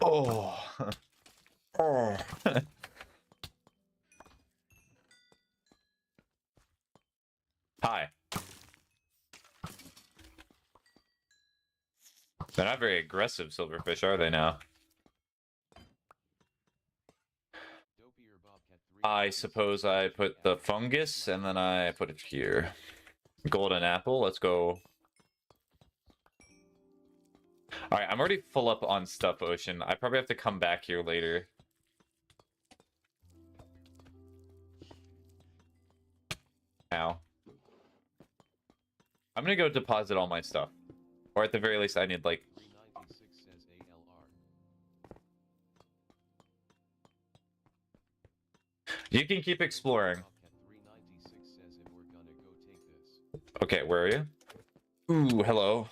Oh. Oh. Hi. They're not very aggressive silverfish, are they now? Dopier Bobcat I suppose I put the fungus and then I put it here. Golden apple, let's go. Alright, I'm already full up on stuff, Ocean. I probably have to come back here later. Ow. I'm gonna go deposit all my stuff. Or at the very least, I need, like... 396 says ALR. You can keep exploring. Bobcat 396 says if we're gonna go take this. Okay, where are you? Ooh, hello.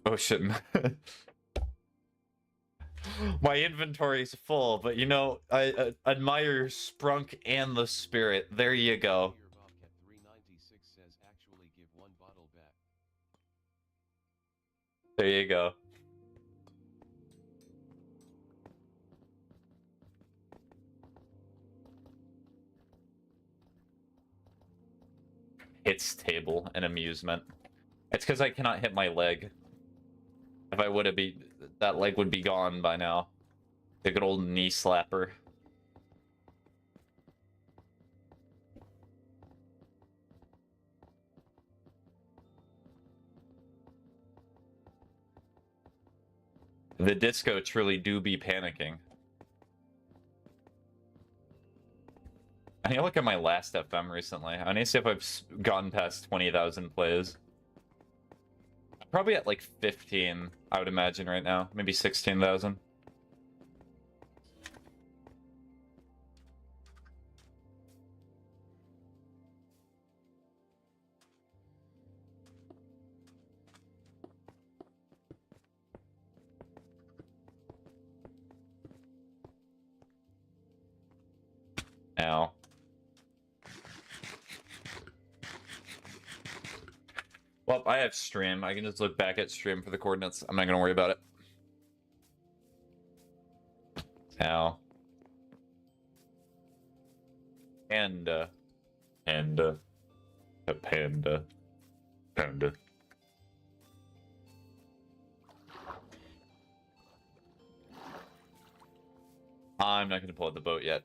Ocean. My inventory is full, but you know, I admire your sprunk and the spirit. There you go. Dopier Bobcat 396 says actually give one bottle back. There you go. Hits table and amusement. It's because I cannot hit my leg. If I would have be, that leg would be gone by now. The good old knee slapper. The disco truly do be panicking. I need to look at my last FM recently. I need to see if I've gotten past 20,000 plays. I'm probably at like 15, I would imagine right now. Maybe 16,000. Ow. Well, I have stream. I can just look back at stream for the coordinates. I'm not going to worry about it. Ow. Panda. Panda. A panda. Panda. I'm not going to pull out the boat yet.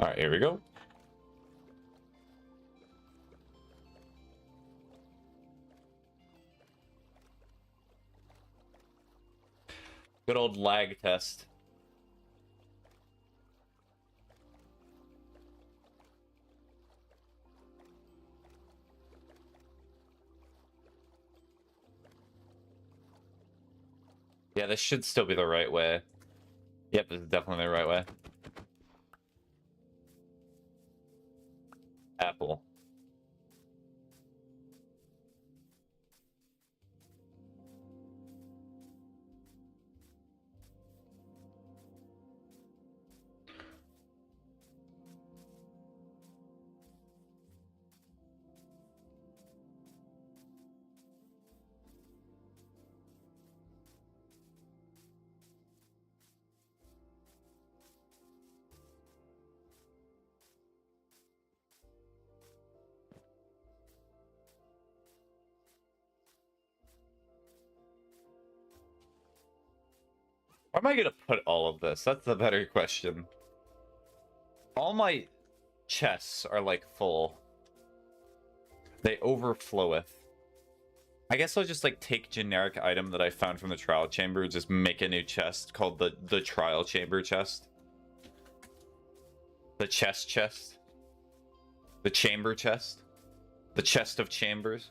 All right, here we go. Good old lag test. Yeah, this should still be the right way. Yep, this is definitely the right way. Apple. Where am I gonna put all of this? That's the better question. All my chests are like full. They overfloweth. I guess I'll just like take generic item that I found from the trial chamber, just make a new chest called the trial chamber chest. The chest. The chamber chest. The chest of chambers.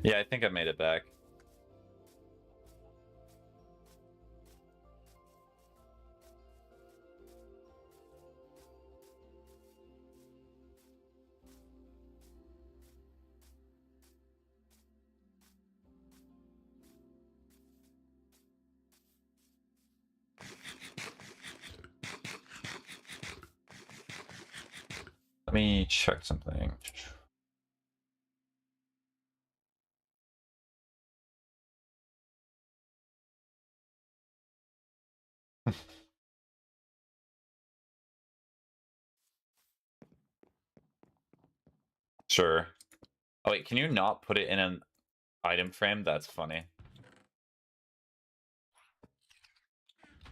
Yeah, I think I made it back. Let me check something. Sure. Oh wait, can you not put it in an item frame? That's funny.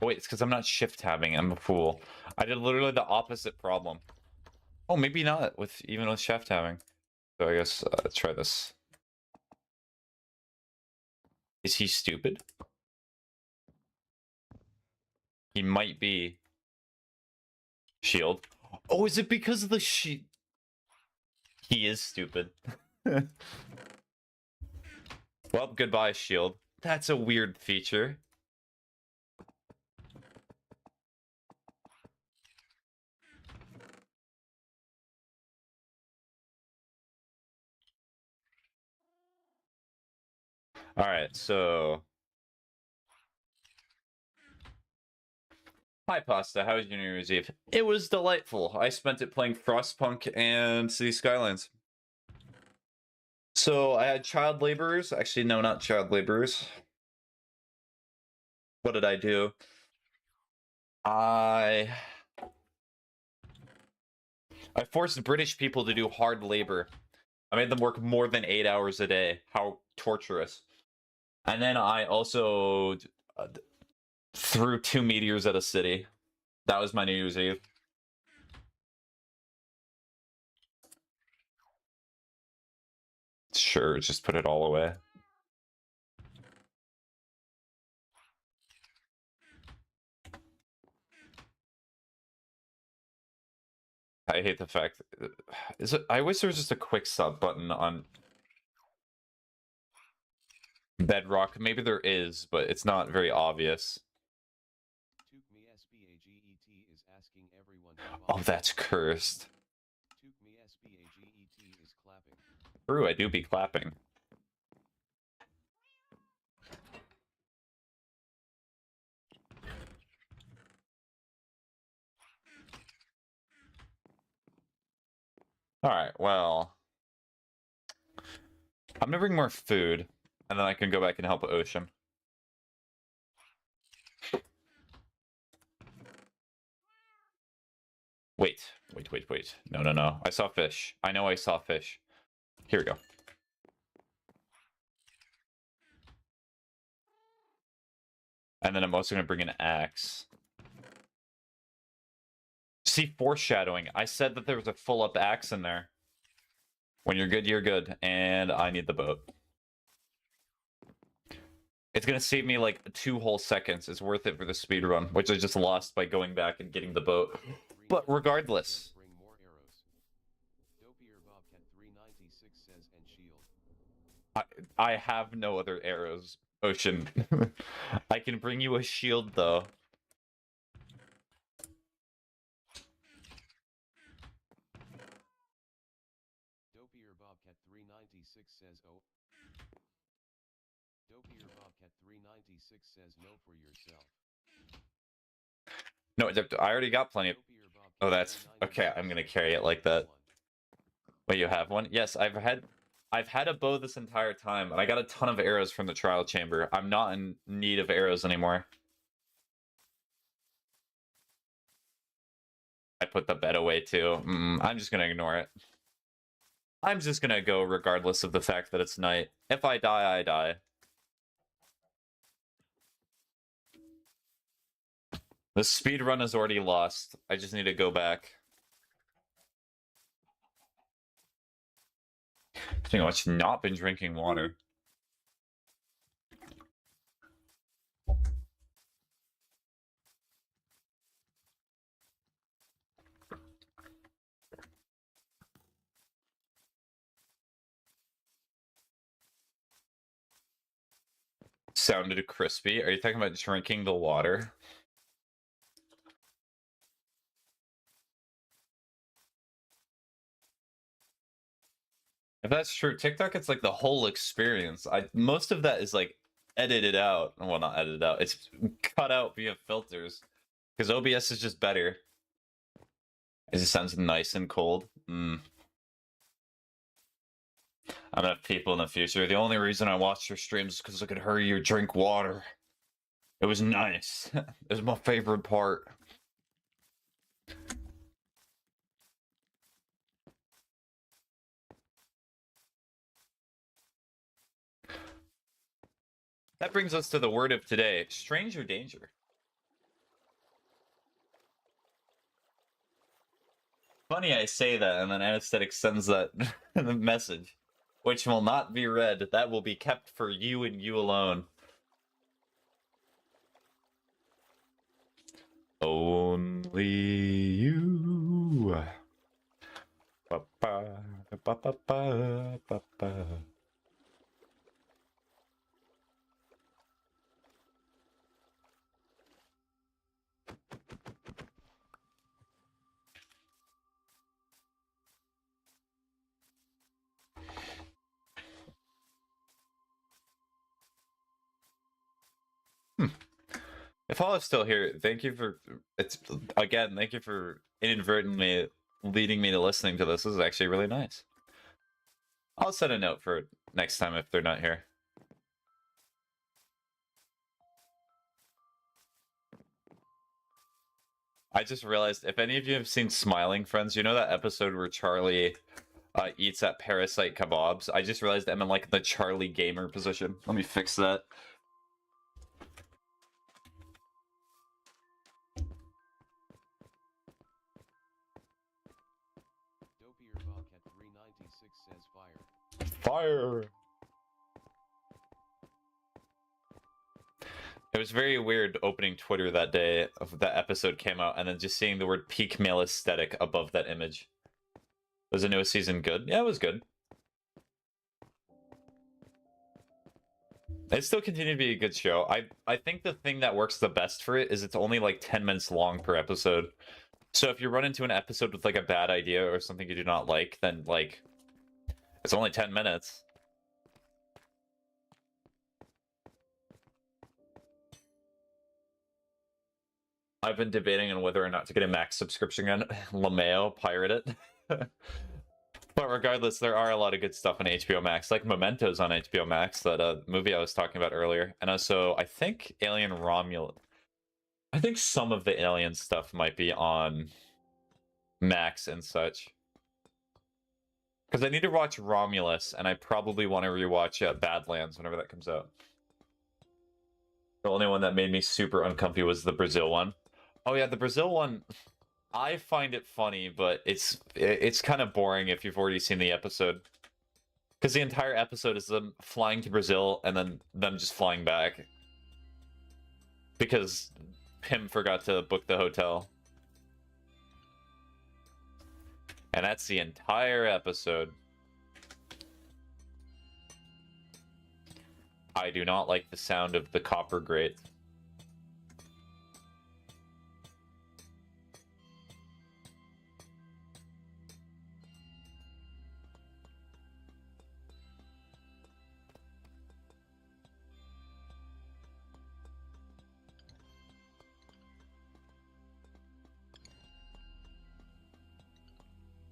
Oh wait, it's because I'm not shift tabbing. I'm a fool. I did literally the opposite problem. Oh, maybe not even with shift tabbing. So I guess let's try this. Is he stupid? He might be. Shield. Oh, is it because of the shield? He is stupid. Well, goodbye, shield. That's a weird feature. Alright, so... Hi, Pasta. How was your New Year's Eve? It was delightful. I spent it playing Frostpunk and City Skylines. So, I had child laborers. Actually, no, not child laborers. What did I do? I forced British people to do hard labor. I made them work more than 8 hours a day. How torturous. And then I also threw 2 meteors at a city. That was my New Year's Eve. Sure, just put it all away. I hate the fact... I wish there was just a quick sub button on Bedrock. Maybe there is, but it's not very obvious. ytouchamySPAGETT is asking everyone Oh, that's cursed. ytouchamySPAGETT is clapping. True, I do be clapping. Alright, well... I'm gonna bring more food, and then I can go back and help Ocean. Wait. No. I saw fish. I know I saw fish. Here we go. And then I'm also gonna bring an axe. See, foreshadowing. I said that there was a full-up axe in there. When you're good, you're good. And I need the boat. It's gonna save me like 2 whole seconds. It's worth it for the speed run, which I just lost by going back and getting the boat. But regardless. Bring more arrows. Dopier Bobcat 396 says and shield. I have no other arrows, Ocean. I can bring you a shield though. Dopier Bobcat 396 says oh. Dopier Bobcat 396 says no for yourself. No, I already got plenty of... Oh, that's... Okay, I'm gonna carry it like that. Wait, you have one? Yes, I've had a bow this entire time, and I got a ton of arrows from the trial chamber. I'm not in need of arrows anymore. I put the bed away too. I'm just gonna ignore it. I'm just gonna go regardless of the fact that it's night. If I die, I die. The speed run is already lost. I just need to go back. Speaking of which, not been drinking water. Sounded crispy. Are you talking about drinking the water? If that's true, TikTok, it's like the whole experience. Most of that is like edited out. Well, not edited out. It's cut out via filters. Because OBS is just better. It just sounds nice and cold. I'm gonna have people in the future. The only reason I watched your streams is because I could hear you drink water. It was nice. It was my favorite part. That brings us to the word of today. Stranger danger. Funny I say that, and then Anesthetic sends that message. Which will not be read. That will be kept for you and you alone. Only you. Ba -ba, ba -ba -ba, ba -ba. If all is still here, thank you for thank you for inadvertently leading me to listening to this. This is actually really nice. I'll set a note for next time if they're not here. I just realized if any of you have seen Smiling Friends, you know that episode where Charlie eats at Parasite Kebabs? I just realized I'm in like the Charlie gamer position. Let me fix that. Says fire. Fire! It was very weird opening Twitter that day of that episode came out and then just seeing the word peak male aesthetic above that image. Was the newest season good? Yeah, it was good. It still continued to be a good show. I think the thing that works the best for it is it's only like 10 minutes long per episode. So if you run into an episode with like a bad idea or something you do not like, then like it's only 10 minutes. I've been debating on whether or not to get a Max subscription on Lameo, pirate it. But regardless, there are a lot of good stuff on HBO Max, like Mementos on HBO Max, that movie I was talking about earlier. And also, I think Alien Romulus. I think some of the Alien stuff might be on Max and such. Because I need to watch Romulus, and I probably want to rewatch Badlands whenever that comes out. The only one that made me super uncomfy was the Brazil one. Oh yeah, the Brazil one, I find it funny, but it's kind of boring if you've already seen the episode. Because the entire episode is them flying to Brazil and then them just flying back. Because Pim forgot to book the hotel. And that's the entire episode. I do not like the sound of the copper grate.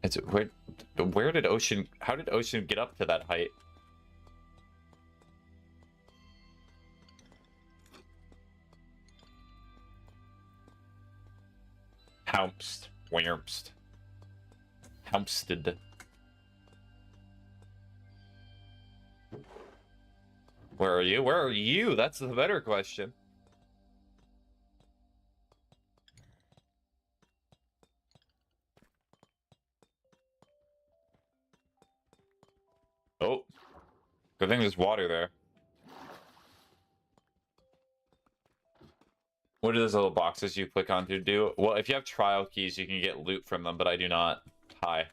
It's where did Ocean, how did Ocean get up to that height? Houmst, Wimst, Houmsted. Where are you? Where are you? That's the better question. Oh, good thing there's water there. What are those little boxes you click on to do? Well, if you have trial keys, you can get loot from them, but I do not. Hi.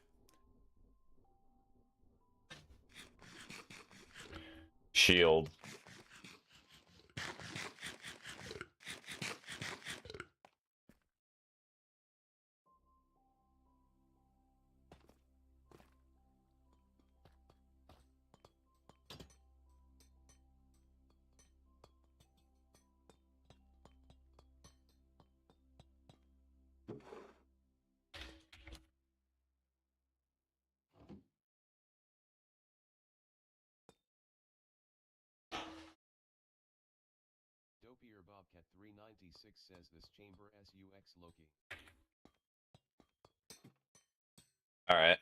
Shield. Dopier Bobcat 396 says this chamber SUX Loki. All right.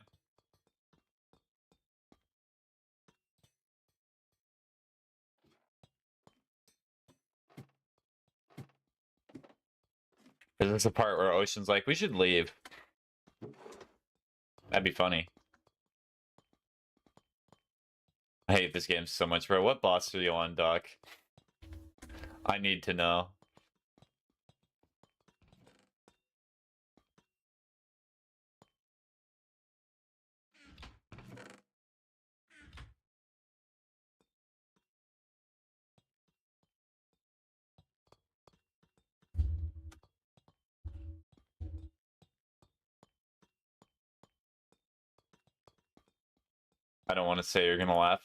Is this a part where Ocean's like, we should leave? That'd be funny. I hate this game so much, bro. What boss are you on, Doc? I need to know. I don't want to say you're gonna laugh.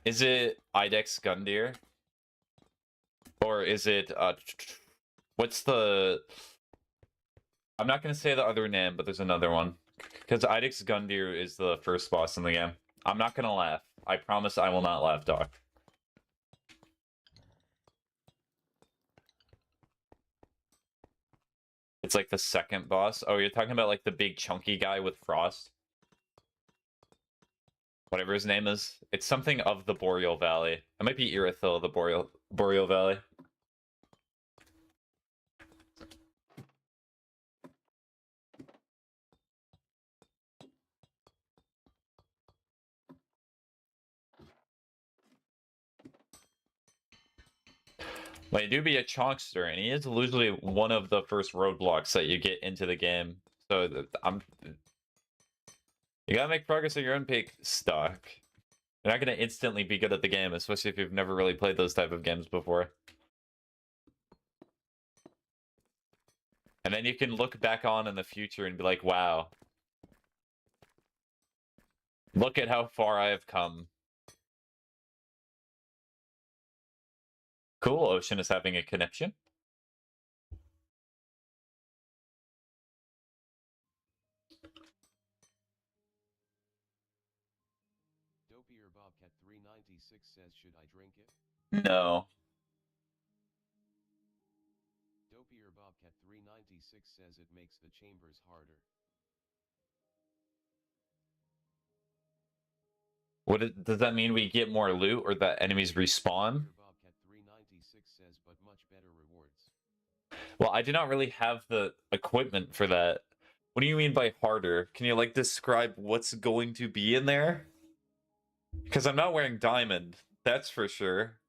Is it Idex Gundyr? Or is it, what's the... I'm not gonna say the other name, but there's another one. Because Idex Gundyr is the first boss in the game. I'm not gonna laugh. I promise I will not laugh, Doc. It's like the second boss. Oh, you're talking about like the big chunky guy with frost? Whatever his name is. It's something of the Boreal Valley. It might be Irithil of the Boreal Valley. But he do be a chonkster, and he is usually one of the first roadblocks that you get into the game. So you gotta make progress at your own peak, Stock. You're not gonna instantly be good at the game, especially if you've never really played those type of games before. And then you can look back on in the future and be like, wow. Look at how far I have come. Cool, Ocean is having a connection. Dopier Bobcat 396 says should I drink it? No. Dopier Bobcat 396 says it makes the chambers harder. Does that mean we get more loot or that enemies respawn? Dopier Bobcat 396 says but much better rewards. Well, I do not really have the equipment for that. What do you mean by harder? Can you like describe what's going to be in there? Because I'm not wearing diamond, that's for sure.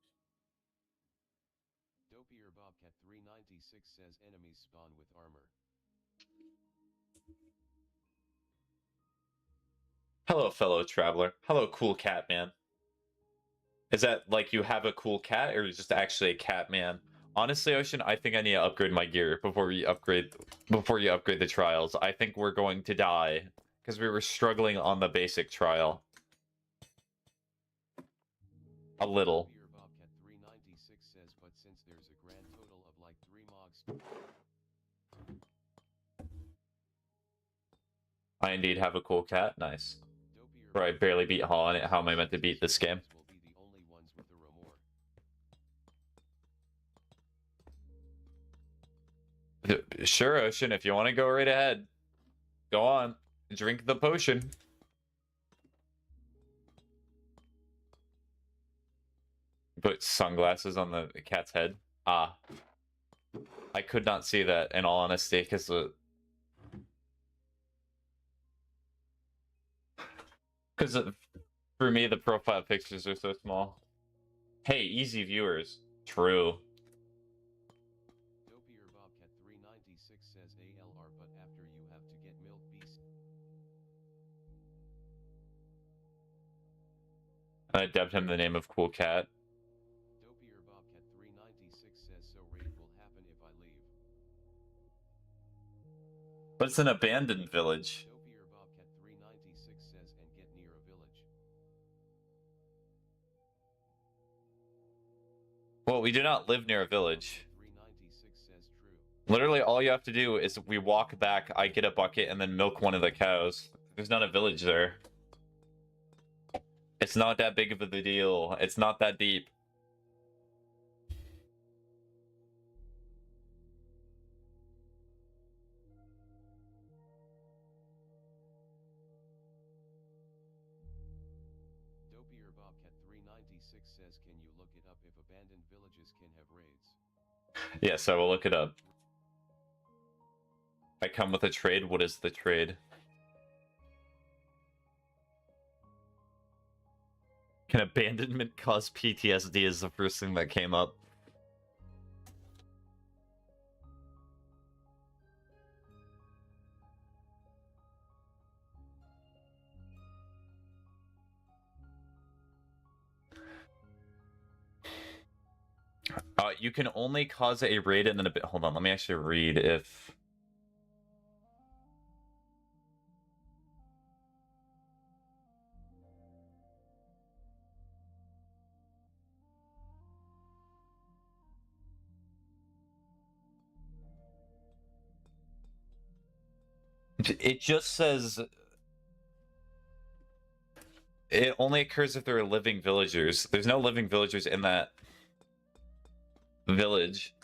Dopier Bobcat 396 says enemies spawn with armor. Hello, fellow traveler. Hello, cool cat man. Is that like you have a cool cat or just actually a cat man? Honestly, Ocean, I think I need to upgrade my gear before you upgrade the trials. I think we're going to die because we were struggling on the basic trial. A little. Dopier Bobcat 396 says but since there's a grand total of like 3 mogs. I indeed have a cool cat. Nice. Dopier Bro, I barely beat Hall on it. How am I meant to beat this game? will be the only ones with the remore. Sure, Ocean, if you want to go right ahead. Go on. Drink the potion. Put sunglasses on the cat's head. Ah. I could not see that, in all honesty, because the... Because For me, the profile pictures are so small. Hey, easy viewers. True. Dopier Bobcat 396 says ALR, but after you have to get milk beast. I dubbed him the name of Cool Cat. Dopier Bobcat 396 says so raid will happen if I leave. But it's an abandoned village. Dopier Bobcat 396 says and get near a village. Well, we do not live near a village. 396 says true. Literally, all you have to do is we walk back, I get a bucket, and then milk one of the cows. There's not a village there. It's not that big of a deal. It's not that deep. Dopier Bobcat 396 says can you look it up if abandoned villages can have raids? Yes, I will look it up. I come with a trade. What is the trade? Can abandonment cause PTSD is the first thing that came up. You can only cause a raid and then a bit. Hold on, let me actually read if. It just says it only occurs if there are living villagers. There's no living villagers in that village.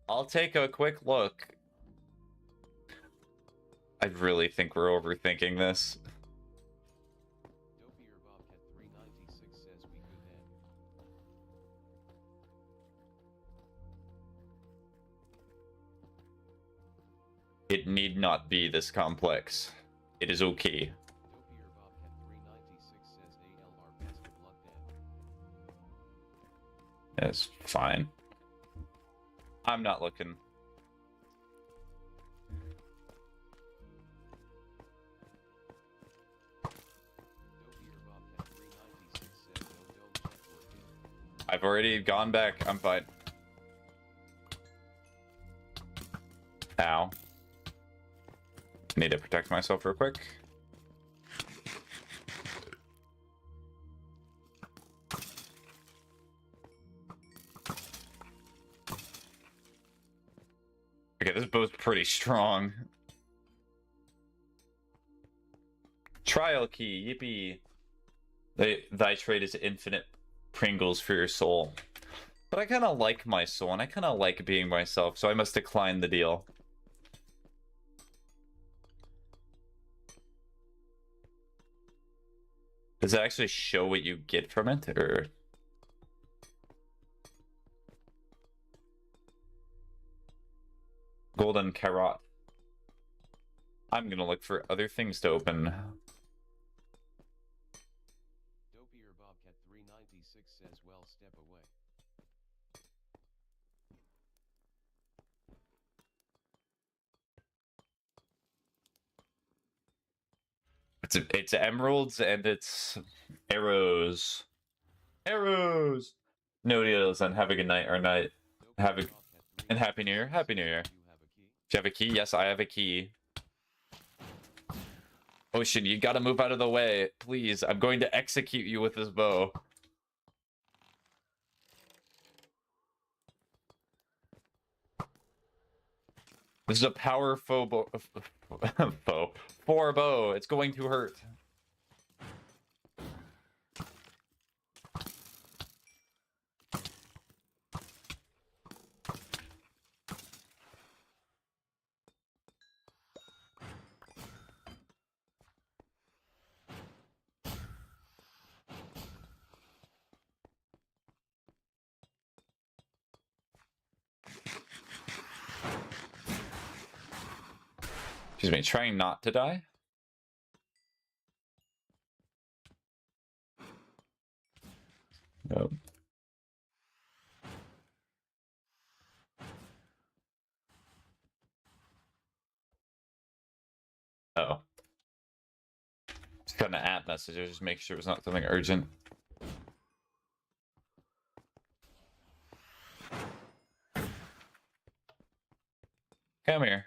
I'll take a quick look. I really think we're overthinking this. Dopier Bobcat 396 says we could head. It need not be this complex. It is okay. Dopier Bobcat 396 says ALR past the blood dead. It's fine. I'm not looking. Dopier Bobcat 396 says no don't check working. I've already gone back. I'm fine. Ow. Need to protect myself real quick. Okay, this bow's pretty strong. Trial key, yippee. Thy trade is infinite Pringles for your soul. But I kind of like my soul, and I kind of like being myself, so I must decline the deal. Does it actually show what you get from it, or... Golden carrot. I'm gonna look for other things to open. Dopier Bobcat 396 says well step away. It's emeralds and it's arrows. Arrows! No deals, and have a good night or night. Have a... And Happy New Year. Happy New Year. You have a key? Do you have a key? Yes, I have a key. Ocean, you gotta move out of the way. Please, I'm going to execute you with this bow. This is a power foe four bow. It's going to hurt. Excuse me, trying not to die? Yep. Oh. Just got an app message. Just make sure it's not something urgent. Come here.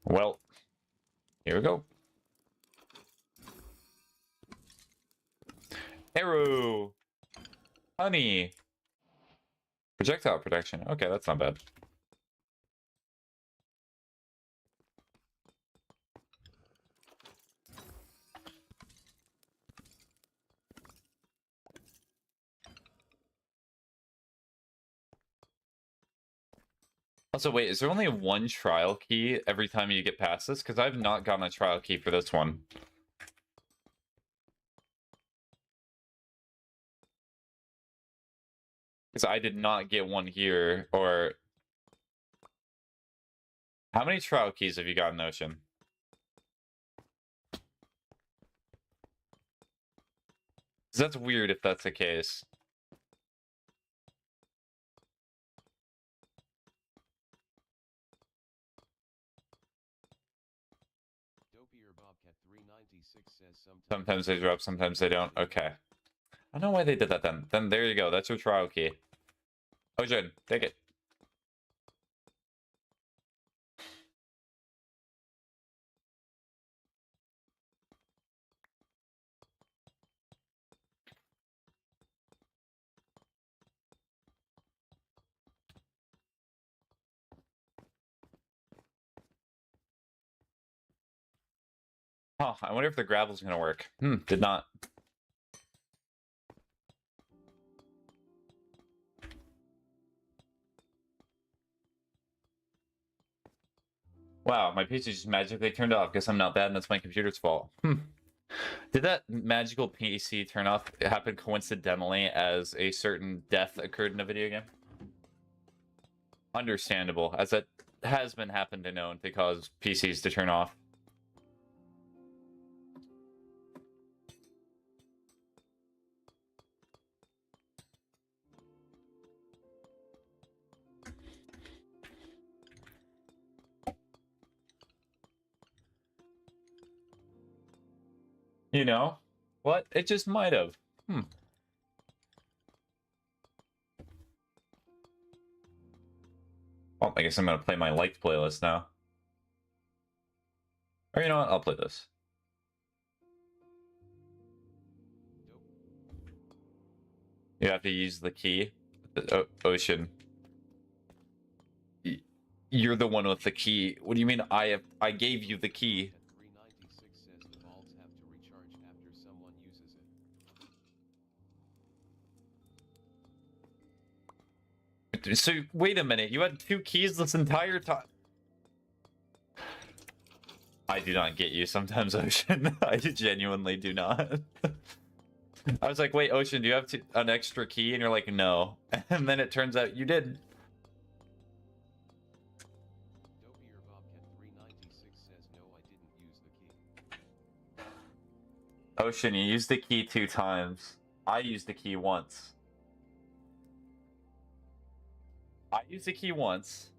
Well, here we go. Arrow. Honey. Projectile protection. Okay, that's not bad. Also, wait, is there only one trial key every time you get past this? Because I've not gotten a trial key for this one. Because I did not get one here, or... How many trial keys have you gotten, Ocean? That's weird if that's the case. Dopier Bobcat 396 says Sometimes they drop, sometimes they don't. Okay. I don't know why they did that then. Then there you go. That's your trial key. Ocean, take it. Oh, I wonder if the gravel's gonna work. Did not. Wow, my PC just magically turned off. Guess I'm not bad and that's my computer's fault. Did that magical PC turn off happen coincidentally as a certain death occurred in a video game? Understandable, as it has been happened to known to cause PCs to turn off. You know? What? It just might have. Well, I guess I'm gonna play my liked playlist now. Or you know what? I'll play this. You have to use the key. Ocean. You're the one with the key. What do you mean I gave you the key? 396 says the vaults have to recharge after someone uses it. So wait a minute, you had 2 keys this entire time. I do not get you sometimes, Ocean. I genuinely do not. I was like, wait, Ocean, do you have an extra key? And you're like, no. And then it turns out you did. Dopier Bobcat 396 says no, I didn't use the key. Ocean, you used the key 2 times. I used the key once. I used the key once.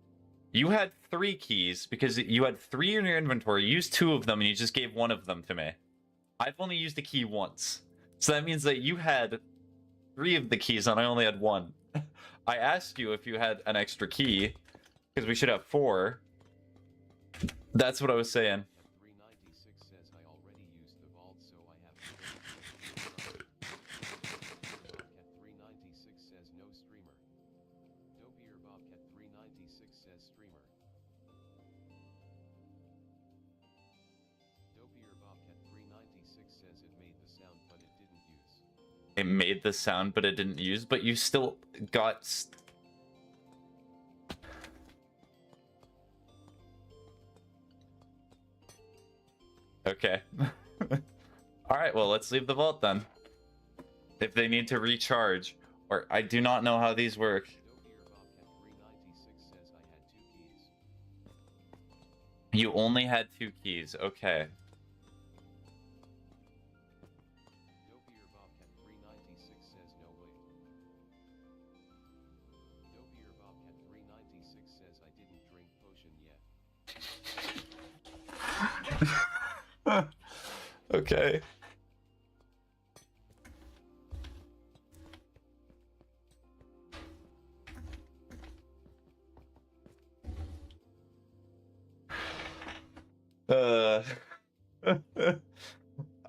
You had 3 keys because you had 3 in your inventory. You used 2 of them and you just gave 1 of them to me. I've only used the key once. So that means that you had 3 of the keys and I only had 1. I asked you if you had an extra key because we should have 4. That's what I was saying. 396 says I already used the vault, so I have to Bobcat 396 says no streamer. Dopier Bobcat 396 says streamer. Dopier Bobcat 396 says it made the sound but it didn't use. It made the sound but it didn't use, but you still got... Okay. Alright, well, let's leave the vault then. If they need to recharge, or I do not know how these work. You only had 2 keys, okay. Dopier Bobcat 396 says no wait. Dopier Bobcat 396 says I didn't drink potion yet. Okay.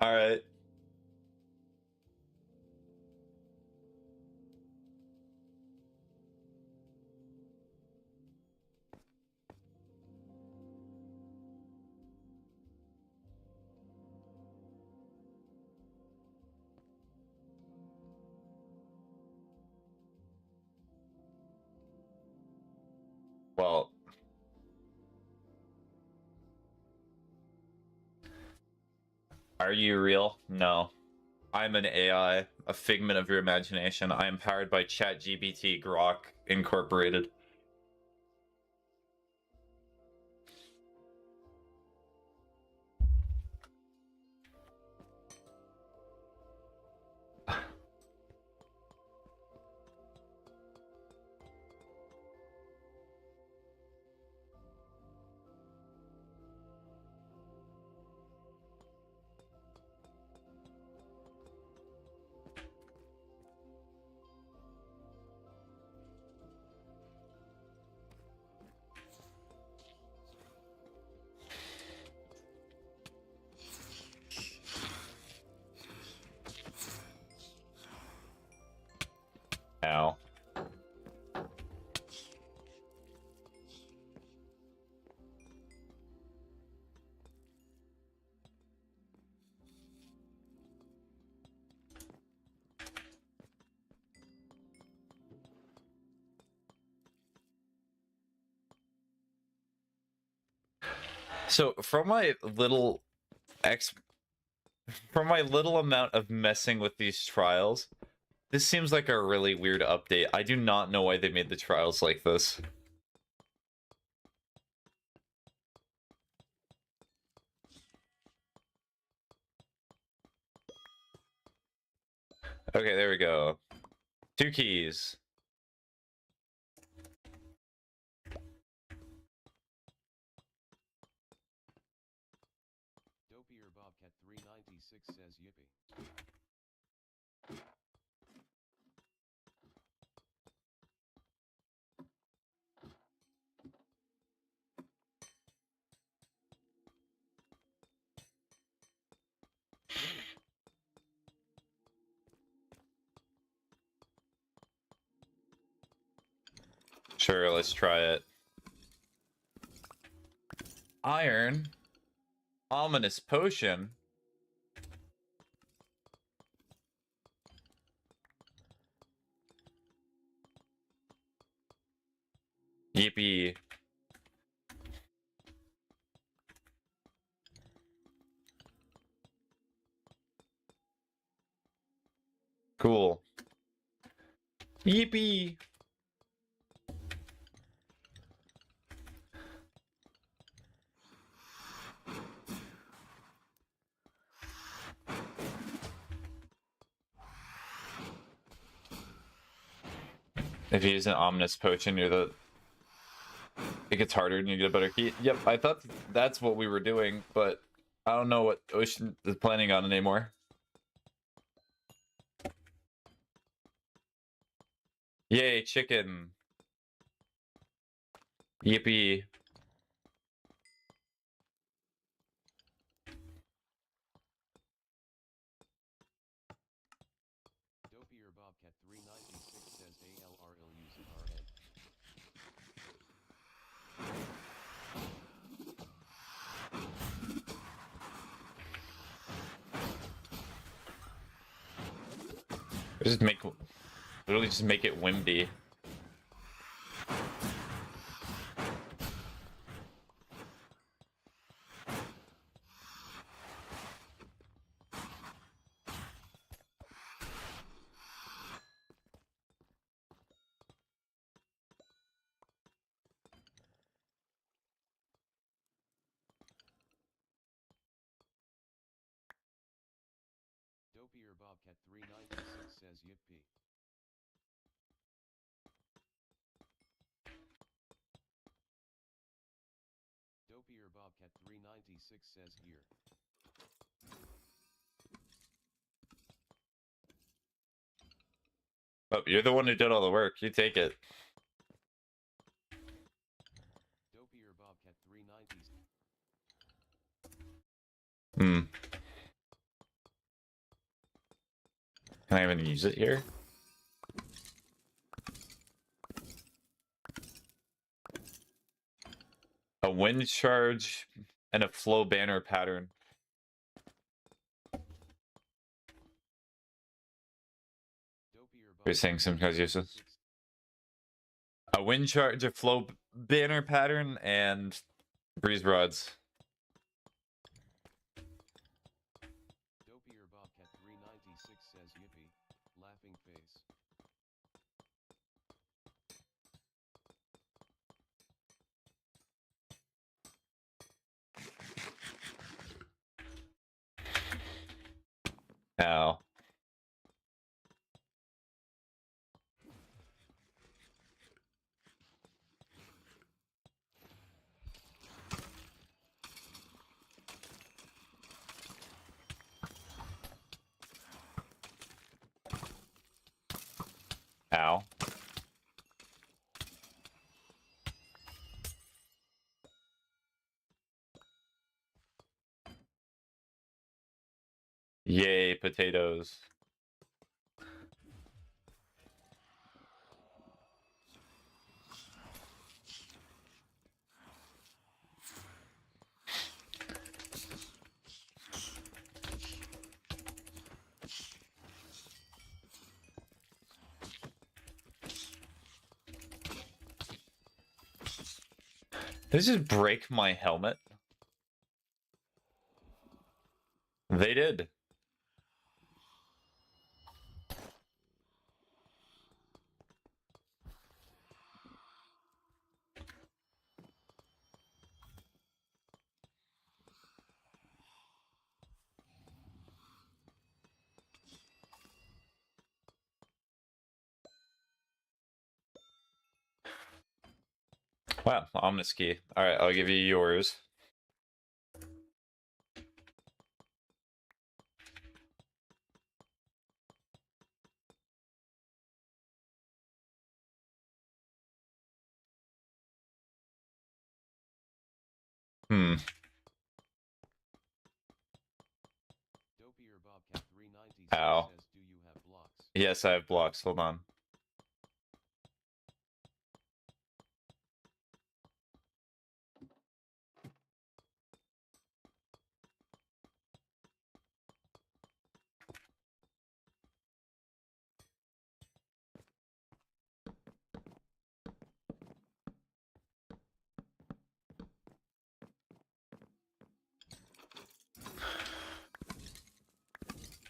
All right. Well, are you real? No. I'm an AI, a figment of your imagination. I am powered by ChatGPT Grok Incorporated. Ow. So from my little from my little amount of messing with these trials, this seems like a really weird update. I do not know why they made the trials like this. Okay, there we go. 2 keys. Dopier Bobcat 396 says yippee. Sure, let's try it. Iron. Ominous potion. Yippee. Cool. Yippee. If you use an ominous potion, it gets harder and you get a better key. Yep, I thought that's what we were doing, but I don't know what Ocean is planning on anymore. Yay, chicken. Yippee. Dopier Bobcat 396 says ALRL use RN. Just literally just make it Wimby. Dopier Bobcat 396 says yippee. Dopier Bobcat 396 says here. Oh, you're the one who did all the work. You take it. Dopier Bobcat 396. Can I even use it here? A wind charge and a flow banner pattern. You're saying some kinds of uses. A wind charge, a flow banner pattern, and breeze rods. Dopier Bobcat 396 says yippee, laughing face. Ow. Ow. Yay, potatoes. Did they just break my helmet? They did. Wow, ominous key. Alright, I'll give you yours. Dopier Bobcat 396 Ow. says do you have blocks? Yes, I have blocks. Hold on.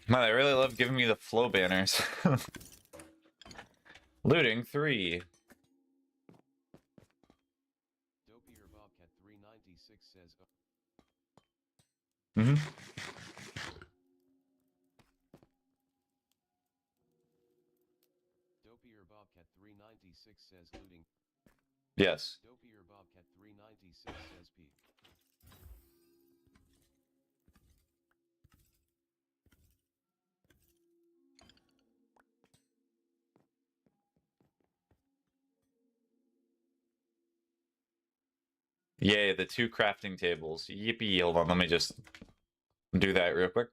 Man, I really love giving me the flow banners. Looting 3. Dopier Bobcat 396 says Mm-hmm. Dopier Bobcat 396 says looting. Yes. Dopier Bobcat 396 says P. Yay, the 2 crafting tables. Yippee. Hold on, let me just do that real quick.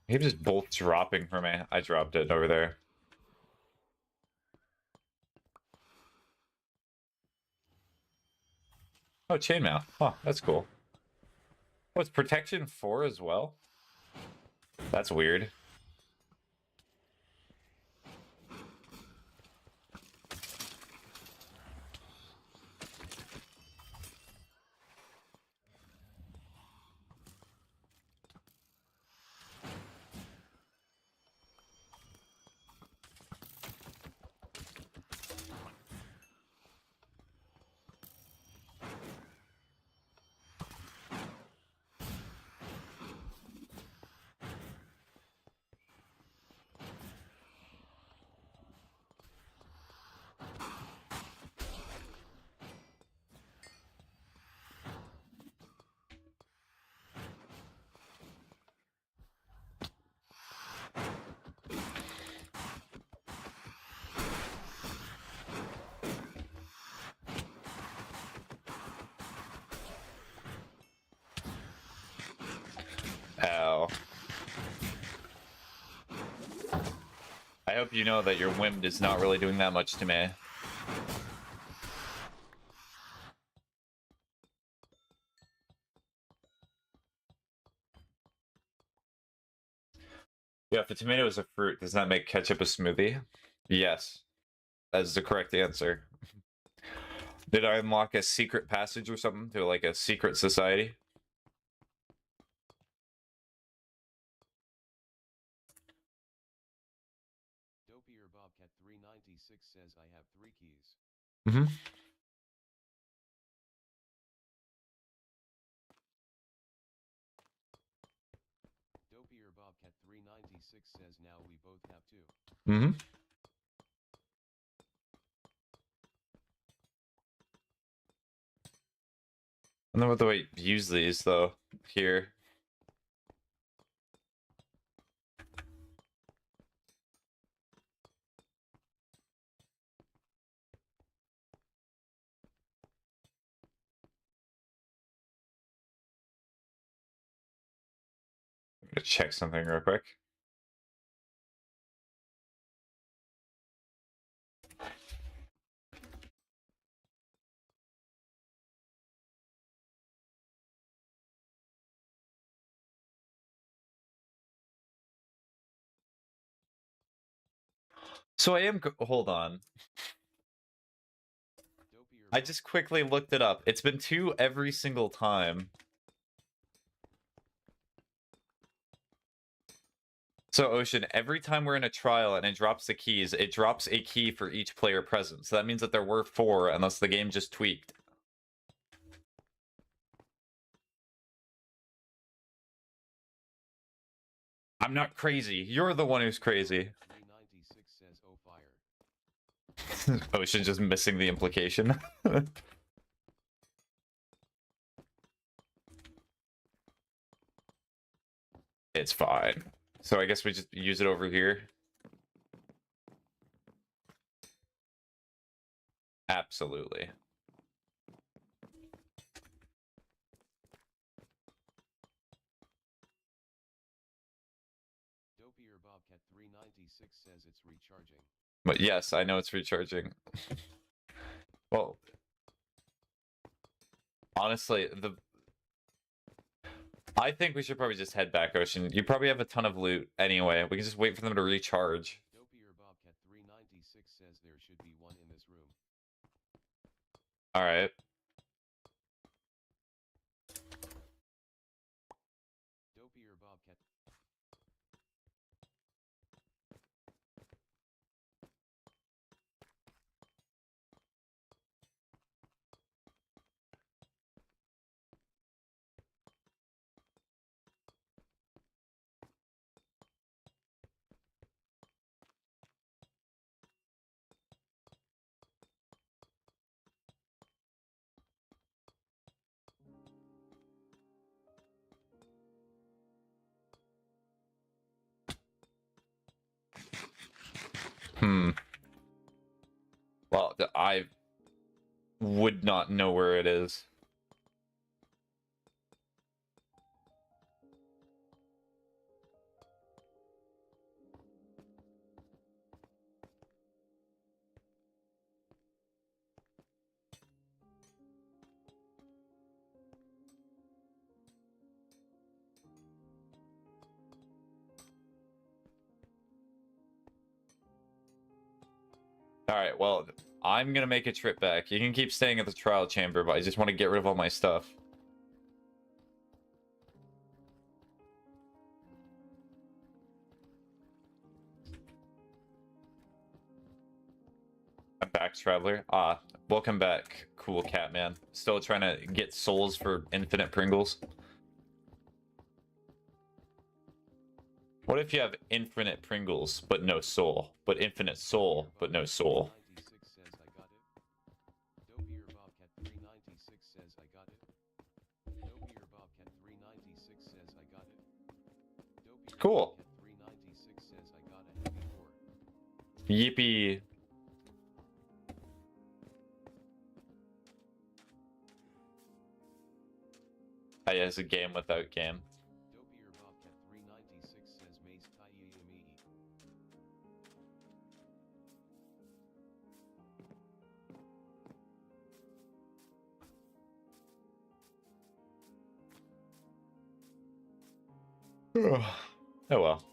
He just bolt dropping for me. I dropped it over there. Oh, chainmail. Huh, that's cool. Oh, it's protection 4 as well? That's weird. hope you know that your wind is not really doing that much to me. Yeah, if the tomato is a fruit, does that make ketchup a smoothie? Yes. That is the correct answer. Did I unlock a secret passage or something to like a secret society? Dopier Bobcat 396 says I have 3 keys. Mm-hmm. Dopier Bobcat 396 says now we both have 2. Mm-hmm. I don't know what the way to use these though. Here. I'm gonna check something real quick. So I am. Hold on. Dopier I just quickly looked it up. It's been 2 every single time. So Ocean, every time we're in a trial and it drops the keys, it drops a key for each player present. So that means that there were 4 unless the game just tweaked. I'm not crazy. You're the one who's crazy. 396 says oh fire. Ocean just missing the implication. It's fine. So I guess we just use it over here. Absolutely. Dopier Bobcat 396 says it's recharging. But yes, I know it's recharging. Well, honestly, I think we should probably just head back, Ocean. You probably have a ton of loot anyway. We can just wait for them to recharge. Dopier Bobcat 396 says there should be one in this room. Alright. Dopier Bobcat. Well, I would not know where it is. Alright, well, I'm gonna make a trip back. You can keep staying at the trial chamber, but I just want to get rid of all my stuff. I'm back, Traveler. Ah, welcome back, cool cat man. Still trying to get souls for infinite Pringles. What if you have infinite Pringles, but no soul? But infinite soul, but no soul? 396 says I got it. Dopier Bobcat 396 says I got it. Dopier Bobcat 396 says I got it. Dopier Cool. Bobcat 396 says I got a heavy core. Yippee. I has a game without game. Dopier Bobcat 396 says Mace Taiyami. Oh well.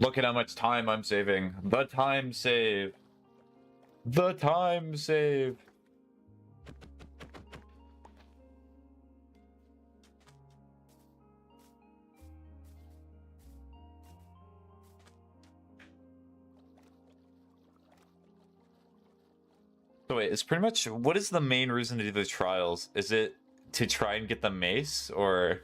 Look at how much time I'm saving. The time save. The time save. So wait, it's pretty much, what is the main reason to do the trials? Is it to try and get the mace, or...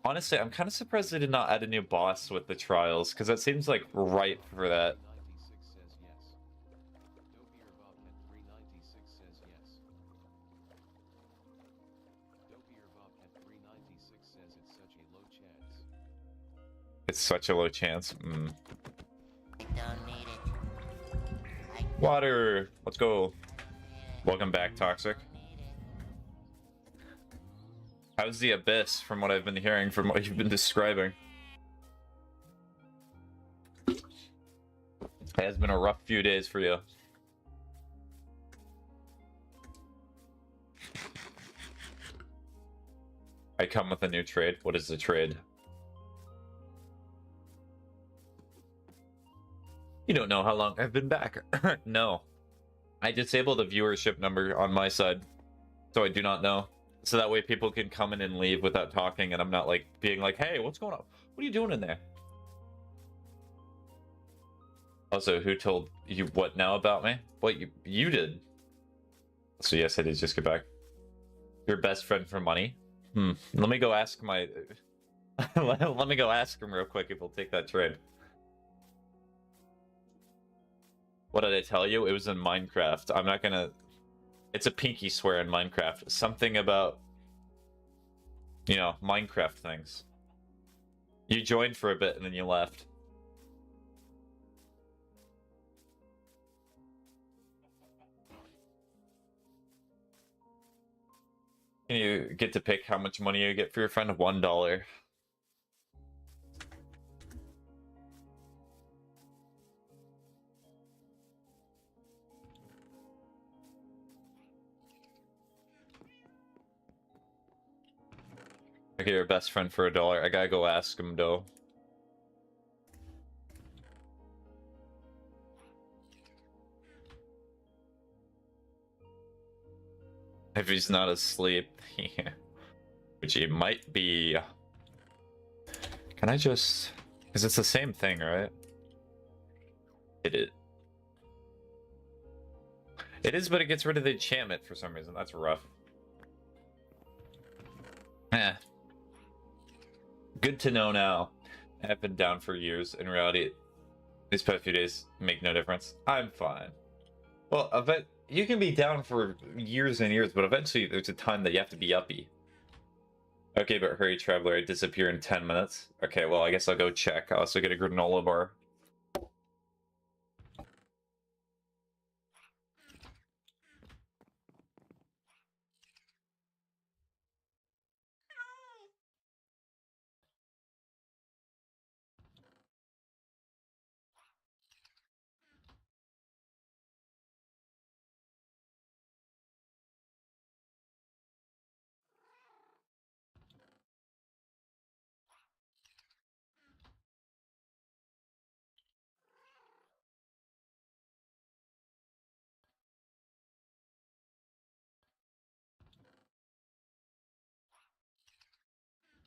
Honestly, I'm kind of surprised they did not add a new boss with the trials, because that seems like right for that. 96 says yes. Dopier Bobcat 396 says yes. Dopier Bobcat 396 says it's such a low chance. It's such a low chance. I don't need it. Water! Let's go. Welcome back, Toxic. How's the Abyss, from what I've been hearing, from what you've been describing? It has been a rough few days for you. I come with a new trade. What is the trade? You don't know how long I've been back. No. I disabled the viewership number on my side, so I do not know. So that way people can come in and leave without talking, and I'm not like being like, hey, what's going on? What are you doing in there? Also, who told you what now about me? What, you did? So yes, I did just get back. Your best friend for money? Let me go ask my... Let me go ask him real quick if he'll take that trade. What did I tell you? It was in Minecraft. I'm not gonna... It's a pinky swear in Minecraft. Something about, you know, Minecraft things. You joined for a bit and then you left. Can you get to pick how much money you get for your friend? $1. Okay, your best friend for $1. I gotta go ask him though. If he's not asleep, yeah. Which he might be. Can I just... Because it's the same thing, right? It is. It is, but it gets rid of the enchantment for some reason. That's rough. Eh. Good to know now. I've been down for years. In reality, these past few days make no difference. I'm fine. Well, I bet you can be down for years and years, but eventually there's a time that you have to be uppy. Okay, but hurry, traveler. I disappear in 10 minutes. Okay, well, I guess I'll go check. I'll also get a granola bar.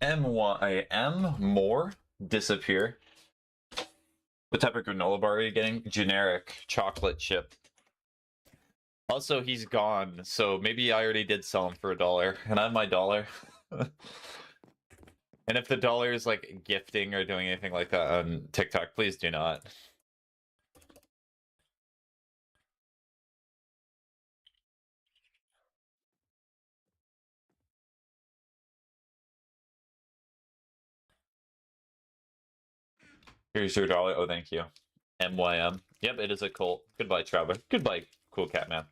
MYM, more, disappear. What type of granola bar are you getting? Generic chocolate chip. Also, he's gone, so maybe I already did sell him for $1, and I have my $1. And if the $1 is like gifting or doing anything like that on TikTok, please do not. Here's your $1. Oh, thank you. MYM. Yep, it is a cult. Goodbye, traveler. Goodbye, cool cat man.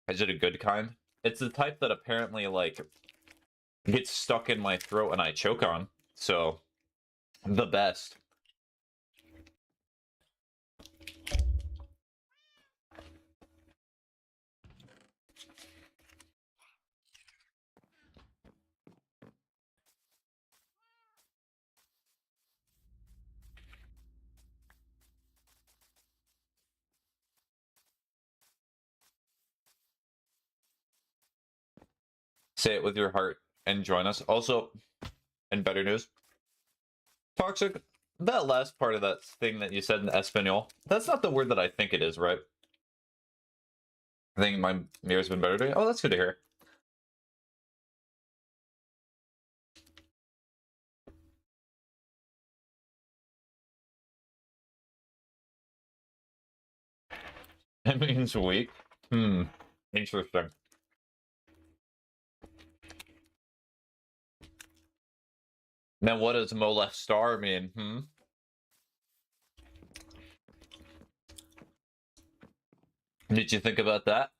Is it a good kind? It's the type that apparently, like, gets stuck in my throat and I choke on. So, the best. Say it with your heart and join us. Also, in better news, Toxic, that last part of that thing that you said in Espanol, that's not the word that I think it is, right? I think my mirror's been better today. Oh, that's good to hear. It means weak. Interesting. Now, what does molestar mean? Did you think about that?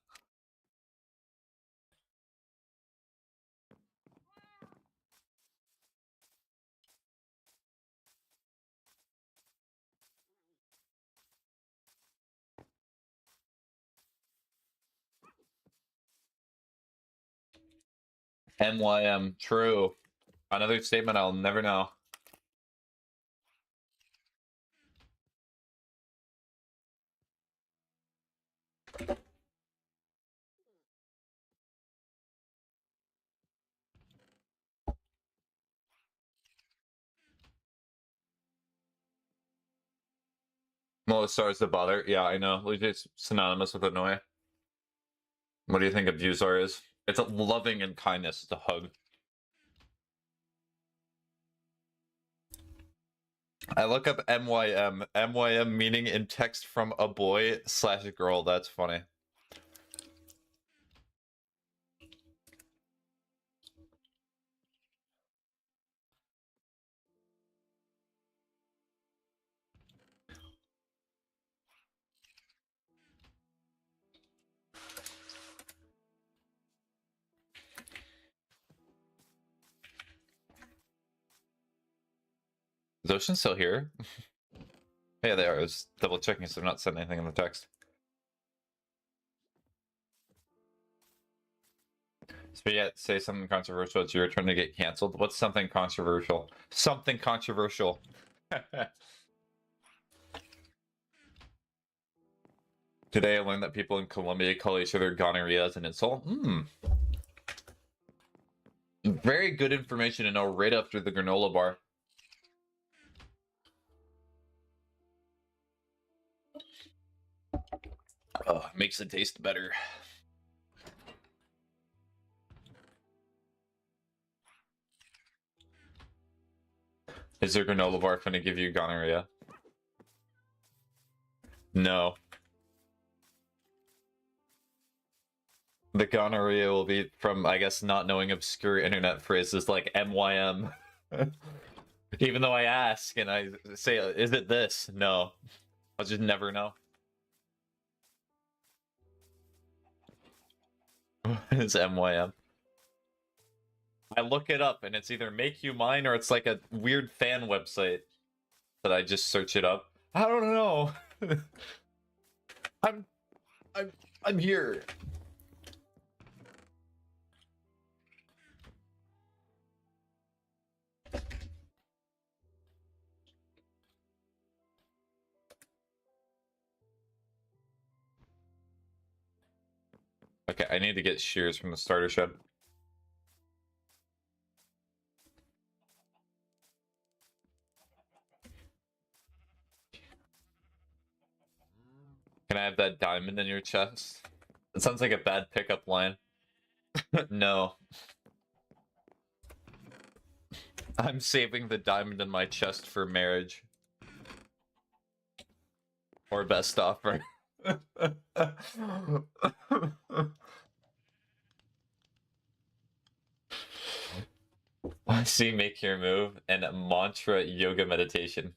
MYM, true. Another statement I'll never know. Molestar is the bother. Yeah, I know. It's synonymous with annoy. What do you think abusar is? It's a loving and kindness. It's a hug. I look up MYM. MYM meaning in text from a boy / girl. That's funny. Is Ocean still here? Yeah, they are. I was double checking so I'm not sending anything in the text. Spaghetti, say something controversial. It's your turn to get canceled. What's something controversial? Something controversial. Today I learned that people in Colombia call each other gonorrhea as an insult. Very good information to know right after the granola bar. Oh, makes it taste better. Is there granola bar gonna give you gonorrhea? No. The gonorrhea will be from, I guess, not knowing obscure internet phrases like MYM. Even though I ask and I say, is it this? No. I'll just never know. It's MYM. I look it up and it's either Make You Mine or it's like a weird fan website that I just search it up. I don't know. I'm here. Okay, I need to get shears from the starter shed. Can I have that diamond in your chest? It sounds like a bad pickup line. No. I'm saving the diamond in my chest for marriage. Or best offer. See, make your move and mantra yoga meditation.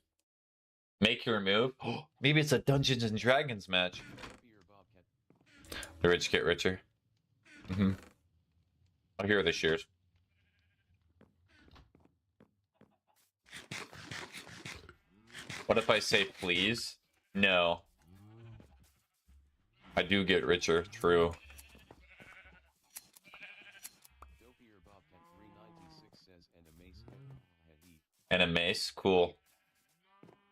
Make your move? Maybe it's a Dungeons and Dragons match. The rich get richer. Oh, here are the shears. What if I say please? No. I do get richer, true. Dopier Bobcat 396 says, and a mace. He. And a mace, cool.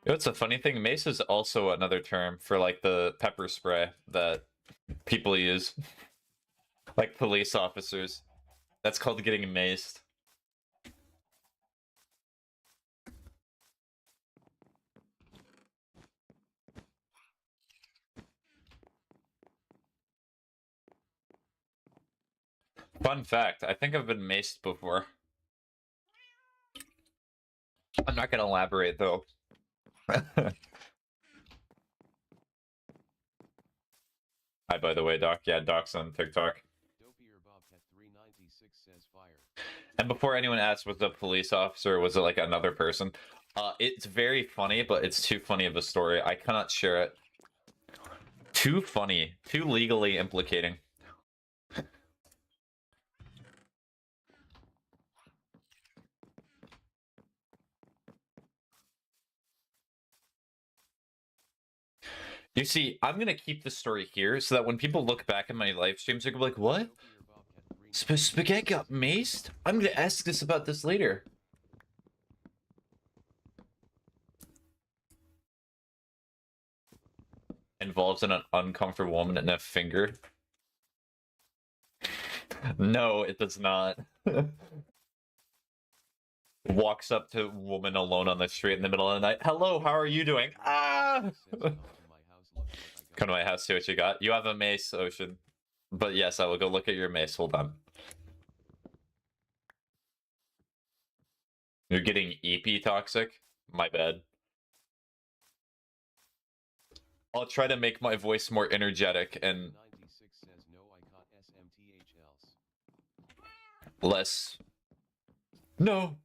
You know, it's a funny thing. Mace is also another term for like the pepper spray that people use, like police officers. That's called getting maced. Fun fact, I think I've been maced before. I'm not gonna elaborate though. Hi, by the way, Doc. Yeah, Doc's on TikTok. Dopier Bobcat 396 says fire. And before anyone asks, was it a police officer or was it like another person? It's very funny, but it's too funny of a story. I cannot share it. Too funny. Too legally implicating. You see, I'm gonna keep the story here so that when people look back at my live streams, they're gonna be like, what? Dopier Bobcat 396 Spaghetti got maced? I'm gonna ask this about this later. Involves an uncomfortable woman and a finger. No, it does not. Walks up to woman alone on the street in the middle of the night. Hello, how are you doing? Ah! Come to my house, see what you got. You have a mace, Ocean. But yes, I will go look at your mace. Hold on. You're getting EP toxic? My bad. I'll try to make my voice more energetic and 96 says no, I caught SMTHLs. less. No.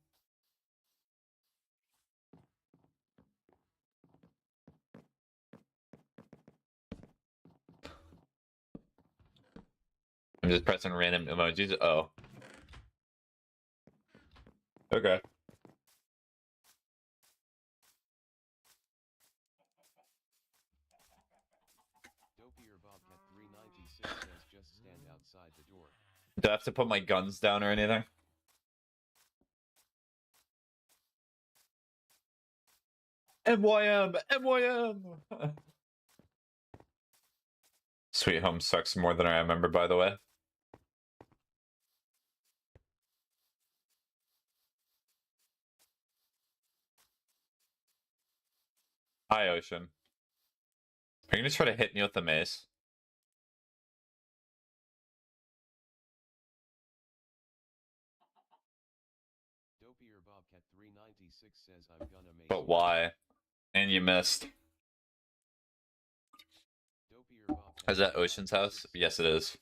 I'm just pressing random emojis. Oh. Okay. Dopier Bobcat 396 says just stand outside the door. Do I have to put my guns down or anything? MYM! MYM! Sweet Home sucks more than I remember, by the way. Hi, Ocean. Are you gonna try to hit me with the mace? Dopier Bobcat 396 says I'm gonna make. But why? And you missed. Dopier Bobcat Is that Ocean's house? Yes, it is.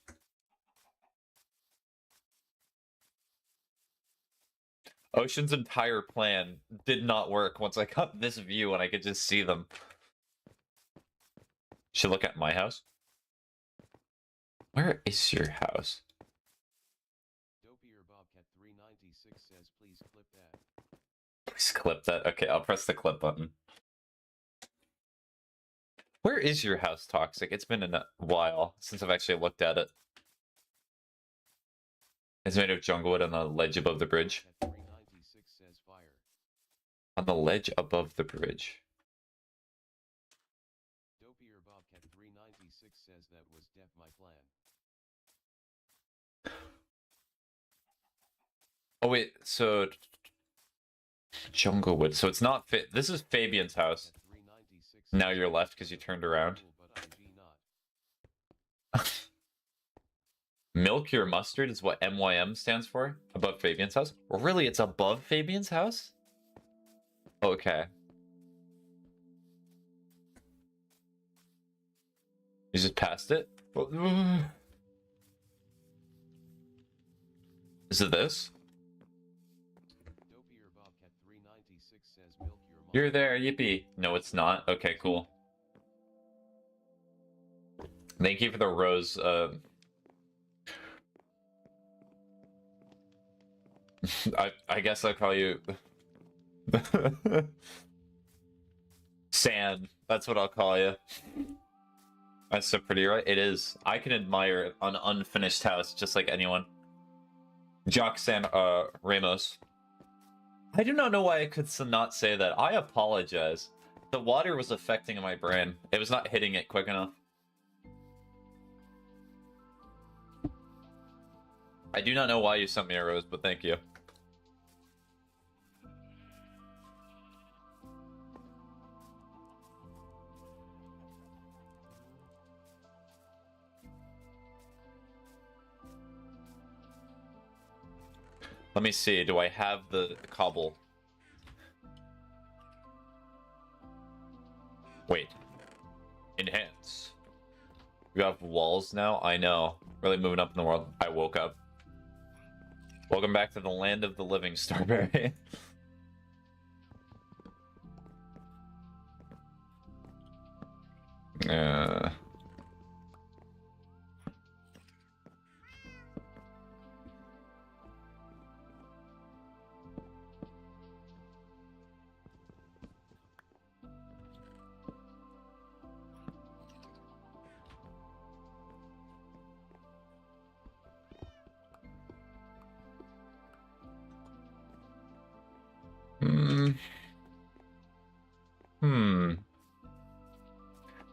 Ocean's entire plan did not work once I got this view and I could just see them. Should look at my house. Where is your house? Dopier Bobcat 396 says please clip that. Please clip that. Okay, I'll press the clip button. Where is your house, Toxic? It's been a while since I've actually looked at it. It's made of jungle wood on the ledge above the bridge. Bobcat 396 says fire. On the ledge above the bridge. Dopier Bobcat 396 says that was def my plan. Oh wait, so jungle wood. So it's not fit. This is Fabian's house. Bobcat 396 Now says you're left because you turned around. cool, but I'm G not. Milk your mustard is what MYM stands for? Above Fabian's house? Or really, it's above Fabian's house? Okay. You just passed it? Is it this? Dopier Bobcat 396 says milk your mom. You're there, yippee. No, it's not. Okay, cool. Thank you for the rose. I guess I'll call you. Sand. That's what I'll call you. That's so pretty, right? It is. I can admire an unfinished house just like anyone. Jock San Ramos. I do not know why I could not say that. I apologize. The water was affecting my brain. It was not hitting it quick enough. I do not know why you sent me a rose, but thank you. Let me see. Do I have the cobble? Wait. Enhance. You have walls now? I know. Really moving up in the world. I woke up. Welcome back to the land of the living, Starberry.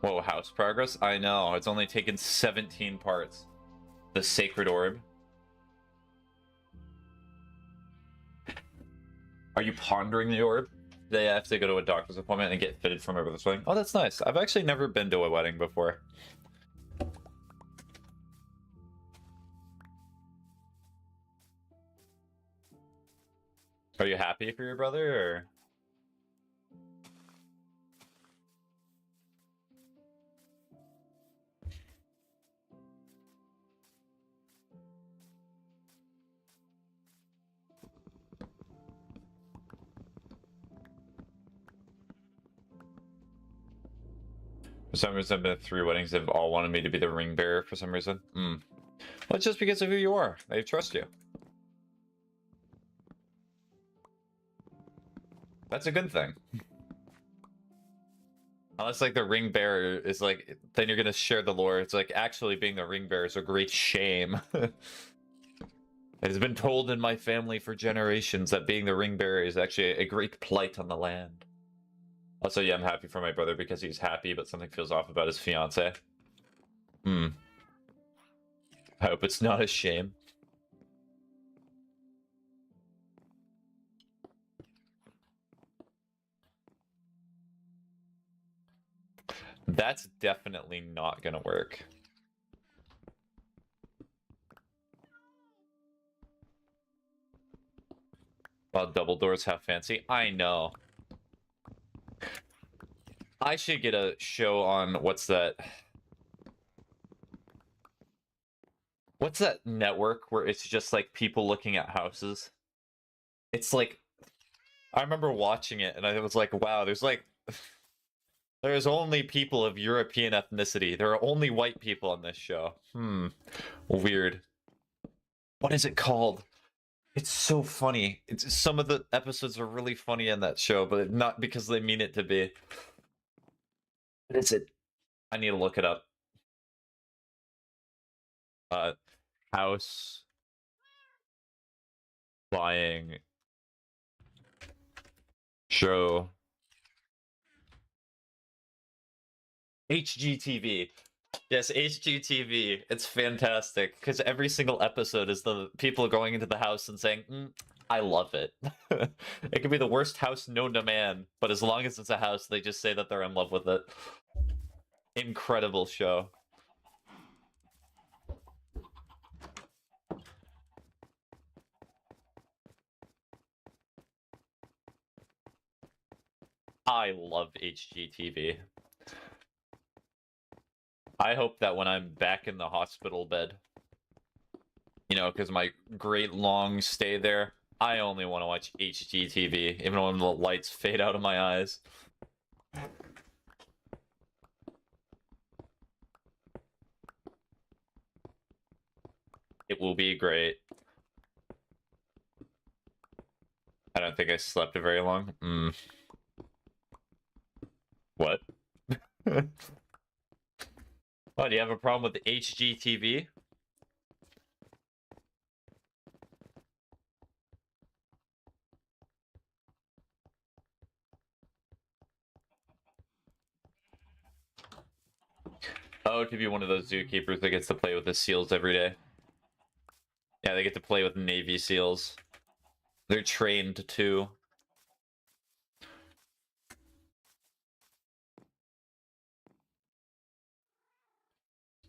Whoa, house progress? I know. It's only taken 17 parts. The sacred orb. Are you pondering the orb? They have to go to a doctor's appointment and get fitted from over this wedding. Oh, that's nice. I've actually never been to a wedding before. Are you happy for your brother, or? For some reason, I've been at 3 weddings. They've all wanted me to be the ring bearer for some reason. Well, it's just because of who you are. They trust you. That's a good thing. Unless, like, the ring bearer is, like, then you're gonna share the lore. It's like, actually being the ring bearer is a great shame. It has been told in my family for generations that being the ring bearer is actually a great plight on the land. Also, yeah, I'm happy for my brother because he's happy, but something feels off about his fiance. I hope it's not a shame. That's definitely not gonna work. Well, double doors have fancy. I know. I should get a show on what's that network where it's just like people looking at houses? It's like, I remember watching it and I was like, wow, there's only people of European ethnicity. There are only white people on this show. Weird. What is it called? It's so funny. Some of the episodes are really funny in that show, but not because they mean it to be. What is it? I need to look it up. House buying show. HGTV. Yes, HGTV. It's fantastic because every single episode is the people going into the house and saying, I love it. It could be the worst house known to man, but as long as it's a house, they just say that they're in love with it. Incredible show. I love HGTV. I hope that when I'm back in the hospital bed, you know, because my great long stay there, I only want to watch HGTV, even when the lights fade out of my eyes. It will be great. I don't think I slept very long. What? Oh, do you have a problem with HGTV? Oh, to be one of those zookeepers that gets to play with the seals every day. Yeah, they get to play with Navy SEALs. They're trained too.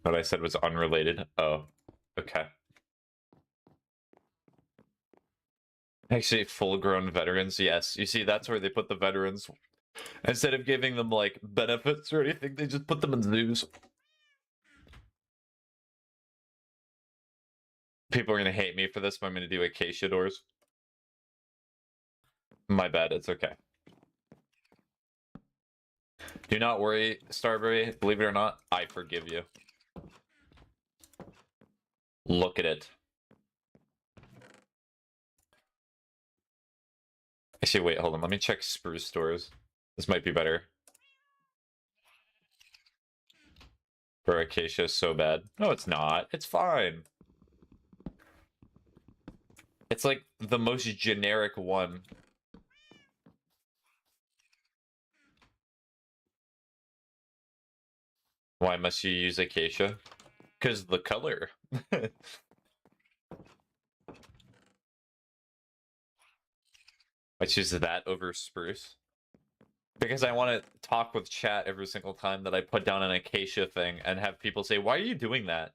What I said was unrelated. Oh, okay. Actually, full-grown veterans, yes. You see, that's where they put the veterans. Instead of giving them, like, benefits or anything, they just put them in zoos. People are gonna hate me for this, but I'm gonna do acacia doors. My bad, it's okay. Do not worry, Starberry. Believe it or not, I forgive you. Look at it. Actually, wait, hold on. Let me check spruce stores. This might be better. Bro, acacia is so bad. No, it's not. It's fine. It's like the most generic one. Why must you use acacia? Because the color. I choose that over spruce. Because I want to talk with chat every single time that I put down an acacia thing and have people say, why are you doing that?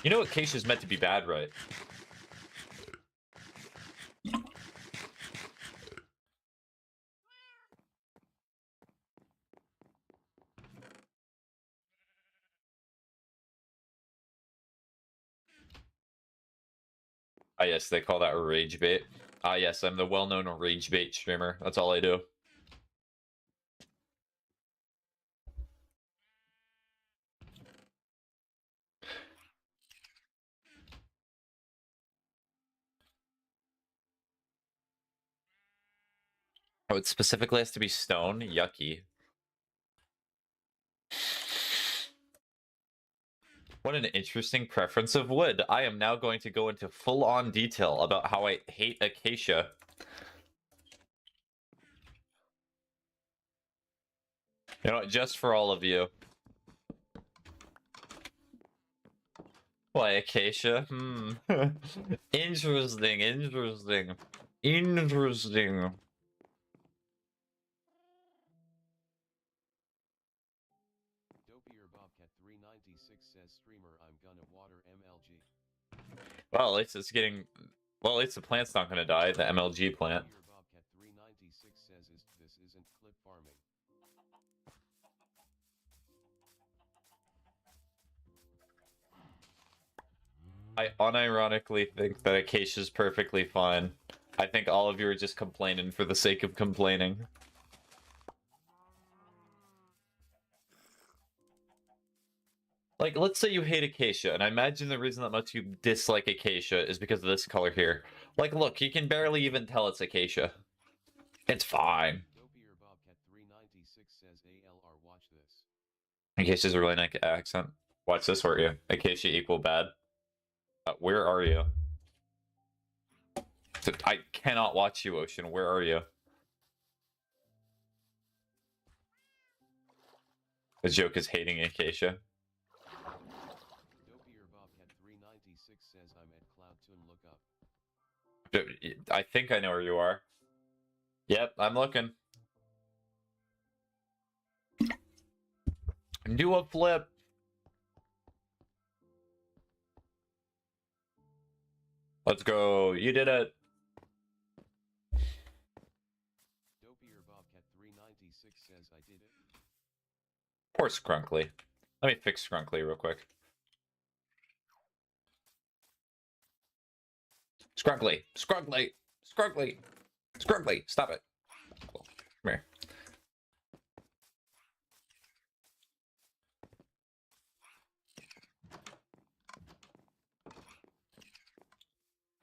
You know acacia is meant to be bad, right? Ah, yes, they call that rage bait. Ah, yes, I'm the well-known rage bait streamer. That's all I do. Oh, it specifically has to be stone? Yucky. What an interesting preference of wood. I am now going to go into full-on detail about how I hate acacia. You know what, just for all of you. Why, acacia? Interesting, interesting. Interesting. Dopier Bobcat 396 says streamer I'm gonna water MLG. Well, at least it's getting... Well, at least the plant's not gonna die, the MLG plant. Dopier Bobcat 396 says this isn't clip farming. I unironically think that acacia's perfectly fine. I think all of you are just complaining for the sake of complaining. Like, let's say you hate acacia, and I imagine the reason that much you dislike acacia is because of this color here. Like, look, you can barely even tell it's acacia. It's fine. Dopier Bobcat 396 says ALR watch this. Acacia's a really nice accent. Watch this for you. Acacia equal bad. Where are you? I cannot watch you, Ocean. Where are you? The joke is hating acacia. Dopier Bobcat 396 says I'm at Cloudtoon look up. I think I know where you are. Yep, I'm looking. Do a flip. Let's go. You did it. Dopier Bobcat 396 says I did it. Poor Scrunkly. Let me fix Scrunkly real quick. Scrunkly! Scrunkly! Scrunkly! Scrunkly! Stop it. Come here.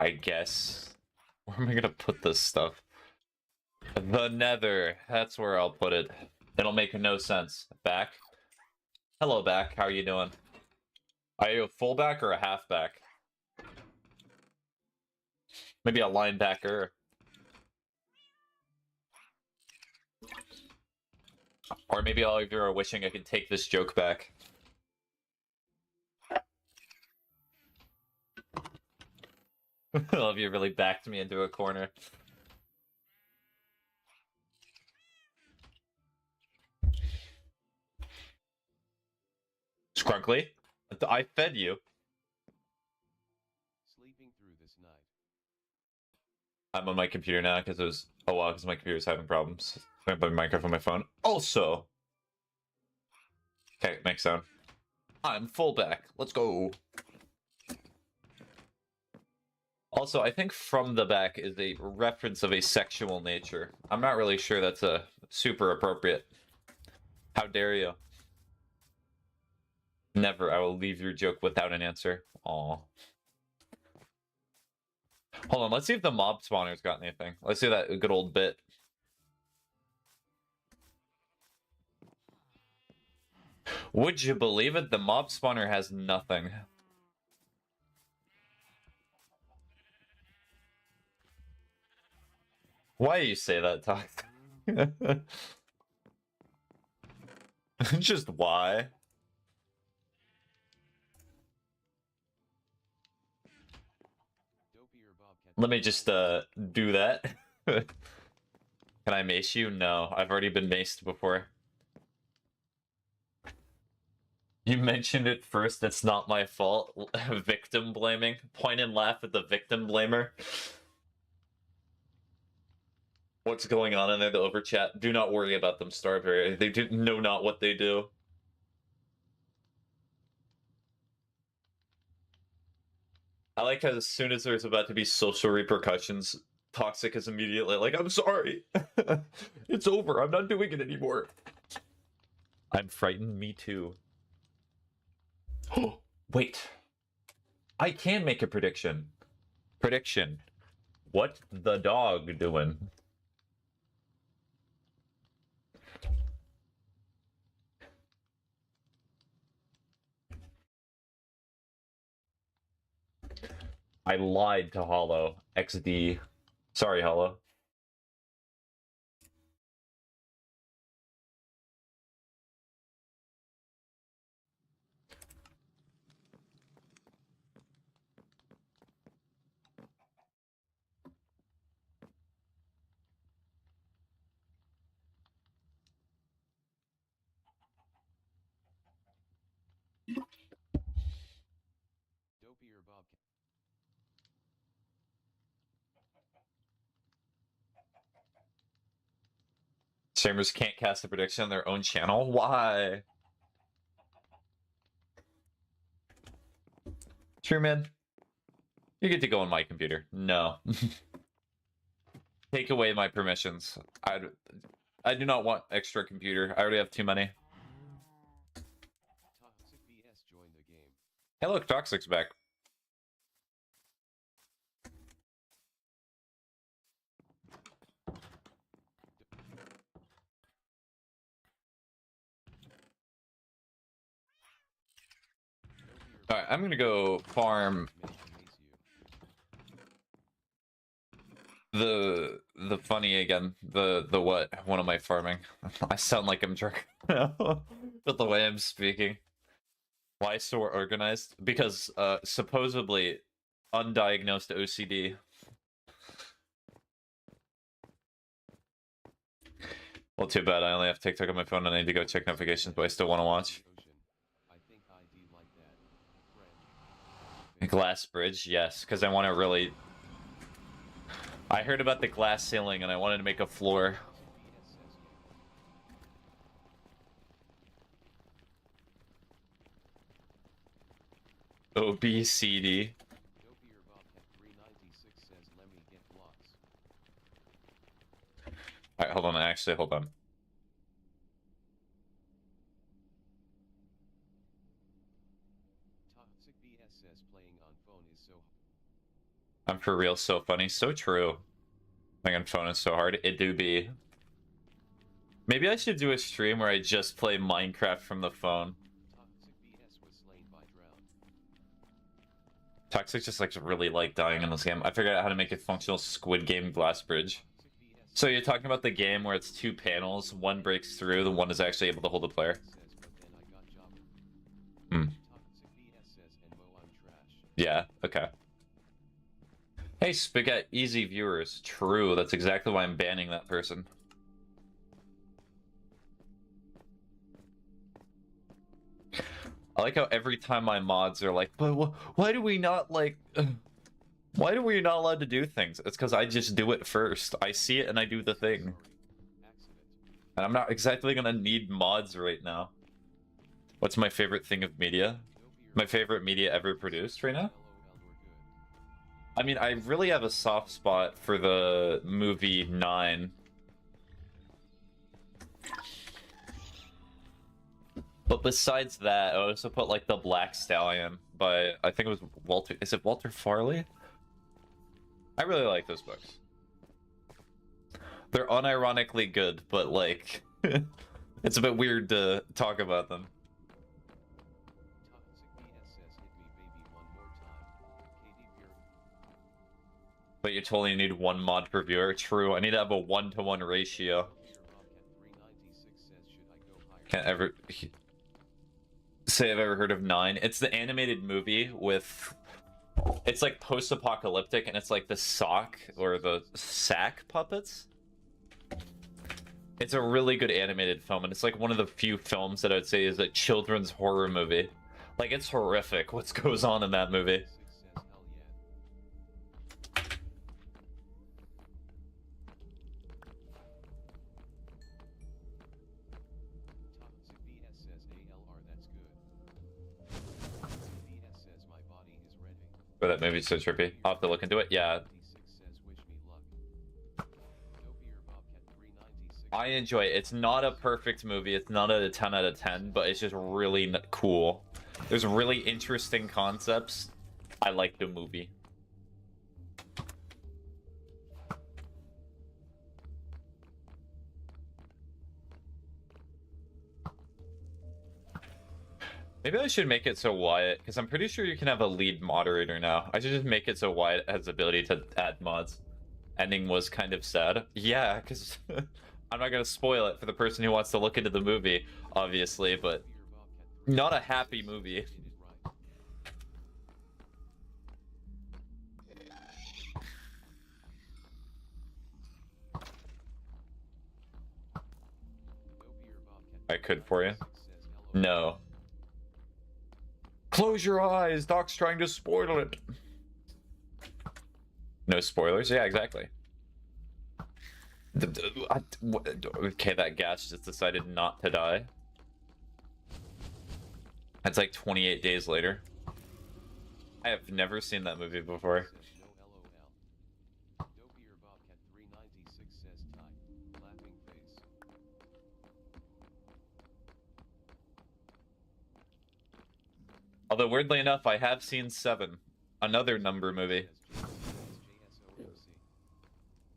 I guess. Where am I gonna put this stuff? The nether. That's where I'll put it. It'll make no sense. Back. Hello, back. How are you doing? Are you a fullback or a halfback? Maybe a linebacker. Or maybe all of you are wishing I could take this joke back. All of you really backed me into a corner. Scrunkly, I fed you. Sleeping through this night. I'm on my computer now because it was a while because my computer's having problems. I play Minecraft on my phone. Also, okay, makes sound. I'm fullback. Let's go. Also, I think from the back is a reference of a sexual nature. I'm not really sure that's a super appropriate. How dare you? Never. I will leave your joke without an answer. Aw. Hold on, let's see if the mob spawner's got anything. Let's see that good old bit. Would you believe it? The mob spawner has nothing. Why do you say that, Tox? Just why? Dopey or Bobcat. Let me just do that. Can I mace you? No, I've already been maced before. You mentioned it first, it's not my fault. Victim blaming. Point and laugh at the victim blamer. What's going on in there, the overchat? Do not worry about them, Starberry. They know not what they do. I like how as soon as there's about to be social repercussions, Toxic is immediately like, I'm sorry. It's over. I'm not doing it anymore. I'm frightened. Me too. Oh, wait. I can make a prediction. Prediction. What the dog doing? I lied to Hollow. XD. Sorry, Hollow. Dopey or Bobcat. Streamers can't cast a prediction on their own channel? Why? Sure, man. You get to go on my computer. No. Take away my permissions. I do not want extra computer. I already have too many. Toxic BS joined the game. Hey, look, Toxic's back. Alright, I'm gonna go farm the funny again. The what? What am I farming? I sound like I'm drunk now. But the way I'm speaking. Why so organized? Because supposedly undiagnosed OCD. Well, too bad. I only have TikTok on my phone and I need to go check notifications, but I still want to watch. I think ID like that. Friend. Glass bridge, yes, because I want to really... I heard about the glass ceiling and I wanted to make a floor. OBCD. Dopey or Bobcat 396 says let me get blocks. Alright, hold on, actually, hold on. Toxic BS says playing on phone is so I'm for real so funny. So true. Playing on phone is so hard. It do be. Maybe I should do a stream where I just play Minecraft from the phone. Toxic just like really like dying in this game. I figured out how to make a functional Squid Game glass bridge. So you're talking about the game where it's two panels, one breaks through, the one is actually able to hold the player. Hmm. Yeah, okay. Hey, Spaghetti, easy viewers. True, that's exactly why I'm banning that person. I like how every time my mods are like, but why do we not like... Why are we not allowed to do things? It's because I just do it first. I see it and I do the thing. And I'm not exactly gonna need mods right now. What's my favorite thing of media? My favorite media ever produced right now? I mean, I really have a soft spot for the movie 9. But besides that, I also put like The Black Stallion by, I think it was Walter, is it Walter Farley? I really like those books. They're unironically good, but like, it's a bit weird to talk about them. But you totally need one mod per viewer. True, I need to have a 1-to-1 ratio. Can't ever say I've ever heard of 9. It's the animated movie with... It's like post-apocalyptic, and it's like the sock or the sack puppets. It's a really good animated film, and it's like one of the few films that I'd say is a children's horror movie. Like, it's horrific what goes on in that movie. But that movie's so trippy. I'll have to look into it. Yeah. I enjoy it. It's not a perfect movie. It's not a 10 out of 10, but it's just really cool. There's really interesting concepts. I like the movie. Maybe I should make it so Wyatt, because I'm pretty sure you can have a lead moderator now. I should just make it so Wyatt has the ability to add mods. Ending was kind of sad. Yeah, because I'm not going to spoil it for the person who wants to look into the movie, obviously, but not a happy movie. I could for you. No. Close your eyes, Doc's trying to spoil it. No spoilers? Yeah, exactly. Okay, that gas just decided not to die. It's like 28 days later. I have never seen that movie before. Although, weirdly enough, I have seen 7. Another number movie.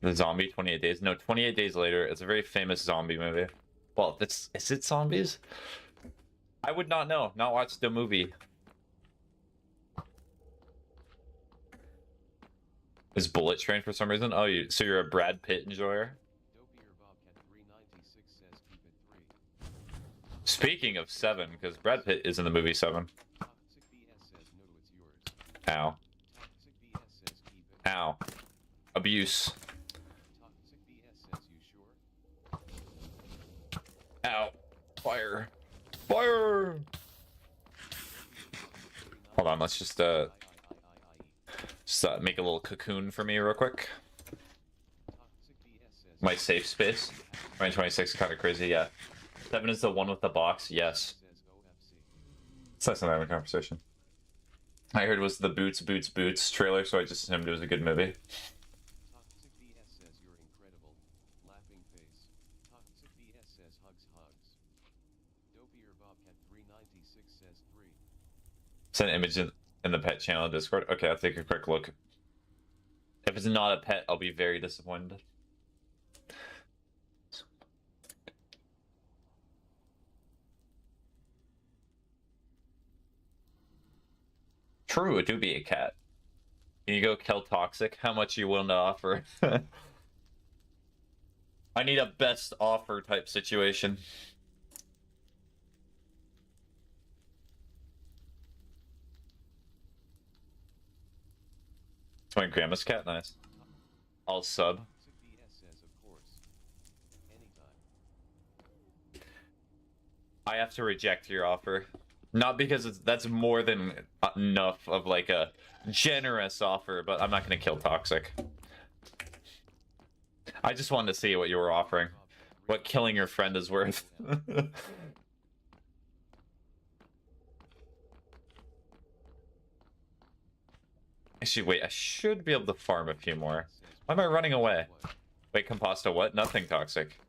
The zombie 28 days? No, 28 days later. It's a very famous zombie movie. Well, is it zombies? I would not know. Not watch the movie. Is Bullet Train for some reason? Oh, so you're a Brad Pitt enjoyer? Speaking of 7, because Brad Pitt is in the movie 7. Ow. Ow. Abuse. Ow. Fire. Fire! Hold on, let's just make a little cocoon for me real quick. My safe space. 2026 is kind of crazy, yeah. 7 is the one with the box, yes. It's nice to have a conversation. I heard it was the Boots trailer, so I just assumed it was a good movie. Send an image in the pet channel in Discord. Okay, I'll take a quick look. If it's not a pet, I'll be very disappointed. True, it do be a cat. Can you go kill Toxic? How much are you willing to offer? I need a best offer type situation. It's my grandma's cat, nice. I'll sub. Toxic BS says, of course. Anytime. I have to reject your offer. Not because that's more than enough of like a generous offer, but I'm not gonna kill Toxic. I just wanted to see what you were offering. What killing your friend is worth. Actually, wait, I should be able to farm a few more. Why am I running away? Wait, Composta what? Nothing Toxic.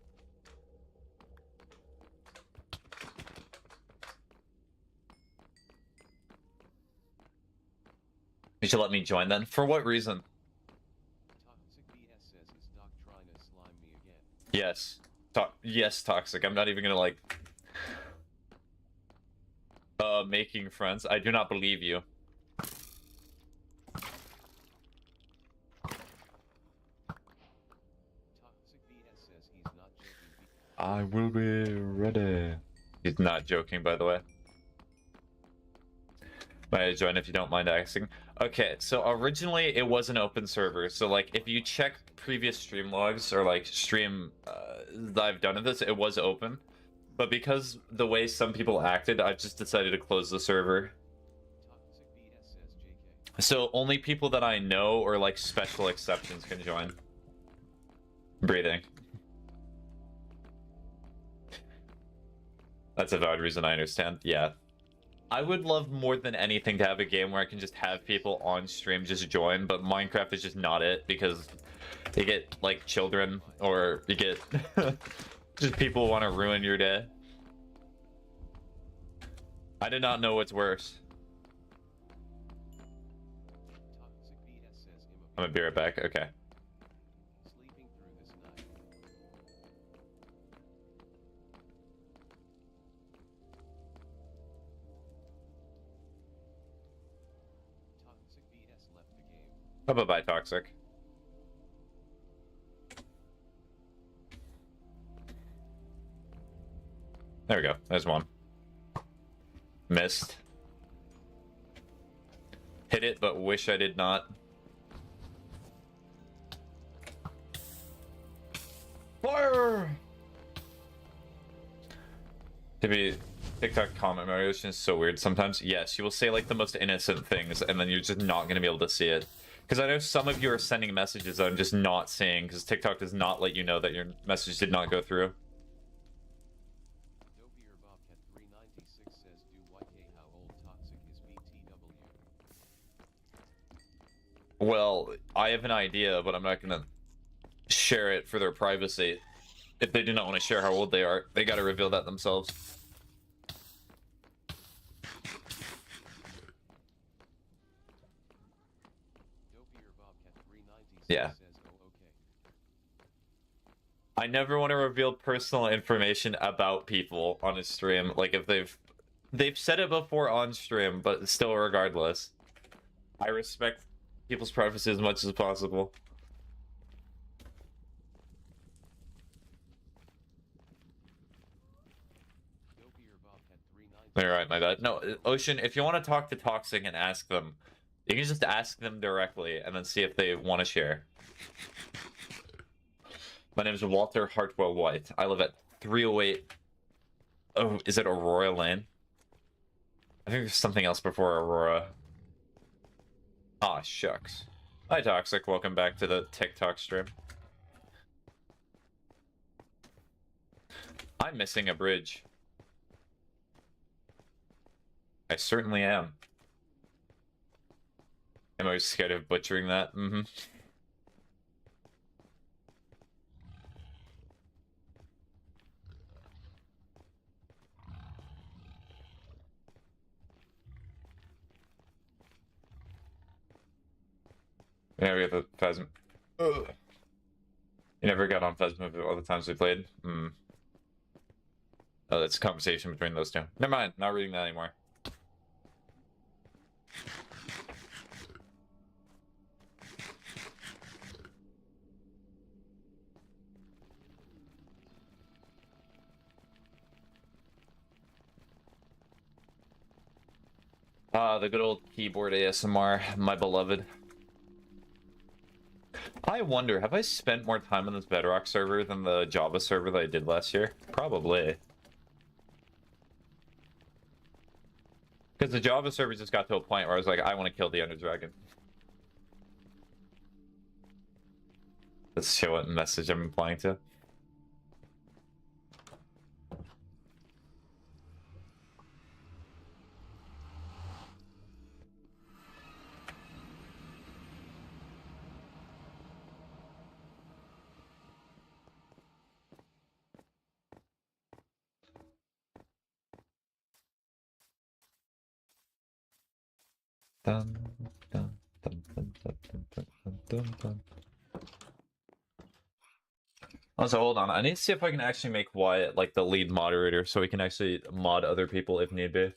You should let me join then. For what reason? Toxic BS says, is Doc trying to slime me again? Yes. Yes, Toxic. I'm not even gonna like... making friends. I do not believe you. Toxic BS says he's not joking. I will be ready. He's not joking, by the way. Might I join if you don't mind asking? Okay, so originally it was an open server. So like if you check previous stream logs or like stream that I've done of this, it was open. But because the way some people acted, I've just decided to close the server. Toxic BS says JK. So only people that I know or like special exceptions can join. Breathing. That's a valid reason, I understand. Yeah. I would love more than anything to have a game where I can just have people on stream just join, but Minecraft is just not it because you get like children or you get just people want to ruin your day. I did not know what's worse. Toxic BS says I'm gonna be right back. Okay. sleeping through this night. Toxic BS left the game. Bye bye, Toxic. There we go. There's one. Missed. Hit it, but wish I did not. Fire! To be TikTok comment moderation is so weird sometimes. Yes, you will say like the most innocent things, and then you're just not going to be able to see it. Because I know some of you are sending messages that I'm just not seeing, because TikTok does not let you know that your message did not go through. Dopier Bobcat 396 says, do YK how old Toxic is BTW. Well, I have an idea, but I'm not going to share it for their privacy. If they do not want to share how old they are, they got to reveal that themselves. Dopier Bobcat 396 Yeah. says, oh okay. I never want to reveal personal information about people on a stream. Like if they've said it before on stream, but still regardless. I respect people's privacy as much as possible. Dopier Bobcat 396 Alright, my bad. No, Ocean, if you want to talk to Toxic and ask them, you can just ask them directly and then see if they want to share. My name is Walter Hartwell White. I live at 308... Oh, is it Aurora Lane? I think there's something else before Aurora. Ah, shucks. Hi, Toxic. Welcome back to the TikTok stream. I'm missing a bridge. I certainly am. Am I scared of butchering that? Mm-hmm. Yeah, we got the Phasm. Ugh. You never got on Phasm all the times we played? Hmm. Oh, that's a conversation between those two. Never mind, not reading that anymore. Ah, the good old keyboard ASMR, my beloved. I wonder, have I spent more time on this Bedrock server than the Java server that I did last year? Probably. Because the Java server just got to a point where I was like, I want to kill the Ender Dragon. Let's show what message I'm implying to. Dun, dun, dun, dun, dun, dun, dun, dun, dun. Also, hold on. I need to see if I can actually make Wyatt like the lead moderator so we can actually mod other people if need be.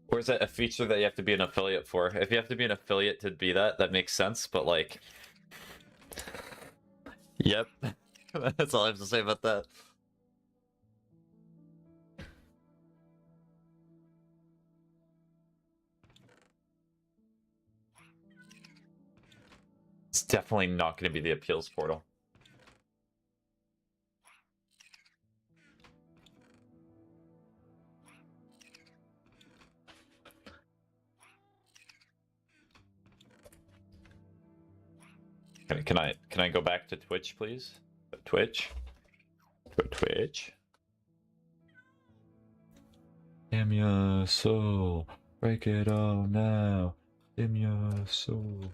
Or is that a feature that you have to be an affiliate for? If you have to be an affiliate to be that, that makes sense, but like... Yep. That's all I have to say about that. It's definitely not going to be the appeals portal. Can I go back to Twitch, please? Twitch? Twitch? Damn your soul. Break it all now. Damn your soul.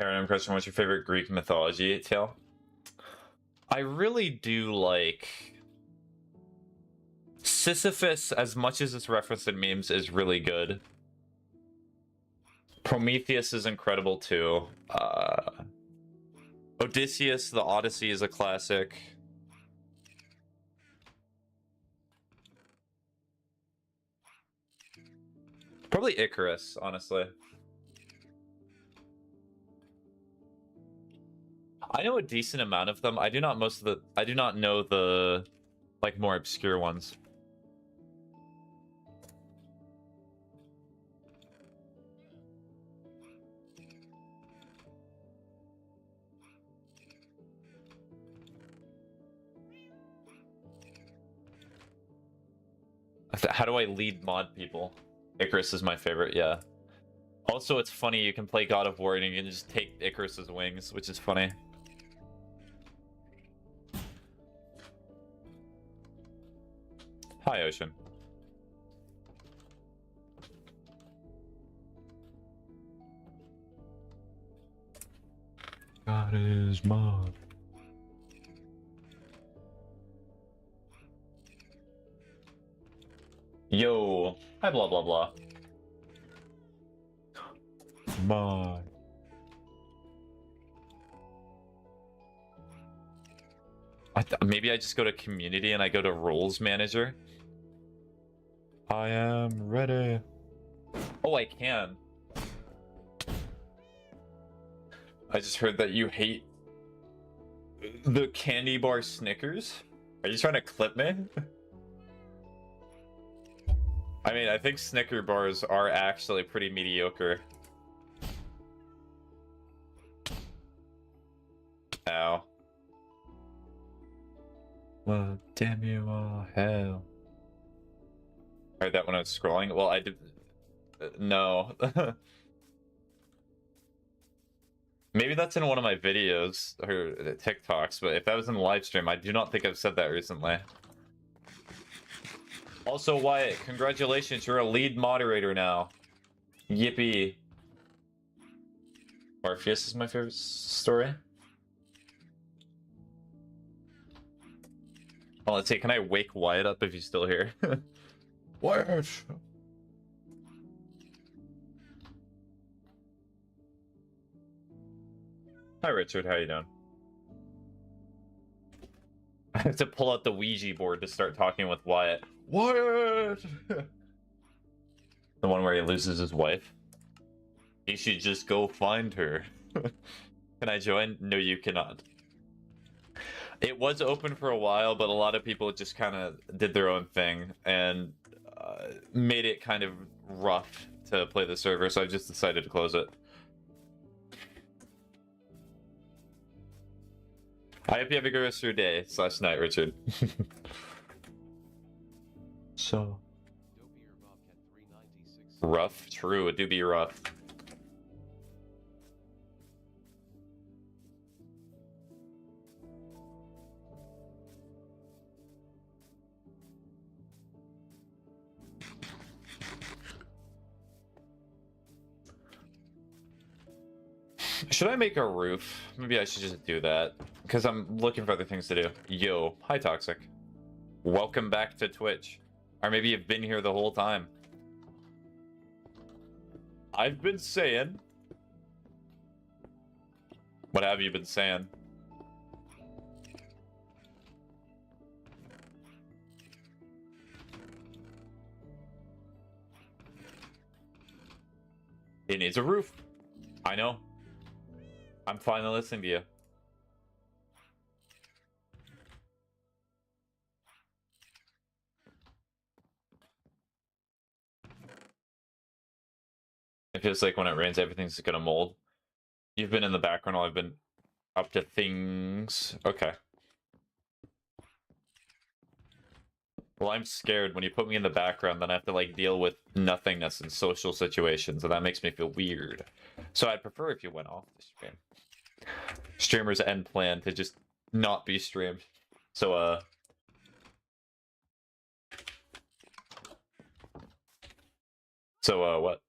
Aaron, question, what's your favorite Greek mythology tale? I really do like... Sisyphus, as much as it's referenced in memes, is really good. Prometheus is incredible too. Odysseus, the Odyssey is a classic. Probably Icarus, honestly. I know a decent amount of them. I do not know the like more obscure ones. How do I lead mod people? Icarus is my favorite, yeah. Also, it's funny, you can play God of War and you can just take Icarus's wings, which is funny. Hi, Ocean. God is mod. Yo, hi blah blah blah. Mod. Maybe I just go to community and I go to roles manager. I am ready. Oh, I can. I just heard that you hate the candy bar Snickers. Are you trying to clip me? I mean, I think Snicker bars are actually pretty mediocre. Ow. Well, damn you all hell. I heard that when I was scrolling. Well, I did... no. Maybe that's in one of my videos or TikToks, but if that was in the live stream, I do not think I've said that recently. Also, Wyatt, congratulations, you're a lead moderator now. Yippee. Orpheus is my favorite story. Oh, let's see, can I wake Wyatt up if he's still here? Wyatt! Hi, Richard, how you doing? I have to pull out the Ouija board to start talking with Wyatt. Wyatt! The one where he loses his wife. You should just go find her. Can I join? No, you cannot. It was open for a while, but a lot of people just kind of did their own thing and made it kind of rough to play the server, so I just decided to close it. I hope you have a good rest of your day / night, Richard. So rough, true, it do be rough. Should I make a roof? Maybe I should just do that, because I'm looking for other things to do. Yo, hi Toxic. Welcome back to Twitch. Or maybe you've been here the whole time. I've been saying... What have you been saying? It needs a roof. I know. I'm finally listening to you. It feels like when it rains, everything's gonna mold. You've been in the background while I've been up to things. Okay. Well, I'm scared when you put me in the background, then I have to like deal with nothingness in social situations, and that makes me feel weird. So I'd prefer if you went off the stream. Streamers end plan to just not be streamed. So what?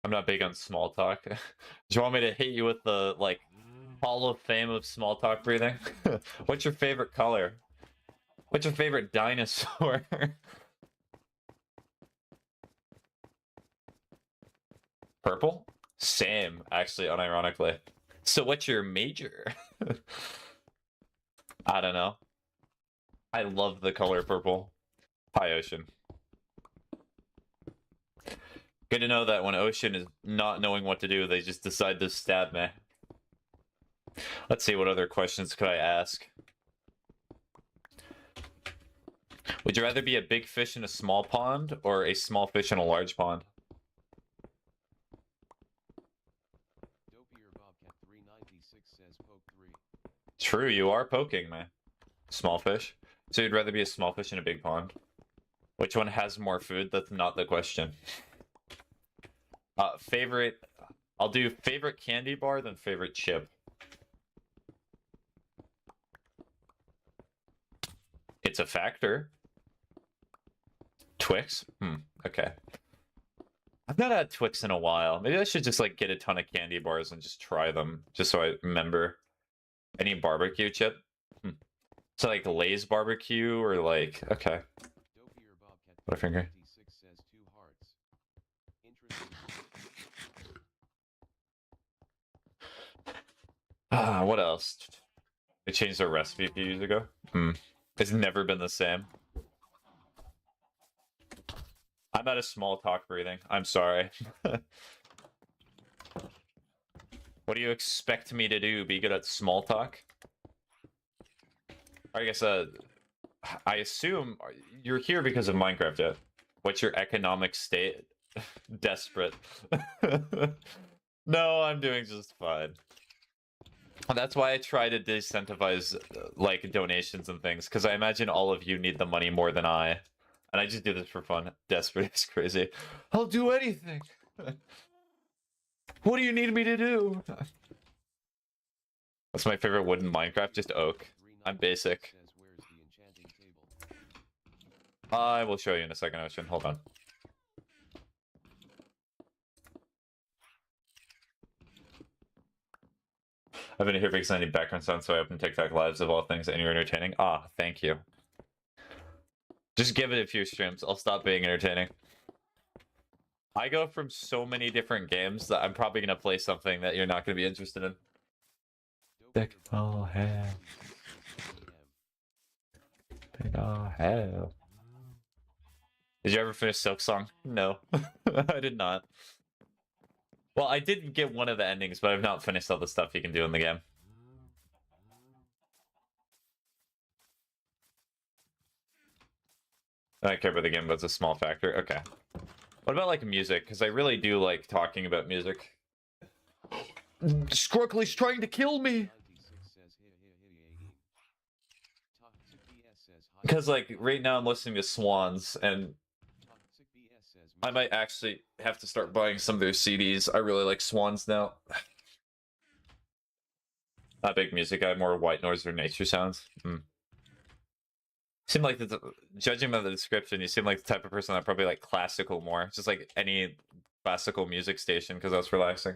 I'm not big on small talk. Do you want me to hit you with the like Hall of Fame of small talk breathing? What's your favorite color? What's your favorite dinosaur? Purple? Same, actually, unironically. So what's your major? I don't know. I love the color purple. Hi, Ocean. Good to know that when Ocean is not knowing what to do, they just decide to stab me. Let's see, what other questions could I ask? Would you rather be a big fish in a small pond or a small fish in a large pond? True, you are poking me. Small fish. So you'd rather be a small fish in a big pond? Which one has more food? That's not the question. Favorite... I'll do favorite candy bar, then favorite chip. It's a factor. Twix? Okay. I've not had Twix in a while. Maybe I should just like get a ton of candy bars and just try them, just so I remember. Any barbecue chip? So like Lay's barbecue or like, okay. Butterfinger. What else? They changed their recipe a few years ago. It's never been the same. I'm at a small talk breathing. I'm sorry. What do you expect me to do? Be good at small talk? I guess, I assume you're here because of Minecraft, yeah? What's your economic state? Desperate. No, I'm doing just fine. That's why I try to disincentivize, like, donations and things, because I imagine all of you need the money more than I. And I just do this for fun. Desperate is crazy. I'll do anything! What do you need me to do? That's my favorite wood in Minecraft, just oak. I'm basic. I will show you in a second, Ocean. Hold on. I've been here because I need background sound, so I open TikTok lives of all things, and you're entertaining. Ah, thank you. Just give it a few streams. I'll stop being entertaining. I go from so many different games that I'm probably gonna play something that you're not gonna be interested in. Big ol' hell. Big ol' hell. Did you ever finish Silk Song? No, I did not. Well, I did get one of the endings, but I've not finished all the stuff you can do in the game. I don't care about the game, but it's a small factor. Okay. What about, like, music? Because I really do like talking about music. Scruckly's trying to kill me! Because, like, right now I'm listening to Swans, and I might actually have to start buying some of their CDs. I really like Swans now. Not a big music guy, more white noise or nature sounds. Seem like, judging by the description, you seem like the type of person that probably like classical more. Just like any classical music station, because that's relaxing.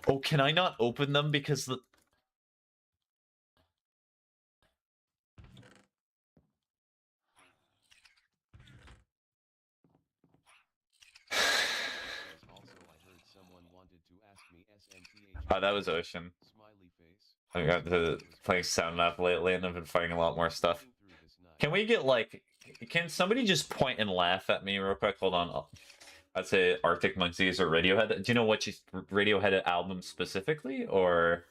Oh, can I not open them because the... Oh, that was Ocean. I got to playing Sound Map lately, and I've been fighting a lot more stuff. Can we get, like... Can somebody just point and laugh at me real quick? Hold on. I'd say Arctic Monkeys or Radiohead. Do you know what Radiohead album specifically, or...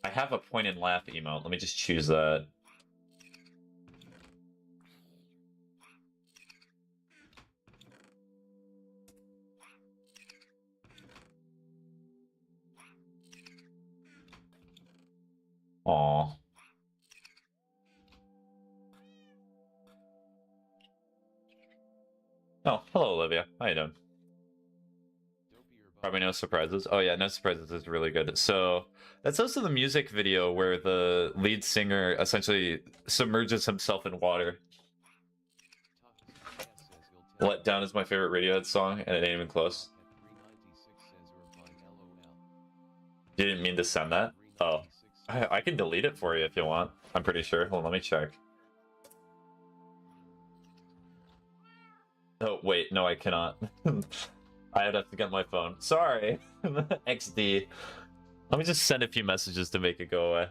I have a point and laugh emote. Let me just choose that. Aww. Oh, hello, Olivia. How you doing? Probably no surprises. Oh yeah, no surprises is really good. So that's also the music video where the lead singer essentially submerges himself in water. Let Down is my favorite Radiohead song, and it ain't even close. You didn't mean to send that? Oh. I can delete it for you if you want. I'm pretty sure. Hold on, let me check. Oh, wait. No, I cannot. I'd have to get my phone. Sorry. XD. Let me just send a few messages to make it go away.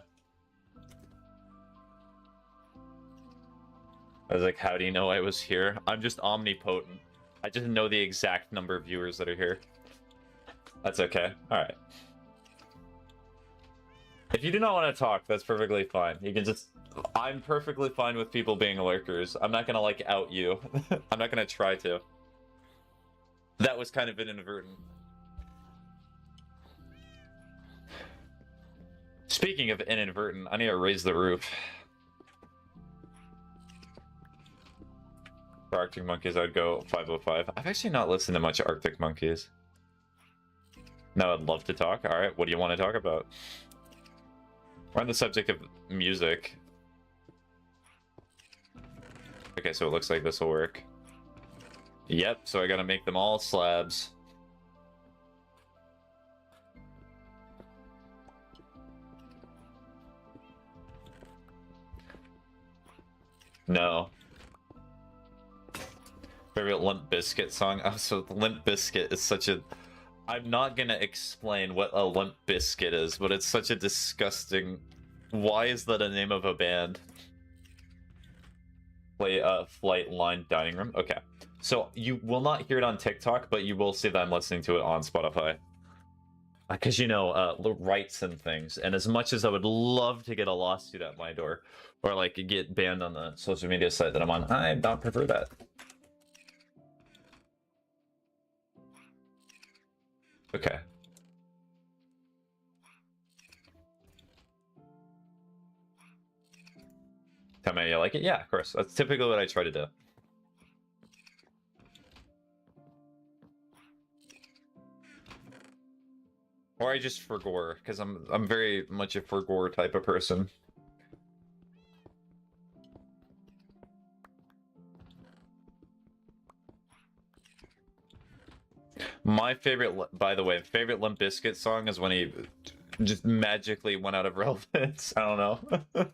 I was like, how do you know I was here? I'm just omnipotent. I just know the exact number of viewers that are here. That's okay. Alright. If you do not want to talk, that's perfectly fine. You can just... I'm perfectly fine with people being lurkers. I'm not gonna, like, out you. I'm not gonna try to. That was kind of inadvertent. Speaking of inadvertent, I need to raise the roof. For Arctic Monkeys, I'd go 505. I've actually not listened to much Arctic Monkeys. No, I'd love to talk. Alright, what do you want to talk about? We're on the subject of music. Okay, so it looks like this will work. Yep, so I gotta make them all slabs. No. Favorite Limp Bizkit song? Oh, so Limp Bizkit is such a... I'm not gonna explain what a Limp Bizkit is, but it's such a disgusting... Why is that a name of a band? Play Flight Line Dining Room? Okay. So you will not hear it on TikTok, but you will see that I'm listening to it on Spotify. Because, you know, rights and things. And as much as I would love to get a lawsuit at my door, or like get banned on the social media site that I'm on, I don't prefer that. Okay. Tell me you like it? Yeah, of course. That's typically what I try to do. Or I just forgore, because I'm very much a forgore type of person. My favorite, by the way, favorite Limp Bizkit song is when he just magically went out of relevance. I don't know.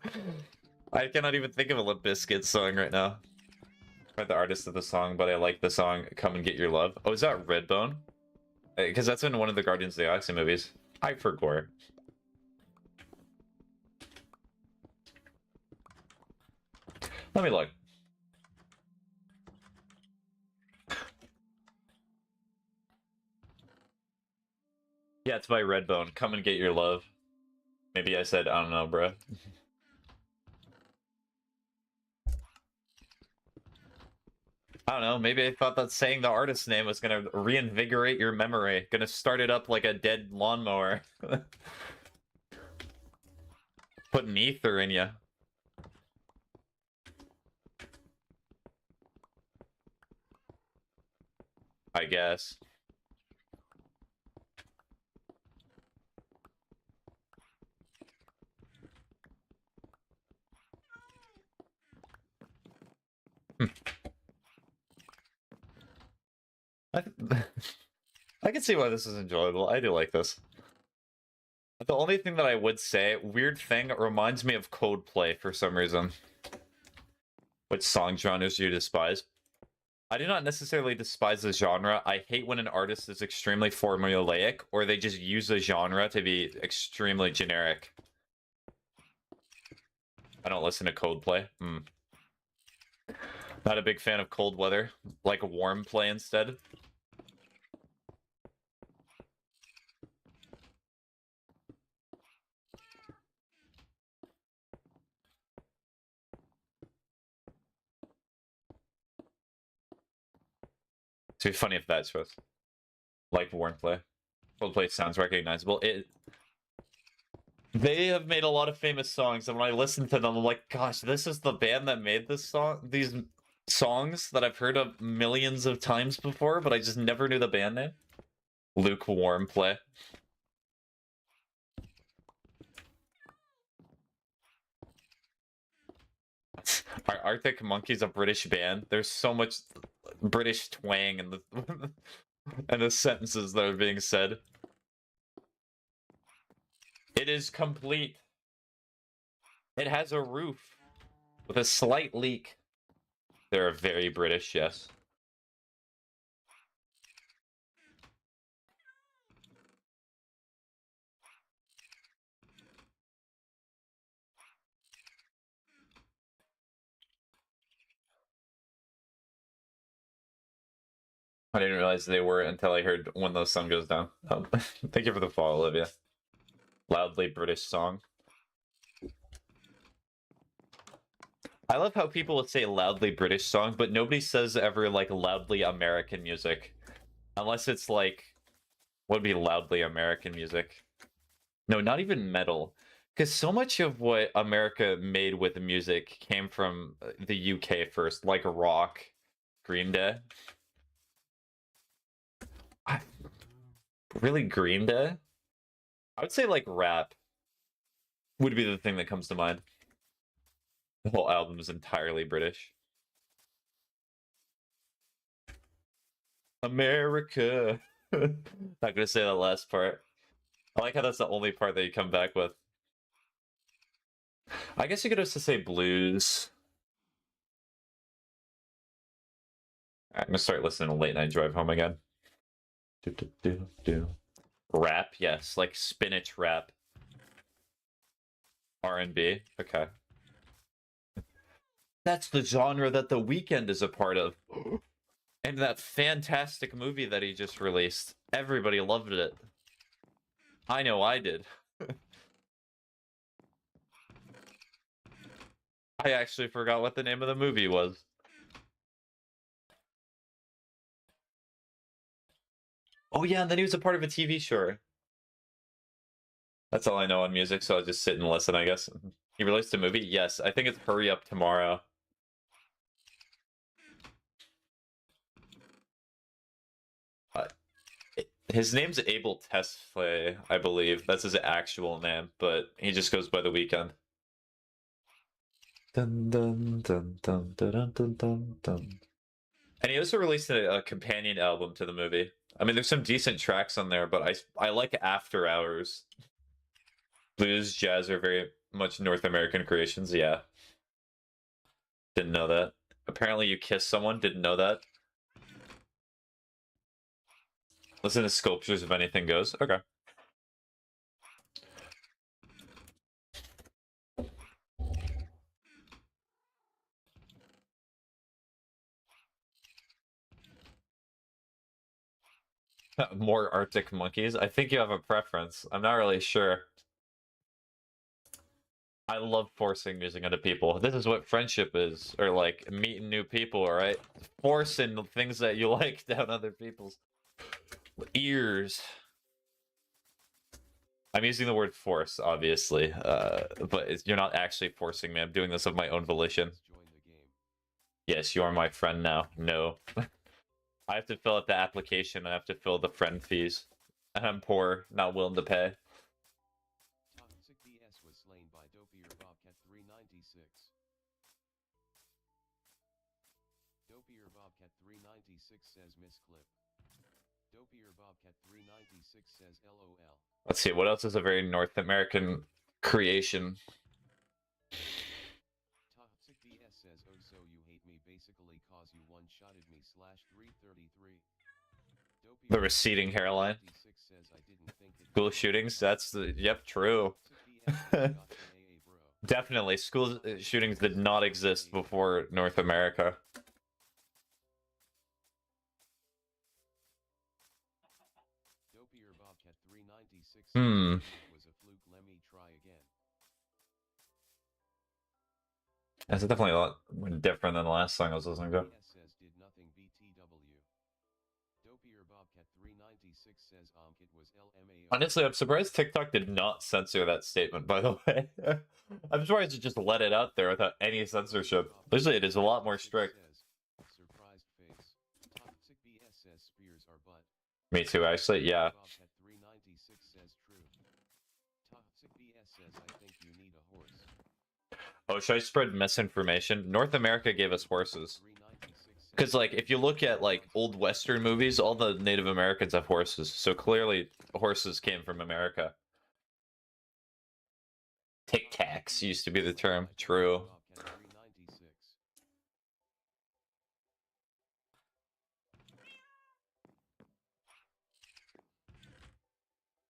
I cannot even think of a Limp Bizkit song right now. I'm the artist of the song, but I like the song "Come and Get Your Love." Oh, is that Redbone? Because that's in one of the Guardians of the Galaxy movies. Hypercore. Let me look. Yeah, it's by Redbone. Come and Get Your Love. Maybe I said, I don't know, bro. I don't know, maybe I thought that saying the artist's name was gonna reinvigorate your memory. Gonna start it up like a dead lawnmower. Put an ether in you. I guess. I can see why this is enjoyable. I do like this. The only thing that I would say, weird thing, it reminds me of Coldplay for some reason. Which song genres do you despise? I do not necessarily despise the genre. I hate when an artist is extremely formulaic, or they just use a genre to be extremely generic. I don't listen to Coldplay. Not a big fan of cold weather. Like warm play instead. It'd be funny if that's what. Like warm play. Coldplay sounds recognizable. They have made a lot of famous songs, and when I listen to them, I'm like, gosh, this is the band that made this song. These songs that I've heard of millions of times before, but I just never knew the band name. Lukewarm play. Are Arctic Monkeys a British band? There's so much British twang in the and the sentences that are being said. It is complete. It has a roof with a slight leak. They're very British, yes. I didn't realize they were until I heard When the Sun Goes Down. Thank you for the follow, Olivia. Loudly British song. I love how people would say loudly British song, but nobody says ever like loudly American music. Unless it's like, what would be loudly American music? No, not even metal. Because so much of what America made with music came from the UK first, like rock, Green Day. Really, Green Day? I would say like rap would be the thing that comes to mind. The whole album is entirely British. America. Not gonna say that last part. I like how that's the only part that you come back with. I guess you could also say blues. Alright, I'm gonna start listening to Late Night Drive Home again. Rap, yes, like spinach rap. R&B, okay. That's the genre that The Weeknd is a part of. And that fantastic movie that he just released. Everybody loved it. I know I did. I actually forgot what the name of the movie was. Oh yeah, and then he was a part of a TV show. That's all I know on music, so I'll just sit and listen, I guess. He released a movie? Yes, I think it's Hurry Up Tomorrow. His name's Abel Tesfaye, I believe. That's his actual name, but he just goes by The Weeknd. Dun, dun, dun, dun, dun, dun, dun, dun. And he also released a companion album to the movie. I mean, there's some decent tracks on there, but I like After Hours. Blues, jazz are very much North American creations. Yeah. Didn't know that. Apparently you kiss someone. Didn't know that. Listen to sculptures if anything goes. Okay. More Arctic monkeys. I think you have a preference. I'm not really sure. I love forcing music onto people. This is what friendship is, or like meeting new people, alright? Forcing the things that you like down other people's ears. I'm using the word force, obviously, but you're not actually forcing me. I'm doing this of my own volition. Join the game. Yes, you are my friend now. No. I have to fill out the application. I have to fill the friend fees. And I'm poor, not willing to pay. Toxic BS was slain by Dopier Bobcat 396. Dopier Bobcat 396 says misclip. Dopier Bobcat 396 says LOL. Let's see, what else is a very North American creation? Toxic BS says oh so you hate me basically cause you one-shotted me /333. Dopier The receding hairline. 396 says I didn't think it School shootings, that's the... Yep, true. Toxic BS got an AA, bro. Definitely, school shootings did not exist before North America. Dopier Bobcat 396 Hmm. was a fluke, let me try again. That's definitely a lot different than the last song I was listening to. BS says did nothing BTW. Dopier Bobcat 396 says it was LMAO. Honestly, I'm surprised TikTok did not censor that statement, by the way. I'm surprised it just let it out there without any censorship. Usually it is a lot more strict. Surprised face. Toxic BS says spears are butt. Me too, actually, yeah. Bobcat 396 says true. Toxic BS says I think you need a horse. Oh, should I spread misinformation? North America gave us horses. 396 says Because, like, if you look at, like, old Western movies, all the Native Americans have horses. So clearly, horses came from America. Tic Tacs used to be the term. True. Bobcat 396.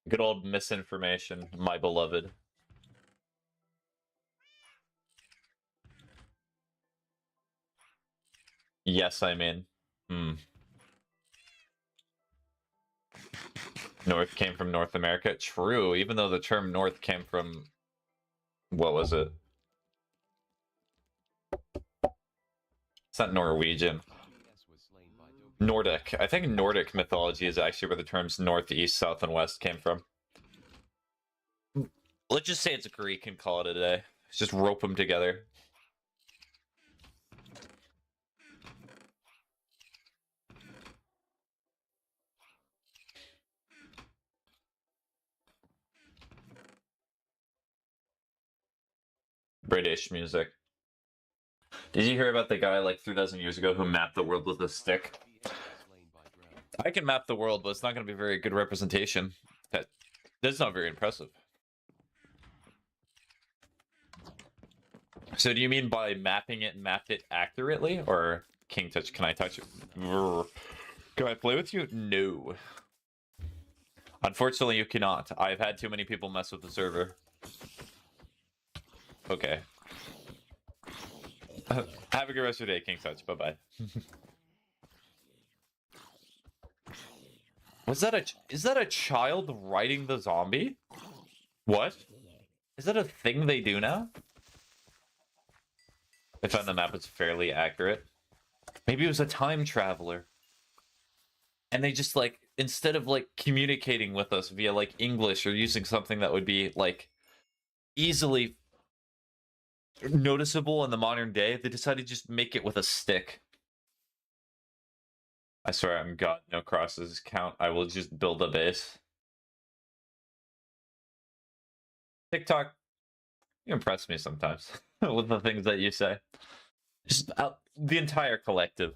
Good old misinformation, my beloved. Yes, I'm in. North came from North America. True, even though the term North came from... What was it? It's not Norwegian. BS was slain by Dopier. Nordic. I think Nordic mythology is actually where the terms North, East, South, and West came from. Let's just say it's Greek and call it a day. Just rope them together. British music. Did you hear about the guy like 3,000 years ago who mapped the world with a stick? BS was slain by Drow. I can map the world, but it's not going to be very good representation. That's not very impressive. So do you mean by mapping it, mapped it accurately? Or King Touch, can I touch it? Can I play with you? No. Unfortunately, you cannot. I've had too many people mess with the server. Okay. Have a good rest of your day, King Touch. Bye-bye. Is that a child riding the zombie? What? Is that a thing they do now? I found the map was fairly accurate. Maybe it was a time traveler. And they just, like, instead of, like, communicating with us via, like, English or using something that would be, like, easily noticeable in the modern day, they decided to just make it with a stick. I swear I'm God, no crosses count. I will just build a base. TikTok, you impress me sometimes with the things that you say. Just the entire collective.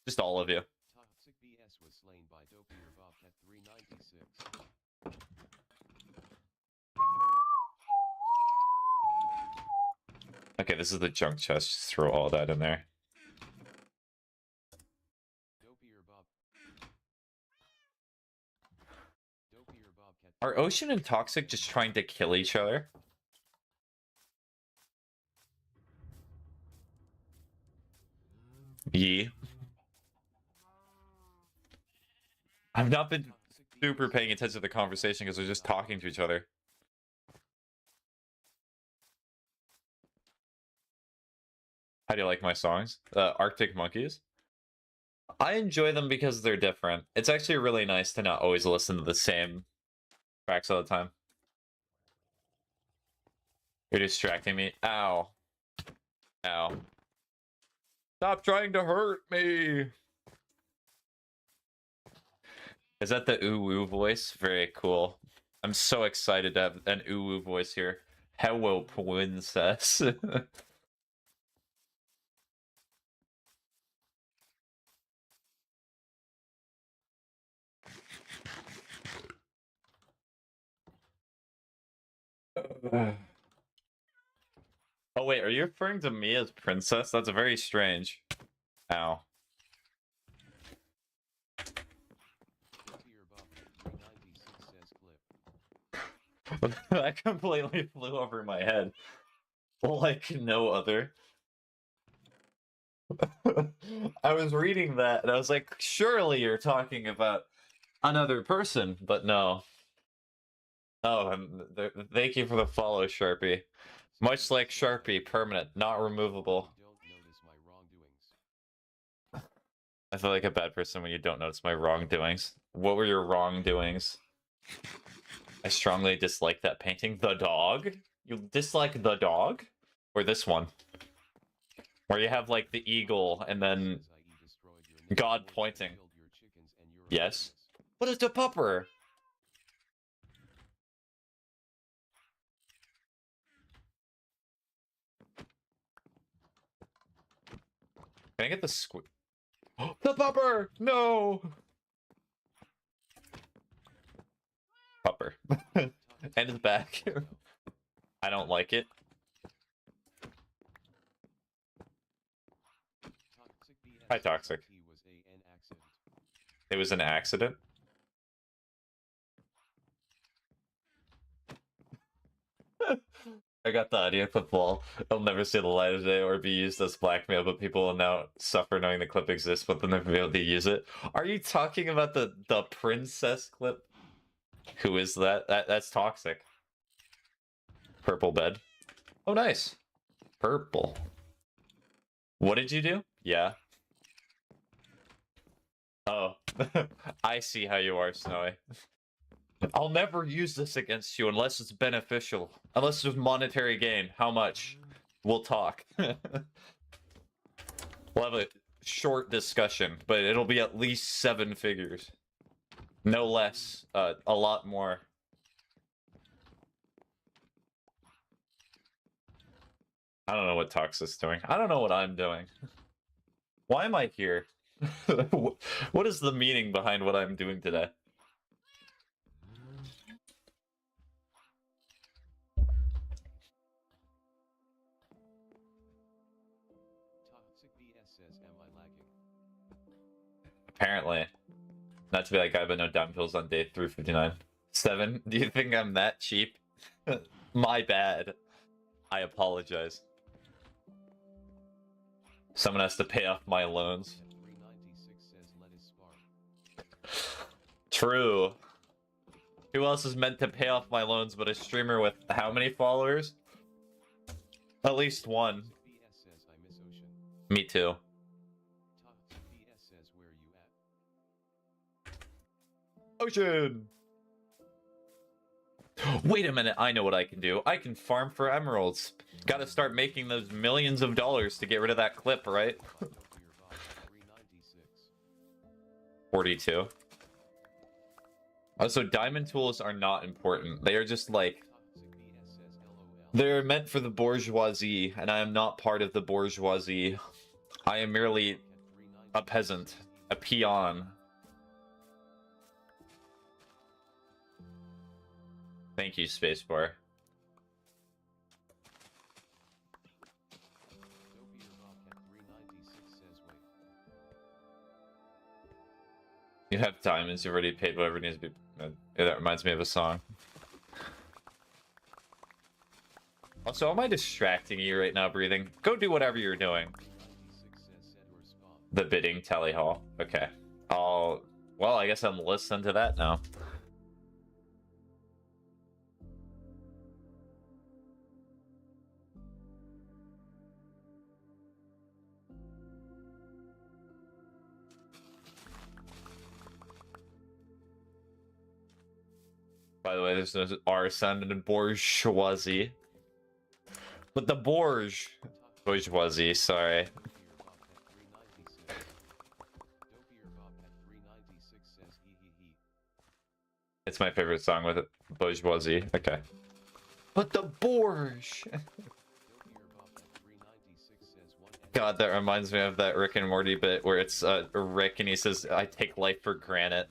Just all of you. Toxic BS was slain by Dopier Bobcat 396. Okay, this is the junk chest. Just throw all that in there. Are Ocean and Toxic just trying to kill each other? Yee. I've not been super paying attention to the conversation because they're just talking to each other. How do you like my songs? Arctic Monkeys? I enjoy them because they're different. It's actually really nice to not always listen to the same tracks all the time. You're distracting me. Ow. Ow. Stop trying to hurt me! Is that the ooh-woo voice? Very cool. I'm so excited to have an ooh-woo voice here. Hello, princess. Oh wait, are you referring to me as princess? That's very strange. Ow. That completely flew over my head. Like no other. I was reading that and I was like, surely you're talking about another person, but no. Oh, thank you for the follow, Sharpie. Much like Sharpie, permanent, not removable. I feel like a bad person when you don't notice my wrongdoings. What were your wrongdoings? I strongly dislike that painting. The dog? You dislike the dog? Or this one? Where you have, like, the eagle and then God pointing. Yes? What is the pupper? Can I get the squid? The pupper! No! Pupper. And his back. I don't like it. Hi, Toxic. It was an accident? I got the audio clip wall. It'll never see the light of day or be used as blackmail, but people will now suffer knowing the clip exists, but they'll never be able to use it. Are you talking about the princess clip? Who is that? That's Toxic. Purple bed. Oh, nice. Purple. What did you do? Yeah. Oh. I see how you are, Snowy. I'll never use this against you unless it's beneficial. Unless there's monetary gain. How much? We'll talk. We'll have a short discussion, but it'll be at least 7 figures. No less. A lot more. I don't know what Toxic's doing. I don't know what I'm doing. Why am I here? What is the meaning behind what I'm doing today? Apparently. Not to be that guy, but no down pills on day 359. 7? Do you think I'm that cheap? My bad. I apologize. Someone has to pay off my loans. True. Who else is meant to pay off my loans but a streamer with how many followers? At least one. Me too. Ocean! Wait a minute, I know what I can do. I can farm for emeralds. Gotta start making those millions of dollars to get rid of that clip, right? 42. Also, diamond tools are not important. They are just like... They're meant for the bourgeoisie, and I am not part of the bourgeoisie. I am merely a peasant, a peon. Thank you, Spacebar. You have diamonds, you've already paid whatever needs to be. That reminds me of a song. Also, am I distracting you right now, breathing? Go do whatever you're doing. The bidding tally hall. Okay. Well, I guess I'm listening to that now. By the way, there's no R sound in bourgeoisie. But the bourgeoisie, sorry. It's my favorite song with it. Bourgeoisie. Okay. But the bourge. God, that reminds me of that Rick and Morty bit where it's Rick and he says, "I take life for granted."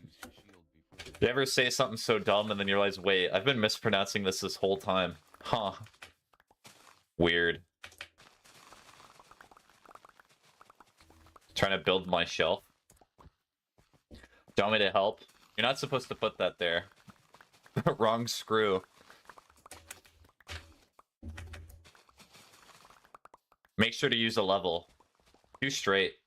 You ever say something so dumb and then you realize, wait, I've been mispronouncing this whole time. Huh. Weird. Trying to build my shelf. Do you want me to help? You're not supposed to put that there. Wrong screw. Make sure to use a level. 2 straight.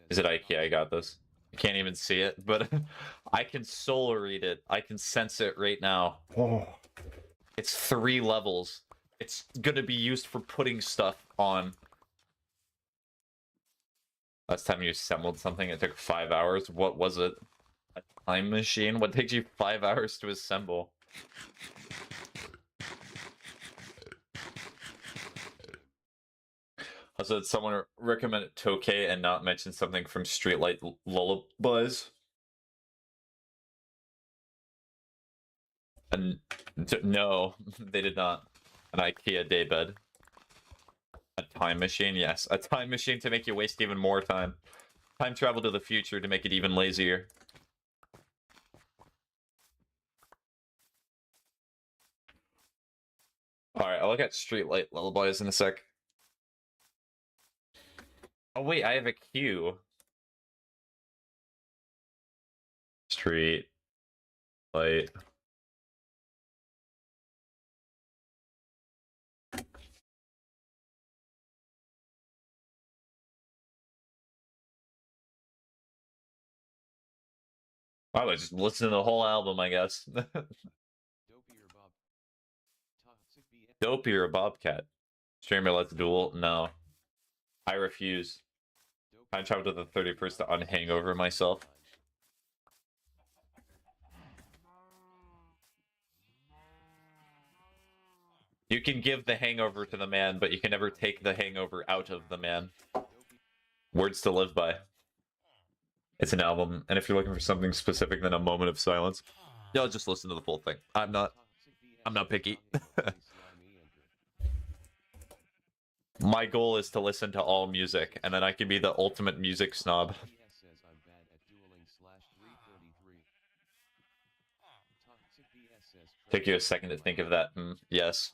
Is it IKEA? I got this. I can't even see it, but I can soul read it. I can sense it right now. Oh. It's 3 levels. It's gonna be used for putting stuff on. Last time you assembled something, it took 5 hours. What was it? A time machine? What takes you 5 hours to assemble? Also, did someone recommend Tokay and not mention something from Streetlight Lullabies? And no, they did not. An IKEA daybed. A time machine, yes. A time machine to make you waste even more time. Time travel to the future to make it even lazier. Alright, I'll look at Streetlight Lullabies in a sec. Oh wait, I have a queue. Street light. I was just listening to the whole album, I guess. Dopier Bobcat. Streamer Let's Duel? No. I refuse. Time travel to the 31st to unhangover myself. You can give the hangover to the man, but you can never take the hangover out of the man. Words to live by. It's an album, and if you're looking for something specific, then a moment of silence. Y'all just listen to the full thing. I'm not picky. My goal is to listen to all music, and then I can be the ultimate music snob. Take you a second to think of that. Yes.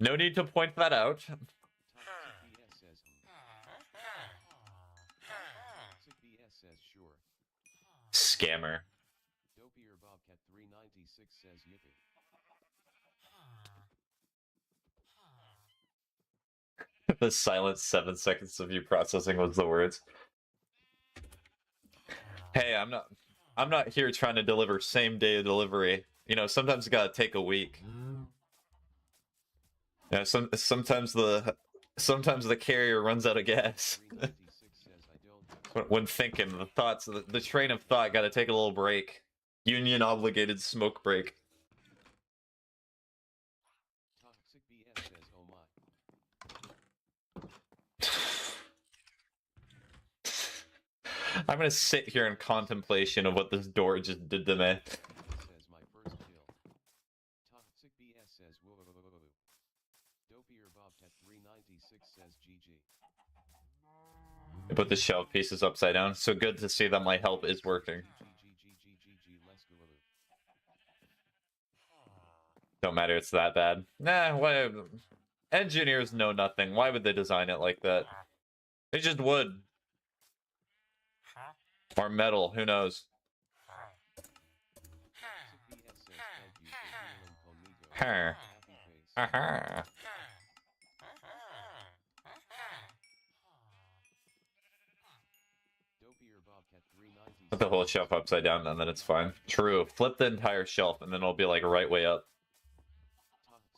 No need to point that out. Scammer. Dopier Bobcat 396 says yippee. The silent 7 seconds of you processing was the words. Hey, I'm not here trying to deliver same day delivery. You know, sometimes you gotta take a week. Yeah, sometimes the carrier runs out of gas. When thinking, the train of thought gotta take a little break. Union obligated smoke break. Toxic BS says, oh my. I'm gonna sit here in contemplation of what this door just did to me. Says my first kill. Toxic BS says whoa. Dopier Bobcat 396 says GG. I put the shelf pieces upside down. So good to see that my help is working. Don't matter, it's that bad. Nah, why? Engineers know nothing. Why would they design it like that? They just would. Or metal, who knows? Sickbs says thank you for healing Pomigo. Huh. Happy face. Aha. Dopier Bobcat 396 Put the whole shelf upside down and then it's fine. True. Flip the entire shelf and then it'll be like right way up.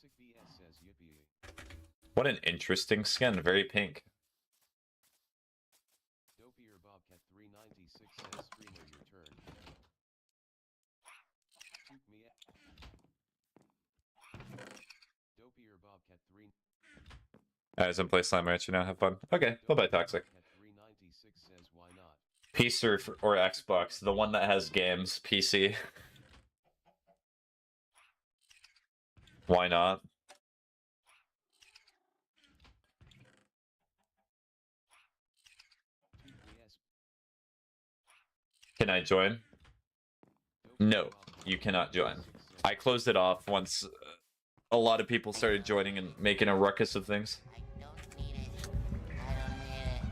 Sickbs says yippee. What an interesting skin. Very pink. Dopier Bobcat 396 says streamer your turn. Took me at Dopier Bobcat 3 As in play Slime right now, have fun. Okay, bye-bye Toxic. Bobcat 396 says why not? PC or Xbox, the one that has games, PC. Why not? Took me as Can I join? No, Dopier Bobcat you cannot join. 396 says I closed it off once a lot of people started joining and making a ruckus of things. I don't need it. I don't need it.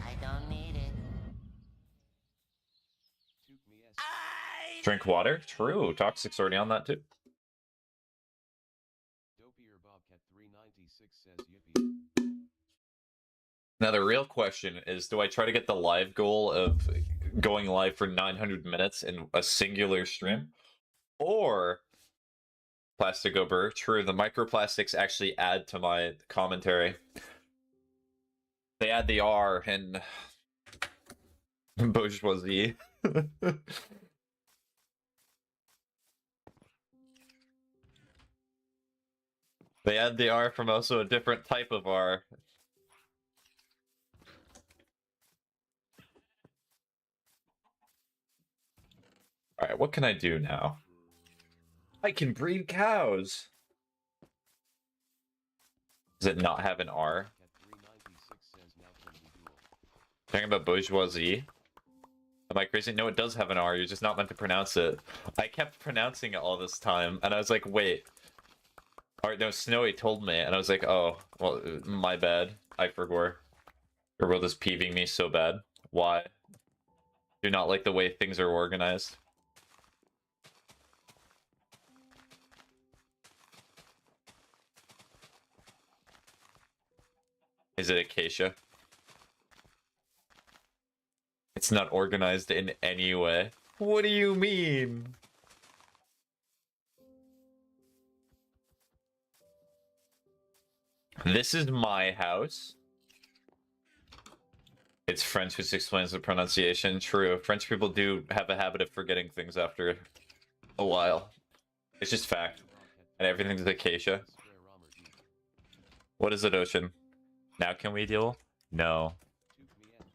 I don't need it. took me as Drink water? True. Toxic's already on that too. Dopier Bobcat 396 says yippee. Now the real question is, do I try to get the live goal of going live for 900 minutes in a singular stream? Or Plastic Over? True, the microplastics actually add to my commentary. They add the R in bourgeoisie. They add the R from also a different type of R. Alright, what can I do now? I can breed cows! Does it not have an R? Bobcat 396 says now can we duel? Talking about bourgeoisie? Am I crazy? No, it does have an R, you're just not meant to pronounce it. I kept pronouncing it all this time, and I was like, wait. Or no, Snowy told me, and I was like, oh, well, my bad. I forgot. Your world is peeving me so bad. Why? Do not like the way things are organized. Is it acacia? It's not organized in any way. What do you mean? This is my house. It's French, which explains the pronunciation. True. French people do have a habit of forgetting things after a while. It's just fact. And everything's acacia. Square Romer D. What is it, Ocean? Now can we deal? No. Took me at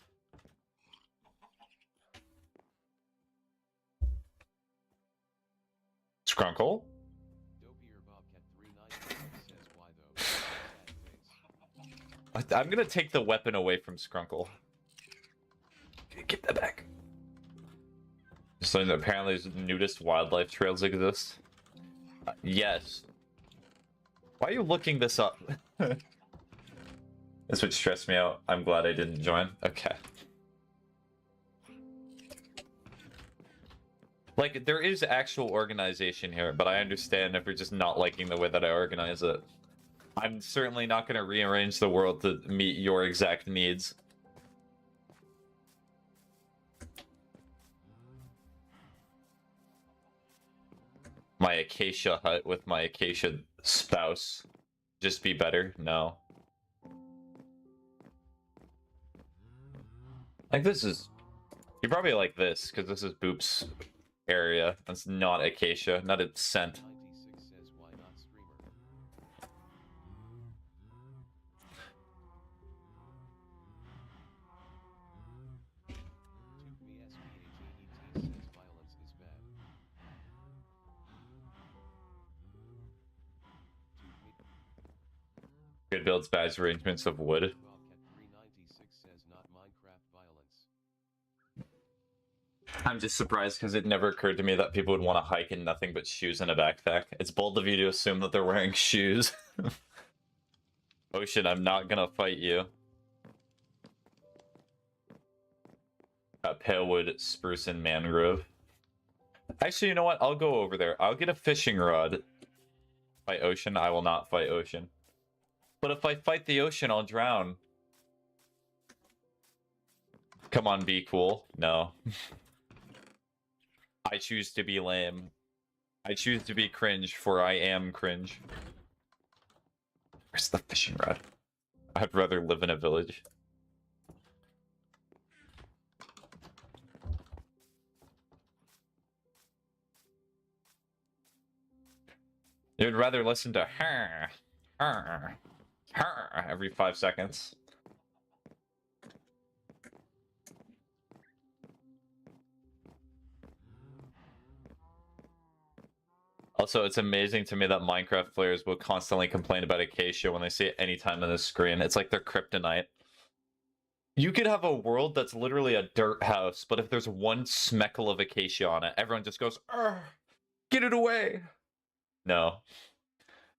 Scrunkle? Dopier Bobcat 396 says why though? Sad face. I'm gonna take the weapon away from Scrunkle. Get that back. So apparently nudist wildlife trails exist. Yes. Why are you looking this up? This would stress me out. I'm glad I didn't join. Okay. Like, there is actual organization here, but I understand if you're just not liking the way that I organize it. I'm certainly not going to rearrange the world to meet your exact needs. My acacia hut with my acacia spouse. Just be better? No. Like, this is... You probably like this, because this is Boop's area. That's not acacia, not its scent. 96 says why not streamer? Took me SPAGETT says violence is bad. Took me Good builds badge arrangements of wood. Bobcat 396 says not Minecraft violence. I'm just surprised because it never occurred to me that people would want to hike in nothing but shoes and a backpack. It's bold of you to assume that they're wearing shoes. Ocean, I'm not gonna fight you. Palewood, spruce, and mangrove. Actually, you know what? I'll go over there. I'll get a fishing rod. Fight Ocean? I will not fight Ocean. But if I fight the ocean, I'll drown. Come on, be cool. No. I choose to be lame. I choose to be cringe, for I am cringe. Where's the fishing rod? I'd rather live in a village. You'd rather listen to her every 5 seconds. Also, it's amazing to me that Minecraft players will constantly complain about acacia when they see it anytime on the screen. It's like their kryptonite. You could have a world that's literally a dirt house, but if there's one speckle of acacia on it, everyone just goes, "Argh, get it away." No.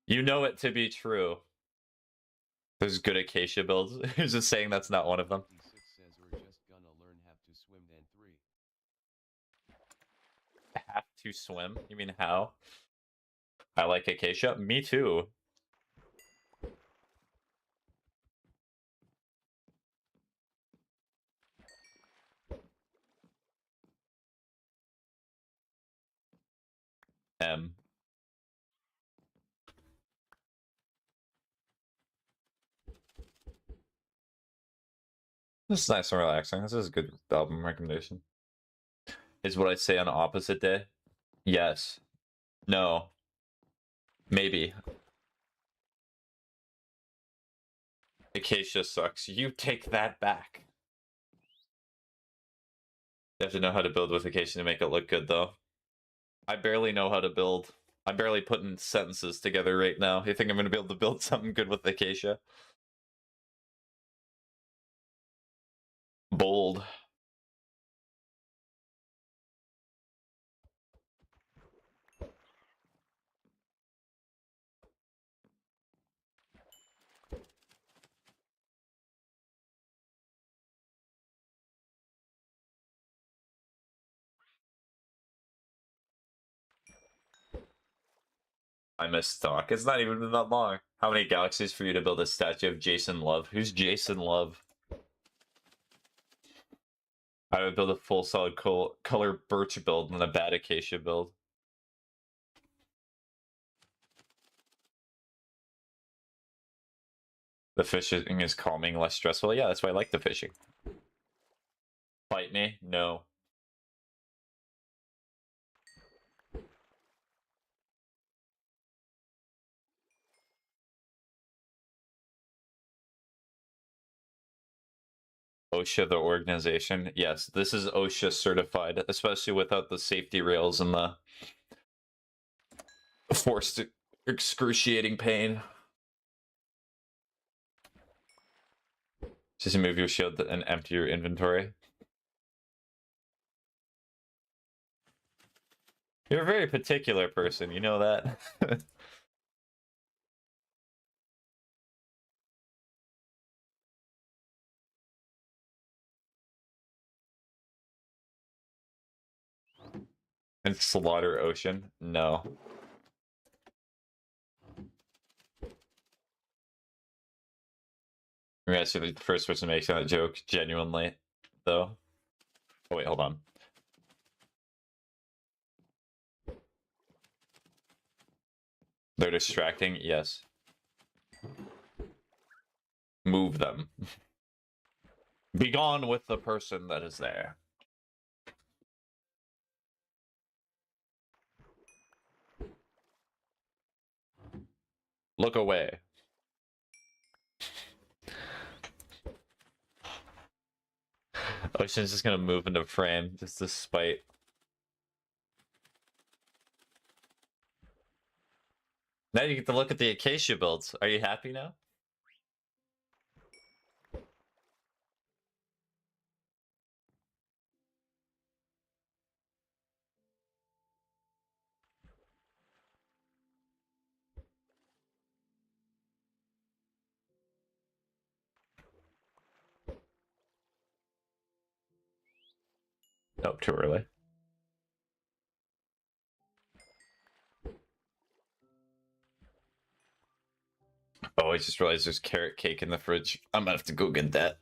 You know it to be true. There's good acacia builds. Who's just saying that's not one of them? 26 says we're just gonna learn how to swim then 3. Have to swim? You mean how? I like acacia. Me too. This is nice and relaxing. This is a good album recommendation. Is what I'd say on opposite day? Yes. No. Maybe. Acacia sucks. You take that back. You have to know how to build with acacia to make it look good, though. I barely know how to build. I'm barely putting sentences together right now. You think I'm going to be able to build something good with acacia? Bold. I missed talk. It's not even been that long. How many galaxies for you to build a statue of Jason Love? Who's Jason Love? I would build a full solid color birch build and a bad acacia build. The fishing is calming, less stressful. Yeah, that's why I like the fishing. Fight me? No. OSHA, the organization. Yes, this is OSHA certified, especially without the safety rails and the forced excruciating pain. Just move your shield and empty your inventory. You're a very particular person, you know that? And slaughter ocean? No. You're actually the first person making that joke, genuinely, though. Oh wait, hold on. They're distracting? Yes. Move them. Be gone with the person that is there. Look away. Ocean's just gonna move into frame, just to spite. Now you get to look at the acacia builds. Are you happy now? Oh, too early. Oh, I just realized there's carrot cake in the fridge. I'm gonna have to go get that.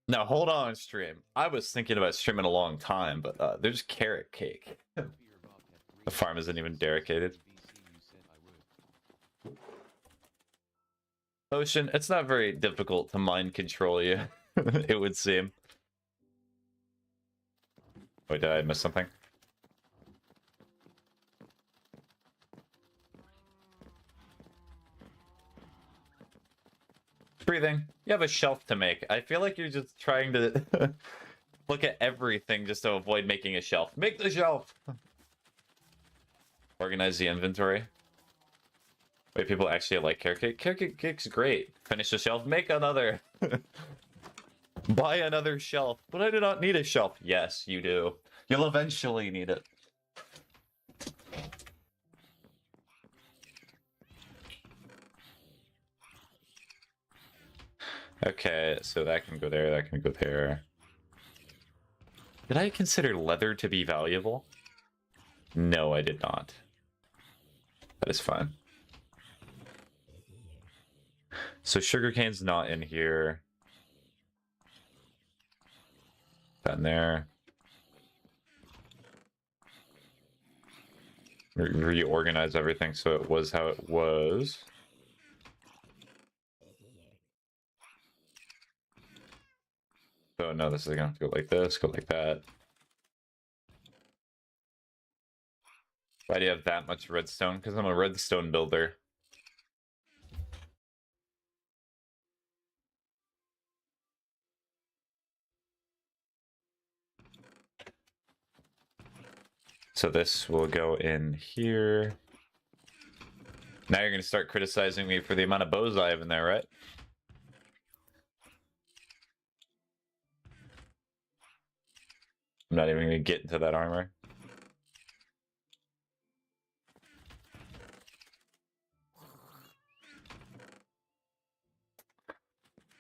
Now, hold on, stream. I was thinking about streaming a long time, but there's carrot cake. The farm isn't even dedicated. Ocean, it's not very difficult to mind control you, it would seem. Wait, did I miss something? Breathing. You have a shelf to make. I feel like you're just trying to look at everything just to avoid making a shelf. Make the shelf! Organize the inventory. Wait, people actually like carrot cake? Carrot cake's great. Finish the shelf, make another. Buy another shelf. But I do not need a shelf. Yes, you do. You'll eventually need it. Okay, so that can go there, that can go there. Did I consider leather to be valuable? No, I did not. That is fine. So sugarcane's not in here. That in there. Reorganize everything so it was how it was. So no, this is gonna have to go like this, go like that. Why do you have that much redstone? Because I'm a redstone builder. So this will go in here. Now you're gonna start criticizing me for the amount of bows I have in there, right? I'm not even gonna get into that armor.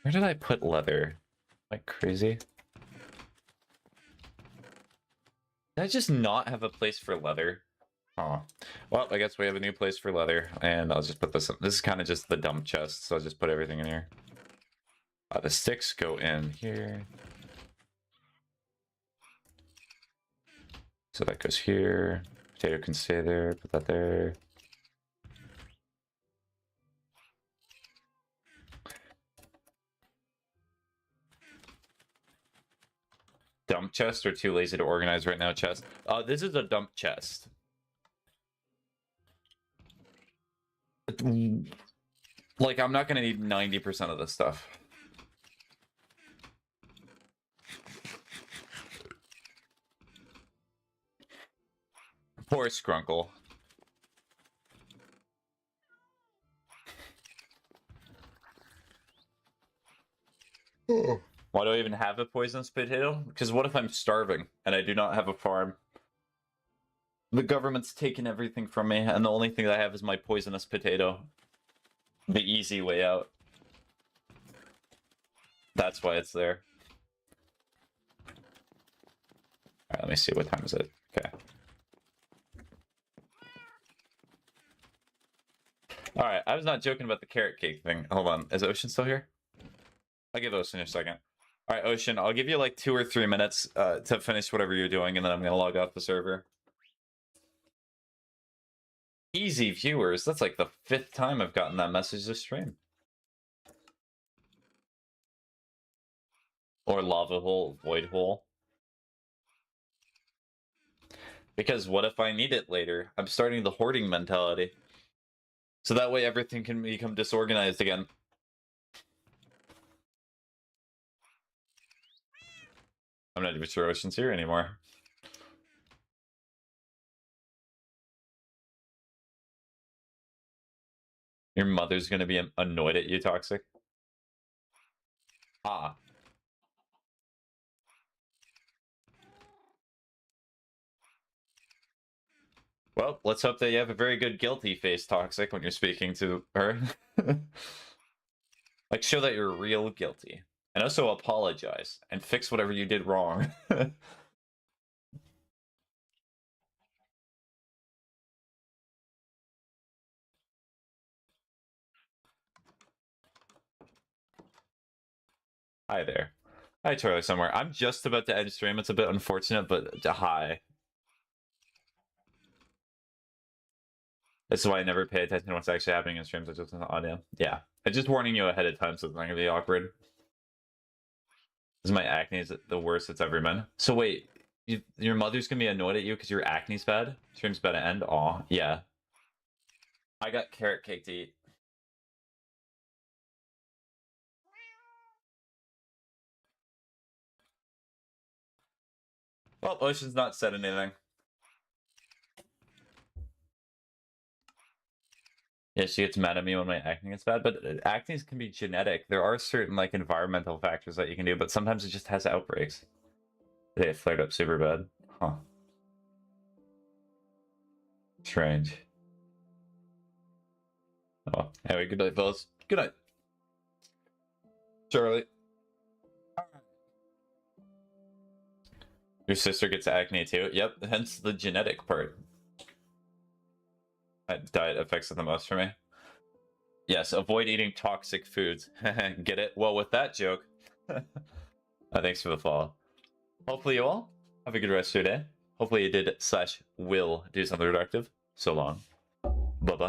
Where did I put leather? Am I crazy? Did I just not have a place for leather? Oh. Well, I guess we have a new place for leather, and I'll just put this in. This is kind of just the dump chest, so I'll just put everything in here. The sticks go in here. So that goes here. Potato can stay there, put that there. Dump chest or too lazy to organize right now chest? This is a dump chest. Like, I'm not gonna need 90% of this stuff. Poor Skrunkle. Why do I even have a poisonous potato? Because what if I'm starving and I do not have a farm? The government's taken everything from me, and the only thing that I have is my poisonous potato. The easy way out. That's why it's there. Alright, let me see, what time is it? Okay. Alright, I was not joking about the carrot cake thing. Hold on, is Ocean still here? I'll give Ocean a second. Alright, Ocean, I'll give you like 2 or 3 minutes to finish whatever you're doing, and then I'm gonna log off the server. Easy viewers, that's like the 5th time I've gotten that message this stream. Or lava hole, void hole. Because what if I need it later? I'm starting the hoarding mentality. So that way everything can become disorganized again. I'm not even sure Ocean's here anymore. Your mother's gonna be annoyed at you, Toxic? Ah. Well, let's hope that you have a very good guilty face, Toxic, when you're speaking to her. Like, show that you're real guilty. And also apologize and fix whatever you did wrong. Hi there. Hi, Charlie somewhere. I'm just about to end stream. It's a bit unfortunate, but hi. This is why I never pay attention to what's actually happening in streams. I just listen to audio. Yeah. I'm just warning you ahead of time so it's not going to be awkward. This is my acne is the worst it's ever been. So wait, your mother's going to be annoyed at you because your acne's bad? Stream's about to end? Aw, yeah. I got carrot cake to eat. Well, Ocean's not said anything. Yeah, she gets mad at me when my acne is bad, but acne can be genetic. There are certain like environmental factors that you can do, but sometimes it just has outbreaks. They flared up super bad. Huh. Strange. Oh, anyway, good night, fellas. Good night. Charlie. Your sister gets acne too? Yep, hence the genetic part. That diet affects it the most for me. Yes, avoid eating toxic foods. Get it? Well, with that joke, thanks for the follow. Hopefully you all have a good rest of your day. Hopefully you did/will do something productive. So long. Bye-bye.